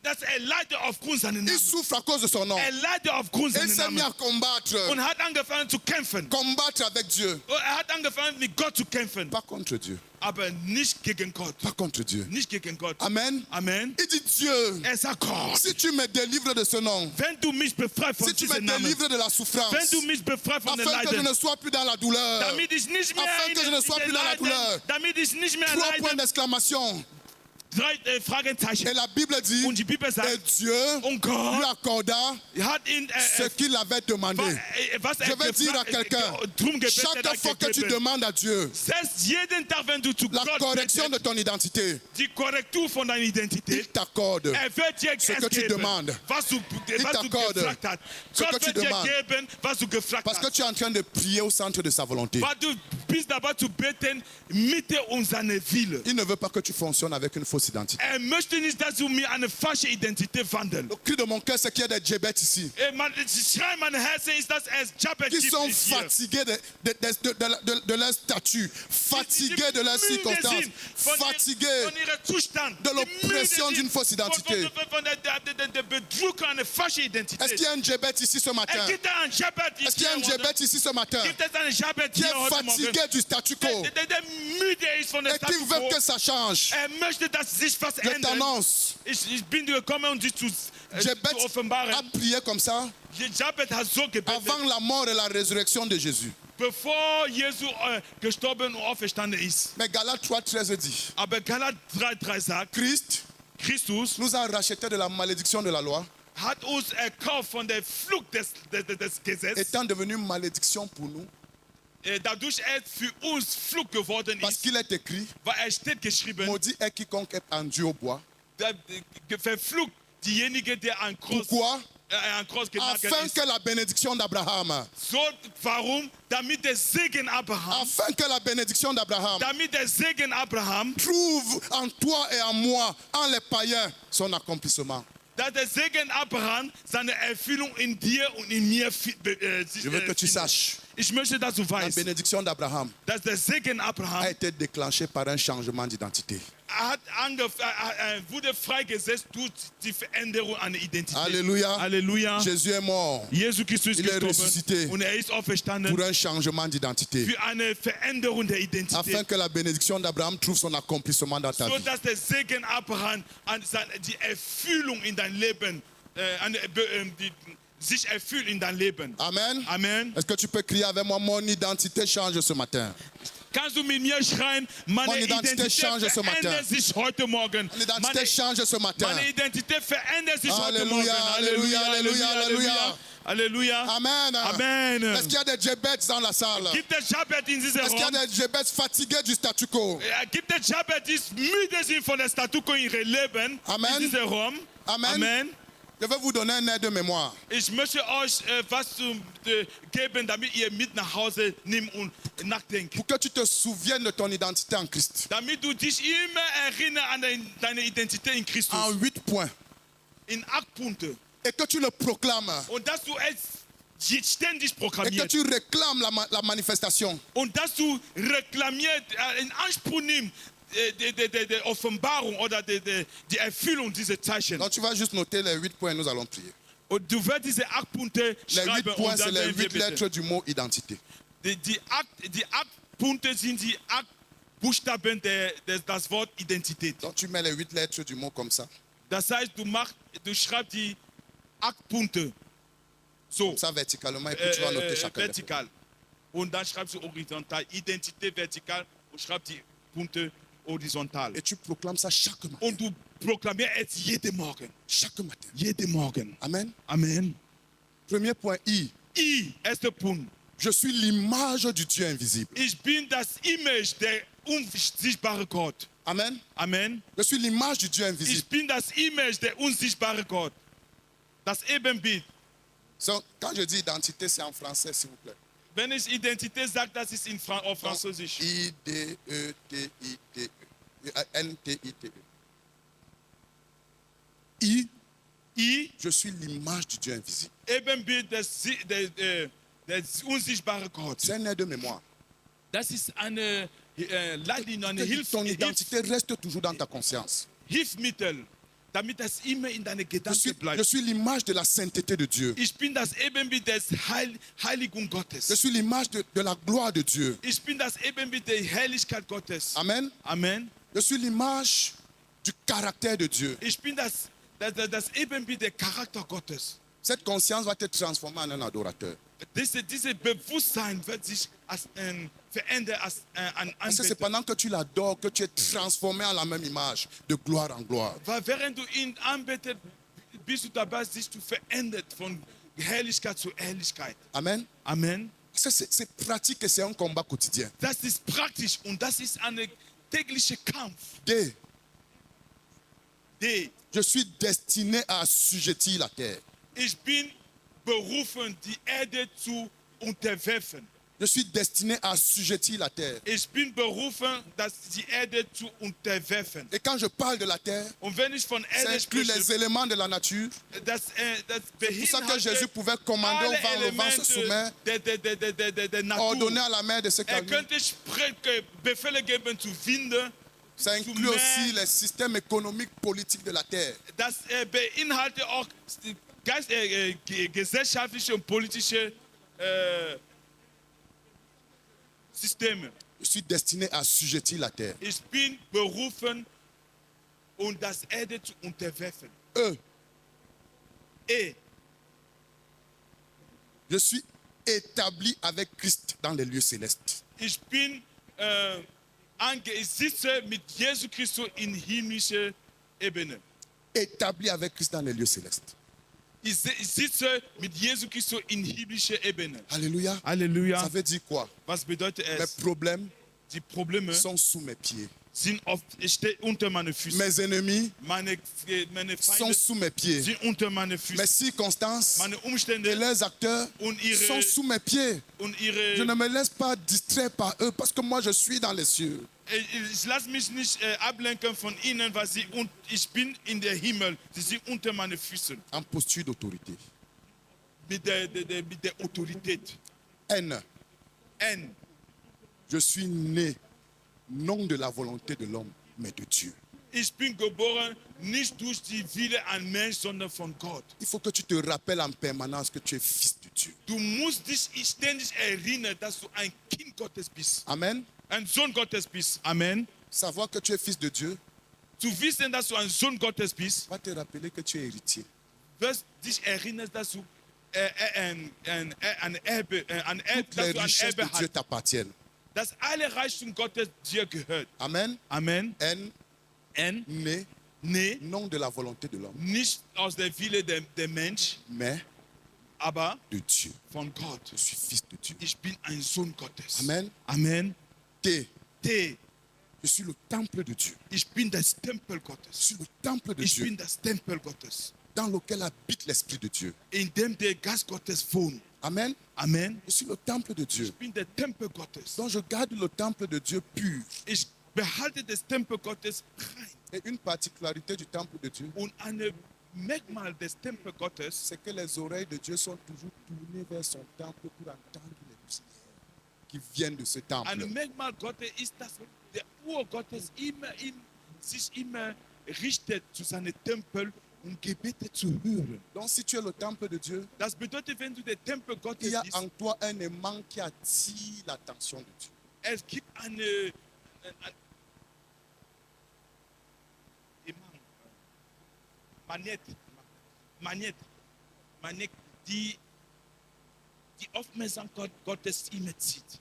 Speaker 2: dass leidet aufgrund seines
Speaker 1: Il
Speaker 2: Namens.
Speaker 1: souffre à cause de son nom.
Speaker 2: Leidet aufgrund
Speaker 1: Et il
Speaker 2: seines
Speaker 1: s'est mis
Speaker 2: Namens
Speaker 1: à combattre.
Speaker 2: und hat angefangen zu kämpfen.
Speaker 1: Combattre avec Dieu.
Speaker 2: Hat angefangen mit Gott zu kämpfen,
Speaker 1: Pas contre Dieu.
Speaker 2: aber nicht gegen Gott.
Speaker 1: Pas contre Dieu.
Speaker 2: Nicht gegen Gott.
Speaker 1: Amen.
Speaker 2: Amen.
Speaker 1: Il dit Dieu,
Speaker 2: Sagt Gott,
Speaker 1: si tu me délivres de ce nom,
Speaker 2: wenn du mich befreist von
Speaker 1: si tu me
Speaker 2: diesem Namen,
Speaker 1: délivres de la souffrance,
Speaker 2: wenn du mich befreist von den
Speaker 1: afin que je
Speaker 2: Leiden,
Speaker 1: ne sois plus dans la douleur,
Speaker 2: damit ich nicht mehr
Speaker 1: Afin que je ne sois plus dans la douleur.
Speaker 2: damit ich nicht mehr
Speaker 1: 3 points
Speaker 2: leide.
Speaker 1: d'exclamation.
Speaker 2: 3 Fragezeichen.
Speaker 1: Et la Bible dit,
Speaker 2: Und die Bibel
Speaker 1: et
Speaker 2: sagt,
Speaker 1: Dieu
Speaker 2: und
Speaker 1: lui
Speaker 2: Gott
Speaker 1: accorda
Speaker 2: hat ihn
Speaker 1: ce qu'il avait demandé.
Speaker 2: was
Speaker 1: Je vais dire à quelqu'un,
Speaker 2: drum gebetet
Speaker 1: chaque
Speaker 2: hat
Speaker 1: fois que tu
Speaker 2: gegeben.
Speaker 1: demandes à Dieu
Speaker 2: Selbst jeden Tag, wenn du zu
Speaker 1: la
Speaker 2: Gott
Speaker 1: correction de
Speaker 2: betest,
Speaker 1: ton identité,
Speaker 2: die Korrektur von deiner
Speaker 1: il
Speaker 2: Identität,
Speaker 1: t'accorde
Speaker 2: wird dir
Speaker 1: ce
Speaker 2: es
Speaker 1: que tu
Speaker 2: geben,
Speaker 1: demandes.
Speaker 2: was du
Speaker 1: t'accorde
Speaker 2: gefragt hast.
Speaker 1: ce que
Speaker 2: Gott
Speaker 1: tu
Speaker 2: wird dir
Speaker 1: demandes.
Speaker 2: geben, was du gefragt
Speaker 1: Parce que
Speaker 2: hast.
Speaker 1: tu es en train de prier au centre de sa volonté.
Speaker 2: Weil du bist dabei zu beten, Mitte unserer Wille.
Speaker 1: Il ne veut pas que tu fonctionnes avec une fausse identité.
Speaker 2: Möchte nicht, dass du mir eine falsche Identität wandelst.
Speaker 1: Le cri de mon cœur, c'est qu'il y a des Jebet ici
Speaker 2: Schrei mein Herzen ist, dass es Jabet
Speaker 1: qui
Speaker 2: gibt
Speaker 1: sont
Speaker 2: hier.
Speaker 1: fatigués de leur statut, fatigués de leurs circonstances, fatigués
Speaker 2: von ihrem Zustand,
Speaker 1: de l'oppression d'une fausse identité.
Speaker 2: von der Betrug einer falschen Identität.
Speaker 1: Est-ce qu'il y a un Jebet ici ce matin?
Speaker 2: Es gibt einen Jabet
Speaker 1: Est-ce qu'il y a un Jebet ici ce matin
Speaker 2: Gibt es einen Jabet
Speaker 1: qui
Speaker 2: hier
Speaker 1: est
Speaker 2: heute Morgen?
Speaker 1: fatigué du statu quo
Speaker 2: Der müde ist von der
Speaker 1: et qui
Speaker 2: Status
Speaker 1: veut
Speaker 2: quo.
Speaker 1: que ça change?
Speaker 2: Möchte, dass sich was
Speaker 1: Je
Speaker 2: ändert.
Speaker 1: t'annonce,
Speaker 2: Ich bin gekommen, um dich zu
Speaker 1: Jebet a
Speaker 2: offenbaren.
Speaker 1: prié comme ça
Speaker 2: Jabet hat so gebetet,
Speaker 1: avant la mort et la résurrection de Jésus.
Speaker 2: bevor Jesus gestorben und auferstanden ist.
Speaker 1: Mais Galates 3,13 dit,
Speaker 2: Aber Galat 3,3 sagt, Christus
Speaker 1: nous a rachetés de la malédiction de la loi,
Speaker 2: hat uns erkauft von der Flucht des Gesetzes,
Speaker 1: étant devenu malédiction pour nous,
Speaker 2: dadurch für uns Flucht geworden
Speaker 1: parce
Speaker 2: ist,
Speaker 1: qu'il est écrit,
Speaker 2: weil steht geschrieben,
Speaker 1: maudit est quiconque est pendu au bois.
Speaker 2: verflucht diejenige, der an Kreuz genagelt
Speaker 1: Afin
Speaker 2: ist.
Speaker 1: que la bénédiction d'Abraham,
Speaker 2: So, warum? Damit der Segen Abraham,
Speaker 1: afin que la bénédiction d'Abraham trouve en toi et en moi, en les païens, son accomplissement.
Speaker 2: dass der Segen Abraham seine Erfüllung in dir und in mir
Speaker 1: Je veux que tu saches,
Speaker 2: Ich möchte, dass du
Speaker 1: la
Speaker 2: weißt,
Speaker 1: bénédiction d'Abraham
Speaker 2: dass der Segen Abraham
Speaker 1: a été déclenchée par un changement d'identité.
Speaker 2: wurde freigesetzt durch die Veränderung einer Identität.
Speaker 1: Alléluia.
Speaker 2: Halleluja.
Speaker 1: Jésus est mort
Speaker 2: Jesus Christus
Speaker 1: Il est
Speaker 2: gestorben
Speaker 1: ressuscité
Speaker 2: und ist auferstanden
Speaker 1: pour un changement d'identité.
Speaker 2: für eine Veränderung der Identität.
Speaker 1: Afin que la bénédiction d'Abraham trouve son accomplissement dans ta
Speaker 2: So
Speaker 1: vie.
Speaker 2: dass der Segen Abraham die Erfüllung in dein Leben sich erfüllt in dein Leben.
Speaker 1: Amen.
Speaker 2: Amen.
Speaker 1: Est-ce que tu peux crier avec moi, mon identité change ce matin?
Speaker 2: Kannst du mit mir schreien, meine Identität
Speaker 1: change ce matin.
Speaker 2: verändert sich heute Morgen.
Speaker 1: Mon identité change ce matin.
Speaker 2: Meine Identität verändert sich heute Morgen.
Speaker 1: Alléluia, alléluia, alléluia.
Speaker 2: Alléluia.
Speaker 1: Amen.
Speaker 2: Amen.
Speaker 1: Est-ce qu'il y a des Jebets dans la salle?
Speaker 2: Gibt es Jabet in diesem
Speaker 1: Est-ce qu'il y a
Speaker 2: Raum?
Speaker 1: des Jebets fatigués du statu quo?
Speaker 2: Gibt es Jabet, die müde sind von der Status quo in ihrem Leben?
Speaker 1: Amen.
Speaker 2: In diesem Raum?
Speaker 1: Amen.
Speaker 2: Amen.
Speaker 1: Je vais vous donner un aide de mémoire.
Speaker 2: Ich möchte euch was zu geben, damit ihr mit nach Hause nehmt und nachdenkt.
Speaker 1: Pour que tu te souviennes de ton identité en Christ.
Speaker 2: Damit du dich immer erinnerst an deine Identität in Christus.
Speaker 1: En 8 points.
Speaker 2: In 8 Punkte.
Speaker 1: Et que tu le proclames.
Speaker 2: Und dass du es ständig
Speaker 1: Et que
Speaker 2: proklamierst.
Speaker 1: tu réclames la manifestation.
Speaker 2: Und dass du reklamiert, in Anspruch nimmst, die Offenbarung oder die Erfüllung dieser Zeichen.
Speaker 1: Donc tu vas juste noter les 8 points et nous allons prier.
Speaker 2: Und du wirst diese 8 Punkte
Speaker 1: Les 8
Speaker 2: schreiben
Speaker 1: points,
Speaker 2: und
Speaker 1: c'est
Speaker 2: dann
Speaker 1: les
Speaker 2: werden wir
Speaker 1: 8
Speaker 2: beten.
Speaker 1: lettres du mot identité.
Speaker 2: Die 8 Punkte sind die 8 Buchstaben das Wort Identität.
Speaker 1: Donc tu mets les 8 lettres du mot comme ça.
Speaker 2: Das heißt, du schreibst die 8 Punkte so
Speaker 1: Comme ça verticalement et puis tu vas noter chacun. des points.
Speaker 2: vertikal. Und dann schreibst du horizontal. Identité vertikal und schreibst die Punkte horizontal.
Speaker 1: Et tu proclames ça chaque matin.
Speaker 2: Und du proklamierst es jeden Morgen.
Speaker 1: Chaque matin.
Speaker 2: Jeden Morgen.
Speaker 1: Amen.
Speaker 2: Amen.
Speaker 1: Premier point,
Speaker 2: Erster Punkt.
Speaker 1: Je suis l'image du Dieu invisible.
Speaker 2: Ich bin das Image der unsichtbare Gott.
Speaker 1: Amen.
Speaker 2: Amen.
Speaker 1: Je suis l'image du Dieu
Speaker 2: Ich
Speaker 1: invisible.
Speaker 2: bin das Image der unsichtbare Gott. Das Ebenbild.
Speaker 1: So, quand je dis identité, c'est en français, s'il vous plaît.
Speaker 2: Wenn ich Identität sage, das ist auf Französisch.
Speaker 1: I-D-E-T-I-T-E. N-T-I-T-E. Je suis l'image du Dieu invisible.
Speaker 2: Ebenbild des unsichtbaren Gott.
Speaker 1: C'est un aide de mémoire.
Speaker 2: Das ist eine Leitlinie, eine
Speaker 1: Ton identité reste toujours dans ta conscience.
Speaker 2: Hilfsmittel, damit das immer in deine
Speaker 1: Je
Speaker 2: Gedanken bleibt.
Speaker 1: suis l'image de la sainteté de Dieu.
Speaker 2: Ich bin das Ebenbild des Heiligung Gottes.
Speaker 1: Je suis l'image de la gloire de Dieu.
Speaker 2: Ich bin das Ebenbild der Herrlichkeit Gottes.
Speaker 1: Amen.
Speaker 2: Amen.
Speaker 1: Je suis l'image du caractère de Dieu.
Speaker 2: Ich bin das Ebenbild der Charakter Gottes.
Speaker 1: Cette conscience va te transformer en un adorateur.
Speaker 2: Dieses Bewusstsein wird sich verändern als ein
Speaker 1: Parce que c'est
Speaker 2: Anbeter.
Speaker 1: pendant que tu l'adores que tu es transformé en la même image, de gloire en gloire.
Speaker 2: Weil während du ihn anbetest, bist du dabei, sich zu verändern von Herrlichkeit zu Herrlichkeit.
Speaker 1: Amen.
Speaker 2: Amen.
Speaker 1: Parce que c'est pratique et c'est un combat quotidien.
Speaker 2: Das ist praktisch und das ist ein täglicher Kampf.
Speaker 1: Je suis destiné à assujettir la terre.
Speaker 2: Ich bin berufen, die Erde zu unterwerfen.
Speaker 1: Je suis destiné à assujettir la terre.
Speaker 2: Ich bin berufen, die Erde zu unterwerfen.
Speaker 1: Et quand je parle de la terre,
Speaker 2: Und wenn ich von
Speaker 1: ça
Speaker 2: Erde
Speaker 1: inclut les
Speaker 2: spreche,
Speaker 1: éléments de la nature.
Speaker 2: das
Speaker 1: C'est pour ça que Jésus
Speaker 2: beinhaltet
Speaker 1: pouvait commander au
Speaker 2: alle
Speaker 1: vent, le vent se soumet,
Speaker 2: Elemente der Natur.
Speaker 1: ordonner à la mer de se calmer.
Speaker 2: Könnte Befehle geben zu Winden.
Speaker 1: Ça inclut aussi les systèmes économiques, politiques de la terre.
Speaker 2: Das beinhaltet auch gesellschaftliche und politische Systeme.
Speaker 1: Je suis destiné à assujettir la terre.
Speaker 2: Ich bin berufen, das Erde zu unterwerfen.
Speaker 1: Je suis établi avec Christ dans les lieux célestes.
Speaker 2: Ich bin ich sitze mit Jesus Christus in himmlischer Ebene.
Speaker 1: Établi avec Christ dans les lieux célestes.
Speaker 2: Ich sitze mit Jesus Christus in himmlischer Ebene.
Speaker 1: Alléluia.
Speaker 2: Halleluja.
Speaker 1: Ça veut dire quoi?
Speaker 2: Was bedeutet
Speaker 1: Mes
Speaker 2: es?
Speaker 1: problèmes
Speaker 2: Die Probleme
Speaker 1: sont sous mes pieds.
Speaker 2: sind stehe unter meine Füße.
Speaker 1: Mes ennemis
Speaker 2: Meine
Speaker 1: sont
Speaker 2: Feinde
Speaker 1: sous mes pieds.
Speaker 2: sind unter meine
Speaker 1: Mes
Speaker 2: Füße.
Speaker 1: circonstances
Speaker 2: Meine
Speaker 1: et
Speaker 2: Umstände
Speaker 1: leurs acteurs
Speaker 2: und
Speaker 1: sont sous mes pieds. Je ne
Speaker 2: ihre
Speaker 1: me laisse pas distraire par eux parce que moi je suis dans les cieux.
Speaker 2: ich lasse mich nicht ablenken von ihnen, weil ich bin in der Himmel. Sie sind unter meine Füße.
Speaker 1: En posture d'autorité.
Speaker 2: Mit der Autorität.
Speaker 1: N.
Speaker 2: N.
Speaker 1: Je suis né non de la volonté de l'homme, mais de Dieu.
Speaker 2: Ich bin geboren nicht durch die Wille an Mensch, sondern von Gott.
Speaker 1: Il faut que tu te rappelles en permanence que tu es fils de Dieu.
Speaker 2: Du musst dich ständig erinnern, dass du ein Kind Gottes bist.
Speaker 1: Amen.
Speaker 2: Ein Sohn Gottes bist. Amen.
Speaker 1: Savoir que tu es fils de Dieu
Speaker 2: Zu wissen, dass du ein Sohn Gottes bist,
Speaker 1: va te rappeler que tu es héritier.
Speaker 2: wirst dich erinnern, dass du ein Erbe
Speaker 1: Toutes les richesses de
Speaker 2: hast.
Speaker 1: Dieu t'appartiennent.
Speaker 2: Dass alle Reichtum Gottes dir gehört.
Speaker 1: Amen.
Speaker 2: Amen.
Speaker 1: N.
Speaker 2: N.
Speaker 1: Né
Speaker 2: Nee,
Speaker 1: non de la volonté de l'homme,
Speaker 2: nicht aus der Wille der Mensch,
Speaker 1: mais
Speaker 2: aber
Speaker 1: de Dieu.
Speaker 2: von Gott.
Speaker 1: Je suis fils de Dieu.
Speaker 2: Ich bin ein Sohn Gottes.
Speaker 1: Amen.
Speaker 2: Amen.
Speaker 1: T.
Speaker 2: T.
Speaker 1: Je suis le temple de Dieu.
Speaker 2: Ich bin das Tempel
Speaker 1: Je
Speaker 2: Gottes.
Speaker 1: suis le temple de
Speaker 2: Ich
Speaker 1: Dieu
Speaker 2: bin das Tempel Gottes,
Speaker 1: dans lequel habite l'Esprit de Dieu.
Speaker 2: in dem der Geist Gottes wohnt.
Speaker 1: Amen.
Speaker 2: Amen.
Speaker 1: Je suis le temple de Dieu.
Speaker 2: Ich bin der Tempel Gottes.
Speaker 1: Donc je garde le temple de Dieu pur.
Speaker 2: Ich behalte das Tempel Gottes rein.
Speaker 1: Et une particularité du temple de Dieu,
Speaker 2: Und ein Merkmal des Tempel Gottes,
Speaker 1: c'est que les oreilles de Dieu sont toujours tournées vers son temple pour entendre les prières qui viennent de ce temple.
Speaker 2: ein Merkmal Gottes ist, dass der Urgottes sich immer richtet zu seinem Tempel, um Gebete zu hören.
Speaker 1: Donc si tu es le temple de Dieu,
Speaker 2: Das bedeutet, wenn du der Tempel
Speaker 1: il
Speaker 2: Gottes
Speaker 1: y a
Speaker 2: bist,
Speaker 1: en toi un aimant qui attire l'attention de Dieu.
Speaker 2: es gibt eine Magnet, die Aufmerksamkeit Gottes immer zieht.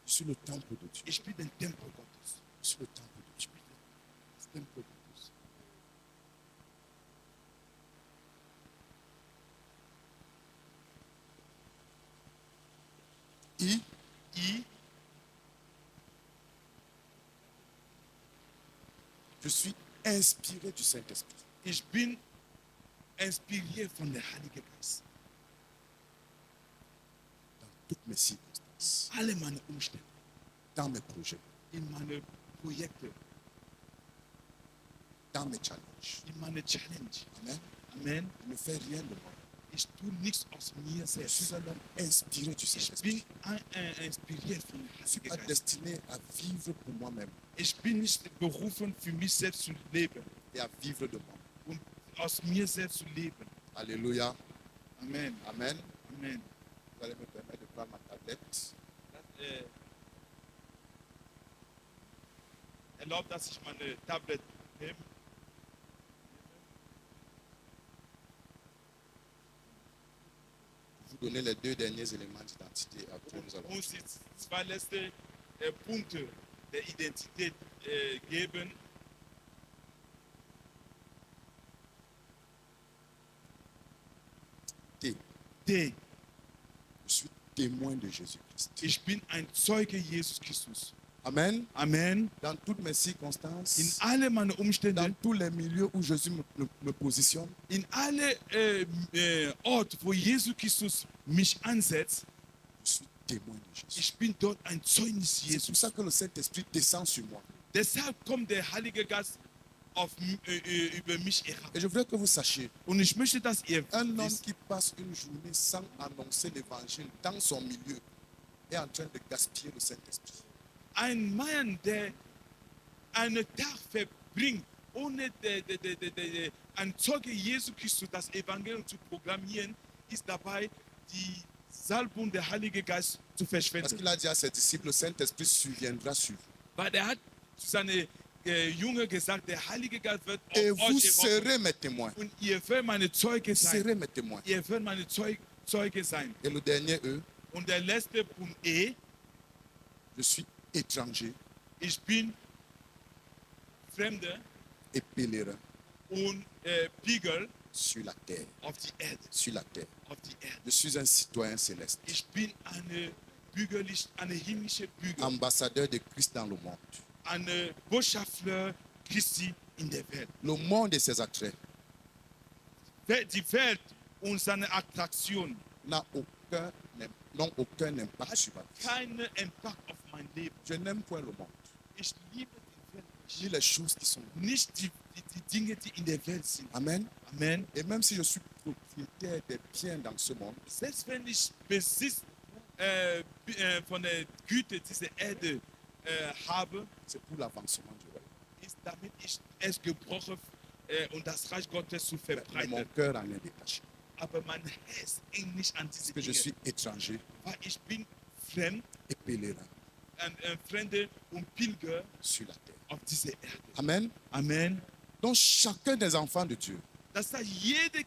Speaker 1: Je suis le temple de Dieu.
Speaker 2: Ich bin der Tempel Gottes.
Speaker 1: Je suis le temple de Dieu.
Speaker 2: Das Tempel Gottes.
Speaker 1: I, je suis inspiré du Saint-Esprit.
Speaker 2: Ich bin inspiriert von der Heilige Geist.
Speaker 1: Dans toutes mes circonstances,
Speaker 2: Alle meine Umstände,
Speaker 1: dans mes projets,
Speaker 2: in meine Projekte,
Speaker 1: dans mes challenges.
Speaker 2: in meine Challenge.
Speaker 1: Amen.
Speaker 2: Amen.
Speaker 1: Je ne fais rien de moi.
Speaker 2: Ich tue nichts aus mir
Speaker 1: Je suis
Speaker 2: selbst.
Speaker 1: un homme inspiré du
Speaker 2: Ich
Speaker 1: Saint-Esprit.
Speaker 2: bin inspiriert von der
Speaker 1: Je ne suis
Speaker 2: Heiligen
Speaker 1: pas
Speaker 2: Geist.
Speaker 1: destiné à vivre pour moi-même
Speaker 2: Ich bin nicht berufen, für mich selbst zu leben
Speaker 1: et à vivre de moi.
Speaker 2: und aus mir selbst zu leben.
Speaker 1: Alléluia.
Speaker 2: Amen.
Speaker 1: Amen.
Speaker 2: Amen.
Speaker 1: Vous allez me permettre de prendre ma tablette.
Speaker 2: Erlaubt, dass ich meine Tablet nehme.
Speaker 1: Vous donner les deux derniers éléments d'identité. Après, nous allons.
Speaker 2: Muss jetzt zwei letzte Punkte der Identität geben.
Speaker 1: T.
Speaker 2: D.
Speaker 1: Je suis témoin de Jésus-Christ.
Speaker 2: Ich bin ein Zeuge Jesus Christus.
Speaker 1: Amen.
Speaker 2: Amen.
Speaker 1: Dans toutes mes
Speaker 2: In
Speaker 1: circonstances,
Speaker 2: alle meine
Speaker 1: dans
Speaker 2: Umstände,
Speaker 1: tous les milieux où Jésus me positionne,
Speaker 2: in alle Orte, wo Jesus Christus mich ansetzt,
Speaker 1: je suis témoin de Jésus.
Speaker 2: ich bin dort ein Zeugnis
Speaker 1: C'est pour
Speaker 2: Jesus.
Speaker 1: ça que le Saint-Esprit descend sur moi.
Speaker 2: Deshalb kommt der Heilige Geist über mich herab.
Speaker 1: Et je voudrais que vous sachiez,
Speaker 2: Und ich möchte, dass ihr
Speaker 1: un homme
Speaker 2: wisst,
Speaker 1: qui passe une journée sans annoncer l'évangile dans son milieu est en train de gaspiller le Saint-Esprit.
Speaker 2: ein Mann, der einen Tag verbringt, ohne ein Zeuge Jesu Christus das Evangelium zu programmieren, ist dabei, die Salbung der Heilige Geist zu
Speaker 1: Parce
Speaker 2: verschwenden.
Speaker 1: qu'il a dit à ses disciples, le Saint-Esprit surviendra sur vous.
Speaker 2: Weil er hat zu seinen Jünger gesagt, der Heilige Geist wird
Speaker 1: Et
Speaker 2: auf
Speaker 1: vous
Speaker 2: euch herabkommen.
Speaker 1: serez mes témoins.
Speaker 2: Und ihr werdet meine Zeuge
Speaker 1: Vous
Speaker 2: sein.
Speaker 1: serez mes témoins.
Speaker 2: Ihr werdet meine Zeuge sein.
Speaker 1: Et le dernier, eux,
Speaker 2: Und der letzte Punkt E,
Speaker 1: je suis étranger
Speaker 2: ich bin Fremde
Speaker 1: et pèlerin
Speaker 2: und Pilger
Speaker 1: sur la terre.
Speaker 2: auf die Erde.
Speaker 1: Sur la terre.
Speaker 2: Auf die Erde.
Speaker 1: Je suis un citoyen céleste,
Speaker 2: Ich bin eine himmlische Bürger,
Speaker 1: ambassadeur de Christ dans le monde.
Speaker 2: eine Botschafter Christi in der Welt.
Speaker 1: Le monde et ses attraits
Speaker 2: Die Welt und seine Attraktion
Speaker 1: n'ont aucun impact sur ma vie.
Speaker 2: keinen Impact auf mein Leben.
Speaker 1: Je n'aime point le monde,
Speaker 2: Ich liebe die Welt
Speaker 1: ni les choses qui sont là.
Speaker 2: nicht die Dinge, die in der Welt sind.
Speaker 1: Amen.
Speaker 2: Amen.
Speaker 1: Et même si je suis propriétaire des biens dans ce monde,
Speaker 2: Selbst wenn ich Besitz von der Güte dieser Erde habe,
Speaker 1: c'est pour l'avancement du royaume.
Speaker 2: ist damit ich es gebrochen und das Reich Gottes zu
Speaker 1: Mais mon
Speaker 2: verbreiten.
Speaker 1: cœur en est détaché.
Speaker 2: Aber mein Herz hängt nicht an
Speaker 1: Parce
Speaker 2: diese
Speaker 1: que je
Speaker 2: Dinge,
Speaker 1: suis étranger
Speaker 2: weil ich bin fremd,
Speaker 1: et pèlerin
Speaker 2: ein Fremde und Pilger
Speaker 1: sur la terre.
Speaker 2: auf dieser Erde.
Speaker 1: Amen.
Speaker 2: Amen.
Speaker 1: Donc chacun des enfants de Dieu
Speaker 2: Das heißt, jede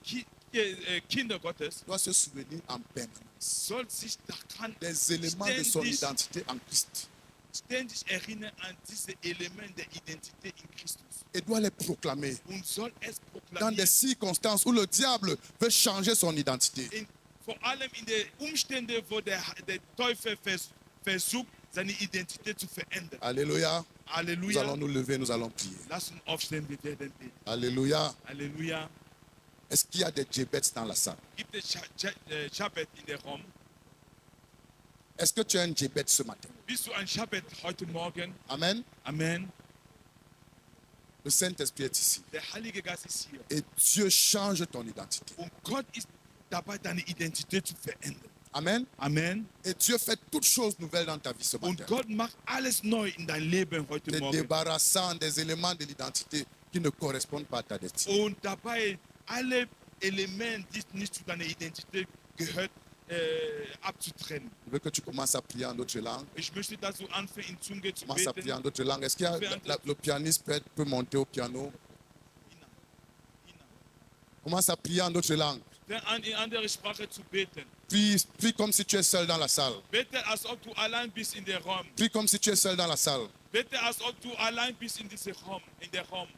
Speaker 2: Kinder Gottes
Speaker 1: doit se souvenir en permanence
Speaker 2: soll sich daran
Speaker 1: des éléments de son
Speaker 2: ständig,
Speaker 1: identité en Christ
Speaker 2: ständig erinnern an diese Elemente der Identität in Christus
Speaker 1: et doit les proclamer
Speaker 2: und soll es
Speaker 1: dans
Speaker 2: proklamieren.
Speaker 1: des circonstances où le diable veut changer son identité.
Speaker 2: Vor allem in den Umständen, wo der Teufel versucht, seine Identität zu verändern.
Speaker 1: Alléluia. Nous
Speaker 2: Halleluja.
Speaker 1: allons nous lever, nous allons prier.
Speaker 2: Lass uns aufstehen, wir werden beten.
Speaker 1: Alléluia.
Speaker 2: Halleluja.
Speaker 1: Est-ce qu'il y a des Djebets dans la salle?
Speaker 2: Gibt es Schabbat in der Raum?
Speaker 1: Est-ce que tu es un Djebet ce matin?
Speaker 2: Bist du ein Schabbat heute Morgen?
Speaker 1: Amen.
Speaker 2: Amen.
Speaker 1: Le Saint-Esprit est ici.
Speaker 2: Der Heilige Geist ist hier.
Speaker 1: Et Dieu change ton identité.
Speaker 2: Und Gott ist dabei, deine Identität zu verändern.
Speaker 1: Amen.
Speaker 2: Amen.
Speaker 1: Et Dieu fait toutes choses nouvelles dans ta vie ce
Speaker 2: Und
Speaker 1: matin.
Speaker 2: Gott macht alles neu in dein Leben heute
Speaker 1: Te
Speaker 2: Morgen.
Speaker 1: débarrassant des éléments de l'identité qui ne correspondent pas à ta destinée.
Speaker 2: Und dabei alle Elemente, die nicht zu deiner Identität gehört, abzutrennen.
Speaker 1: Je veux que tu commences à prier en d'autres langues.
Speaker 2: Ich möchte, dass du anfängst, in Zunge zu
Speaker 1: Commence à prier en
Speaker 2: beten.
Speaker 1: d'autres langues. Est-ce qu'il y a le pianiste peut monter au piano? Commence à prier en d'autres langues.
Speaker 2: Fang an, in andere Sprache zu beten.
Speaker 1: Prie comme si tu es seul dans la salle.
Speaker 2: Bete, als ob du allein bist in der Raum.
Speaker 1: Prie comme si tu es seul dans la salle.
Speaker 2: Bete, als ob du allein bist in diesem Raum, in der Raum.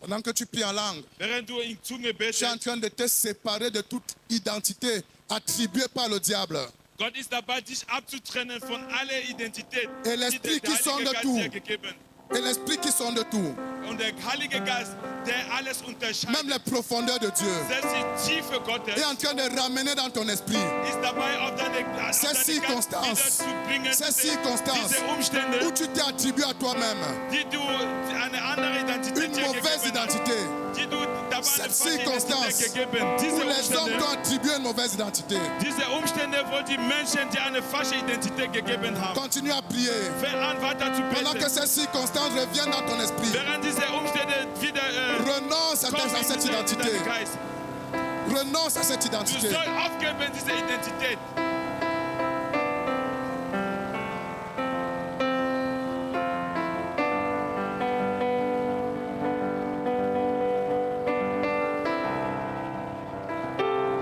Speaker 1: Pendant que tu pries en langue,
Speaker 2: Während du in Zunge
Speaker 1: tu es en
Speaker 2: betest,
Speaker 1: train de te séparer de toute identité attribuée par le diable.
Speaker 2: Gott ist dabei, dich abzutrennen von aller Identität,
Speaker 1: Et
Speaker 2: die
Speaker 1: l'Esprit
Speaker 2: der
Speaker 1: qui sonde
Speaker 2: Heilige Geist
Speaker 1: tout.
Speaker 2: dir gegeben.
Speaker 1: Et l'Esprit qui sonde tout,
Speaker 2: Und der Heilige Geist, der alles
Speaker 1: même
Speaker 2: unterscheidet,
Speaker 1: les profondeurs de Dieu,
Speaker 2: selbst die Tiefe Gottes,
Speaker 1: est en train de ramener dans ton esprit
Speaker 2: ist dabei, auf deine
Speaker 1: ces
Speaker 2: Geist
Speaker 1: circonstances,
Speaker 2: wiederzubringen,
Speaker 1: ces
Speaker 2: diese
Speaker 1: circonstances où
Speaker 2: Umstände,
Speaker 1: tu t'es attribué à toi-même
Speaker 2: die du eine andere Identität
Speaker 1: une
Speaker 2: dir
Speaker 1: mauvaise
Speaker 2: gegeben hast,
Speaker 1: identité,
Speaker 2: die du dabei eine
Speaker 1: Cette
Speaker 2: falsche
Speaker 1: circonstance
Speaker 2: Identität gegeben.
Speaker 1: où
Speaker 2: Diese
Speaker 1: les hommes
Speaker 2: Umstände,
Speaker 1: t'ont attribué une mauvaise identité.
Speaker 2: diese Umstände, wo die Menschen dir eine falsche Identität gegeben haben.
Speaker 1: Continue à prier.
Speaker 2: Fang an, weiter zu
Speaker 1: Pendant que
Speaker 2: beten.
Speaker 1: ces circonstances reviennent dans ton esprit,
Speaker 2: Während diese Umstände wieder
Speaker 1: renonce à
Speaker 2: kommen in
Speaker 1: cette
Speaker 2: deinen
Speaker 1: identité.
Speaker 2: Geist.
Speaker 1: Renonce à cette
Speaker 2: Du
Speaker 1: identité.
Speaker 2: sollst aufgeben, diese Identität.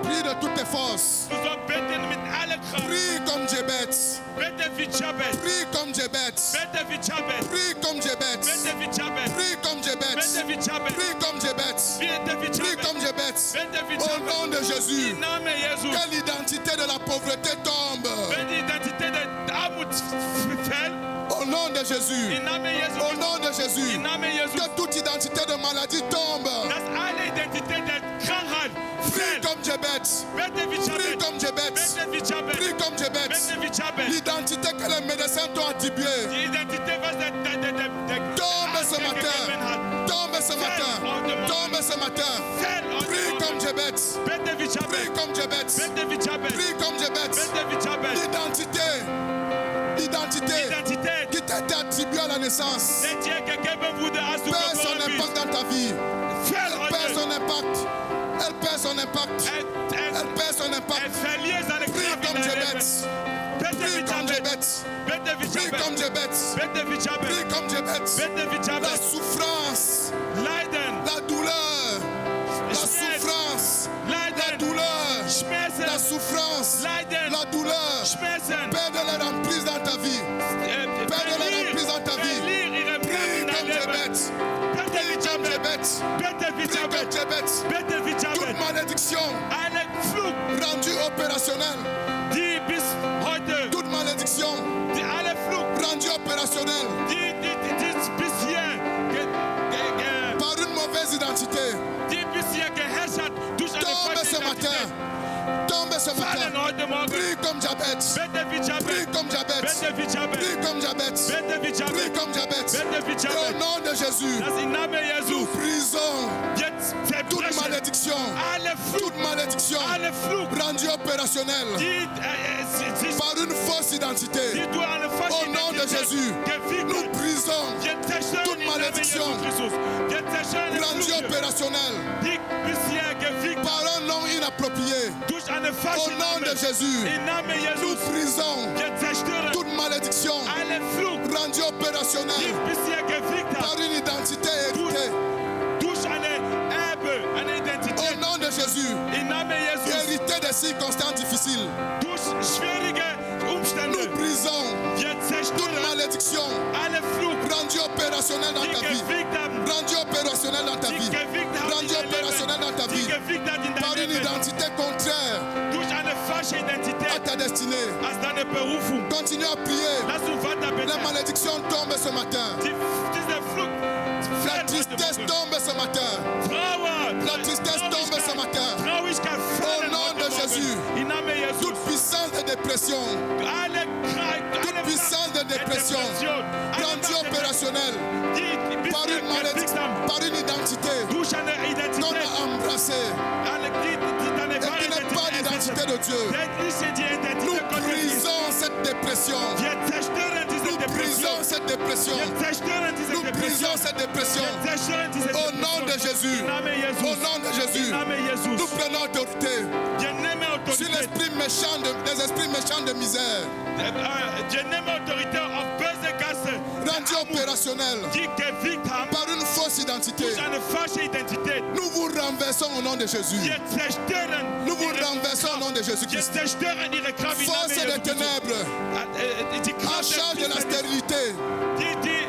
Speaker 1: Prie de toutes tes forces.
Speaker 2: Du sollst beten mit aller Kraft.
Speaker 1: Prie comme Jabez.
Speaker 2: Bete wie Jabez.
Speaker 1: Prie comme Jabez.
Speaker 2: Bete wie Jabez.
Speaker 1: Prie comme Jabez.
Speaker 2: Bete wie Jabez.
Speaker 1: Prie comme Jabez.
Speaker 2: Bete wie Jabez.
Speaker 1: Prie comme Jabez.
Speaker 2: Bete wie
Speaker 1: Prie
Speaker 2: Jabez.
Speaker 1: comme Jabez.
Speaker 2: Bete wie
Speaker 1: Au nom de
Speaker 2: Jabez.
Speaker 1: Jésus,
Speaker 2: Im Namen Jesus.
Speaker 1: que l'identité de la pauvreté tombe.
Speaker 2: Wenn die Identität der Armut fällt,
Speaker 1: Au nom de Jésus.
Speaker 2: im Namen Jesus.
Speaker 1: Au nom de Jésus.
Speaker 2: Im Namen Jesus.
Speaker 1: Que toute identité de maladie tombe.
Speaker 2: Dass alle Identität der Krankheit
Speaker 1: Prie
Speaker 2: fällt.
Speaker 1: comme Jabez.
Speaker 2: Bete wie
Speaker 1: Prie
Speaker 2: Jabez.
Speaker 1: comme Jabez.
Speaker 2: Bete wie Jabez.
Speaker 1: Prie comme Jabez.
Speaker 2: Bete wie Jabez.
Speaker 1: L'identité que les médecins t'ont attribuée.
Speaker 2: Die Identität, was der
Speaker 1: Tombe
Speaker 2: Arzt
Speaker 1: ce
Speaker 2: dir
Speaker 1: matin.
Speaker 2: gegeben hat.
Speaker 1: Tombe ce matin. Tombe ce matin.
Speaker 2: Fällt heute
Speaker 1: Prie
Speaker 2: Morgen.
Speaker 1: comme Jabez.
Speaker 2: Bete wie
Speaker 1: Prie
Speaker 2: Jabez.
Speaker 1: comme Jabez.
Speaker 2: Bete wie Jabez.
Speaker 1: Prie comme Jabez.
Speaker 2: Bete wie Jabez.
Speaker 1: L'identité. L'identité
Speaker 2: Identität,
Speaker 1: qui t'a été attribuée à la naissance
Speaker 2: die dir gegeben wurde, als du
Speaker 1: perd son
Speaker 2: geboren
Speaker 1: impact
Speaker 2: bist.
Speaker 1: dans ta vie.
Speaker 2: Fällt
Speaker 1: Elle perd
Speaker 2: heute.
Speaker 1: son impact. Elle perd son impact. Elle perd son
Speaker 2: Er
Speaker 1: impact.
Speaker 2: verliert seine
Speaker 1: Prie
Speaker 2: Kraft in
Speaker 1: comme
Speaker 2: dein Leben.
Speaker 1: Jabez.
Speaker 2: Bete
Speaker 1: Prie
Speaker 2: wie
Speaker 1: comme
Speaker 2: Jabez.
Speaker 1: Jabez.
Speaker 2: Bete wie
Speaker 1: Prie comme
Speaker 2: Jabez.
Speaker 1: Jabez.
Speaker 2: Bete wie Jabez.
Speaker 1: Prie comme Jabez.
Speaker 2: Bete wie
Speaker 1: La
Speaker 2: Jabez.
Speaker 1: souffrance,
Speaker 2: Leiden,
Speaker 1: la douleur, la
Speaker 2: Schmerz,
Speaker 1: souffrance, la
Speaker 2: Leiden,
Speaker 1: douleur, la
Speaker 2: Schmerzen,
Speaker 1: souffrance,
Speaker 2: Leiden,
Speaker 1: la douleur.
Speaker 2: Schmerzen.
Speaker 1: Perdre leur emprise dans ta vie. Perdre leur emprise dans ta vie.
Speaker 2: Verlier ihre Kraft
Speaker 1: Prie
Speaker 2: in dein
Speaker 1: comme
Speaker 2: Leben.
Speaker 1: Jabez.
Speaker 2: Bete
Speaker 1: Prie
Speaker 2: wie
Speaker 1: comme
Speaker 2: Jabez.
Speaker 1: Jabez.
Speaker 2: Bete wie
Speaker 1: Prie comme
Speaker 2: Jabez.
Speaker 1: Jabez.
Speaker 2: Bete wie
Speaker 1: Toute
Speaker 2: Jabez.
Speaker 1: malédiction
Speaker 2: Eine Fluch,
Speaker 1: rendue opérationnelle.
Speaker 2: die bis heute,
Speaker 1: Toute malédiction
Speaker 2: die alle Fluch,
Speaker 1: rendue opérationnelle
Speaker 2: die bis hier
Speaker 1: par une mauvaise identité.
Speaker 2: die bis hier geherrscht hat durch eine
Speaker 1: Tombe
Speaker 2: falsche
Speaker 1: ce matin.
Speaker 2: Identität.
Speaker 1: Tombe ce
Speaker 2: Fallen
Speaker 1: matin.
Speaker 2: heute Morgen.
Speaker 1: Prie comme Jabez.
Speaker 2: Bete wie
Speaker 1: Prie
Speaker 2: Jabez.
Speaker 1: comme Jabez.
Speaker 2: Bete wie Jabez.
Speaker 1: Prie comme Jabez.
Speaker 2: Bete wie
Speaker 1: Prie
Speaker 2: Jabez.
Speaker 1: comme Jabez.
Speaker 2: Bete wie
Speaker 1: Et au
Speaker 2: Jabez.
Speaker 1: nom de Jésus,
Speaker 2: Das im Namen
Speaker 1: nous
Speaker 2: Jesus
Speaker 1: brisons
Speaker 2: jetzt
Speaker 1: toute
Speaker 2: zerbrechen
Speaker 1: malédiction.
Speaker 2: alle Fluch,
Speaker 1: Toute malédiction
Speaker 2: alle Fluch,
Speaker 1: rendue opérationnelle
Speaker 2: die sich
Speaker 1: par une fausse identité.
Speaker 2: die durch eine falsche
Speaker 1: Au nom de
Speaker 2: Identität
Speaker 1: Jésus,
Speaker 2: gewickelt.
Speaker 1: nous brisons
Speaker 2: Wir zerstören
Speaker 1: toute
Speaker 2: im Namen
Speaker 1: malédiction
Speaker 2: Jesus Christus. Wir zerstören
Speaker 1: rendue
Speaker 2: Flüche,
Speaker 1: opérationnelle
Speaker 2: die bisher gewickelt
Speaker 1: par un nom inapproprié.
Speaker 2: durch eine
Speaker 1: Au
Speaker 2: falsche
Speaker 1: nom de
Speaker 2: Namen.
Speaker 1: Jésus,
Speaker 2: Im Namen
Speaker 1: nous
Speaker 2: Jesus.
Speaker 1: brisons
Speaker 2: Wir zerstören
Speaker 1: toute malédiction
Speaker 2: alle Fluch,
Speaker 1: rendue
Speaker 2: die
Speaker 1: opérationnelle
Speaker 2: bisher gewickt
Speaker 1: par
Speaker 2: hat
Speaker 1: une identité héritée.
Speaker 2: durch eine Erbe, eine
Speaker 1: Au
Speaker 2: Identität.
Speaker 1: nom de Jésus,
Speaker 2: Im Namen Jesus.
Speaker 1: héritée des circonstances difficiles,
Speaker 2: Durch schwierige Umstände.
Speaker 1: nous brisons
Speaker 2: Wir
Speaker 1: toute
Speaker 2: zerstören
Speaker 1: malédiction
Speaker 2: alle Fluch,
Speaker 1: rendue opérationnelle dans
Speaker 2: die
Speaker 1: ta vie.
Speaker 2: gewickt haben,
Speaker 1: Rendue opérationnelle dans ta
Speaker 2: die
Speaker 1: vie.
Speaker 2: gewickt haben in
Speaker 1: Rendue
Speaker 2: dein
Speaker 1: opérationnelle dans ta
Speaker 2: Leben, die
Speaker 1: vie.
Speaker 2: gewickt hat in
Speaker 1: Par
Speaker 2: dein
Speaker 1: une
Speaker 2: Leben,
Speaker 1: identité contraire
Speaker 2: durch eine falsche
Speaker 1: à
Speaker 2: Identität
Speaker 1: ta destinée.
Speaker 2: als deine Berufung.
Speaker 1: Continue à prier.
Speaker 2: Lass uns weiter
Speaker 1: Les
Speaker 2: beten.
Speaker 1: malédictions tombent ce matin.
Speaker 2: Diese Flucht.
Speaker 1: La tristesse tombe ce matin. La tristesse tombe ce matin.
Speaker 2: Traurigkeit
Speaker 1: Au nom de Jésus.
Speaker 2: Im Namen Jesus.
Speaker 1: Toute puissance de dépression, toute puissance de dépression, rendue opérationnelle par une maladie, par une identité
Speaker 2: Durch eine
Speaker 1: qu'on
Speaker 2: Identität.
Speaker 1: a embrassée
Speaker 2: Deine
Speaker 1: et qui n'est pas l'identité de Dieu. Nous brisons cette dépression.
Speaker 2: Wir zerstören diese
Speaker 1: Nous
Speaker 2: Depression.
Speaker 1: brisons cette dépression.
Speaker 2: Wir zerstören diese
Speaker 1: Nous
Speaker 2: Depression.
Speaker 1: brisons cette dépression.
Speaker 2: Wir zerstören diese
Speaker 1: Au nom de
Speaker 2: Depression.
Speaker 1: Jésus.
Speaker 2: Im Namen Jesus.
Speaker 1: Au nom de Jésus.
Speaker 2: Im Namen Jesus.
Speaker 1: Nous prenons autorité
Speaker 2: Wir nehmen
Speaker 1: sur
Speaker 2: Autorität.
Speaker 1: l'esprit méchant des esprits méchants de misère,
Speaker 2: Wir nehmen Autorität auf böse Geister,
Speaker 1: rendu opérationnel
Speaker 2: die gewirkt haben
Speaker 1: par une fausse identité.
Speaker 2: durch eine falsche Identität.
Speaker 1: Nous vous renversons au nom de Jésus.
Speaker 2: Wir zerstören
Speaker 1: Nous vous
Speaker 2: ihre
Speaker 1: renversons au nom de
Speaker 2: Wir
Speaker 1: Jésus-Christ.
Speaker 2: zerstören ihre Kraft im Namen
Speaker 1: Force des
Speaker 2: Jesus.
Speaker 1: ténèbres,
Speaker 2: Die
Speaker 1: en
Speaker 2: Kraft
Speaker 1: charge de la
Speaker 2: der
Speaker 1: stérilité,
Speaker 2: die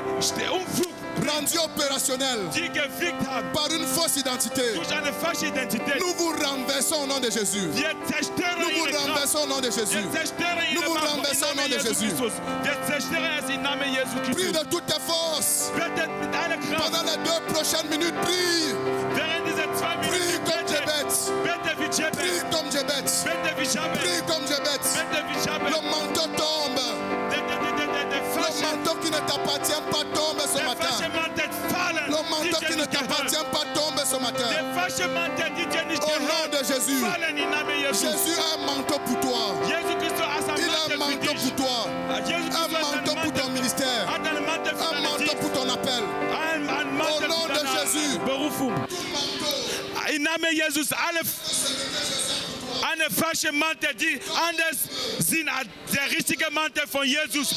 Speaker 2: Unfug,
Speaker 1: rendu opérationnel
Speaker 2: die gewirkt haben
Speaker 1: par une fausse identité.
Speaker 2: durch eine falsche Identität.
Speaker 1: Nous vous renversons au nom de Jésus.
Speaker 2: Wir zerstören
Speaker 1: Nous vous
Speaker 2: ihre Kraft.
Speaker 1: renversons au nom de Jésus.
Speaker 2: Wir zerstören
Speaker 1: Nous
Speaker 2: ihre
Speaker 1: vous
Speaker 2: Macht
Speaker 1: renversons
Speaker 2: im
Speaker 1: au nom
Speaker 2: Namen
Speaker 1: de
Speaker 2: Jesus
Speaker 1: Jésus.
Speaker 2: Christus. Wir zerstören es im Namen Jesu
Speaker 1: Prie
Speaker 2: Christus.
Speaker 1: de toutes tes forces.
Speaker 2: Betet mit aller Kraft.
Speaker 1: Pendant les 2 prochaines minutes, prie.
Speaker 2: Während dieser 2
Speaker 1: Prie
Speaker 2: Minuten
Speaker 1: comme
Speaker 2: betet.
Speaker 1: Jebet.
Speaker 2: Bete wie
Speaker 1: Prie
Speaker 2: Jebet.
Speaker 1: comme Jebet.
Speaker 2: Bete wie Jabez.
Speaker 1: Prie comme Jebet.
Speaker 2: Bete wie Jabez.
Speaker 1: Le manteau tombe.
Speaker 2: Der
Speaker 1: Le
Speaker 2: falsche
Speaker 1: manteau qui ne t'appartient pas tombe ce matin.
Speaker 2: Mantel fallen.
Speaker 1: Le
Speaker 2: die
Speaker 1: manteau
Speaker 2: dir
Speaker 1: qui ne
Speaker 2: nicht gehört.
Speaker 1: t'appartient pas tombe ce matin.
Speaker 2: Der falsche Mantel, die dir nicht
Speaker 1: Au nom
Speaker 2: gehört,
Speaker 1: de Jésus.
Speaker 2: fallen im Namen Jesus.
Speaker 1: Jésus a un manteau pour toi.
Speaker 2: Jesus Christus hat
Speaker 1: Il a un
Speaker 2: einen Mantel
Speaker 1: manteau
Speaker 2: für
Speaker 1: pour
Speaker 2: dich.
Speaker 1: toi.
Speaker 2: Jesus
Speaker 1: Un
Speaker 2: Christus hat
Speaker 1: manteau
Speaker 2: einen
Speaker 1: pour ton
Speaker 2: Mantel,
Speaker 1: ministère.
Speaker 2: hat einen Mantel für
Speaker 1: Un
Speaker 2: deinen
Speaker 1: manteau
Speaker 2: Dienst.
Speaker 1: pour ton appel.
Speaker 2: Ein Mantel
Speaker 1: nom
Speaker 2: für
Speaker 1: de
Speaker 2: deine
Speaker 1: Jésus.
Speaker 2: Berufung. Im Namen Jesus, eine falsche Mantel, die anders sind als der richtige Mantel von Jesus,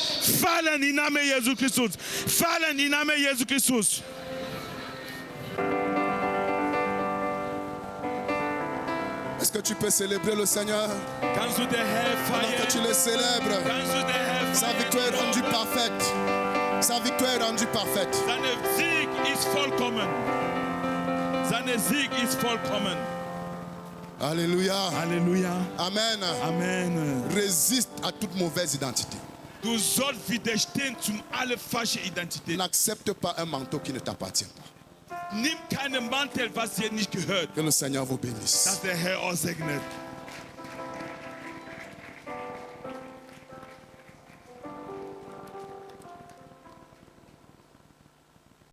Speaker 2: fallen im Namen Jesus Christus. Fallen im Namen Jesus Christus.
Speaker 1: Est-ce que tu peux célébrer le Seigneur
Speaker 2: Kannst du den Herr
Speaker 1: pendant que tu
Speaker 2: feiern?
Speaker 1: le célèbres?
Speaker 2: Kannst du den Herr
Speaker 1: Sa
Speaker 2: feiern?
Speaker 1: victoire est rendue parfaite. Sa victoire est rendue parfaite.
Speaker 2: Sein Sieg ist vollkommen. Sein Sieg ist vollkommen.
Speaker 1: Alléluia.
Speaker 2: Halleluja.
Speaker 1: Amen.
Speaker 2: Amen.
Speaker 1: Résiste à toute mauvaise identité.
Speaker 2: Du sollst widerstehen zum alle falsche Identität.
Speaker 1: N'accepte pas un manteau qui ne t'appartient pas.
Speaker 2: Nimm keinen Mantel, was dir nicht gehört.
Speaker 1: Que le Seigneur vous bénisse.
Speaker 2: Dass der Herr euch segnet.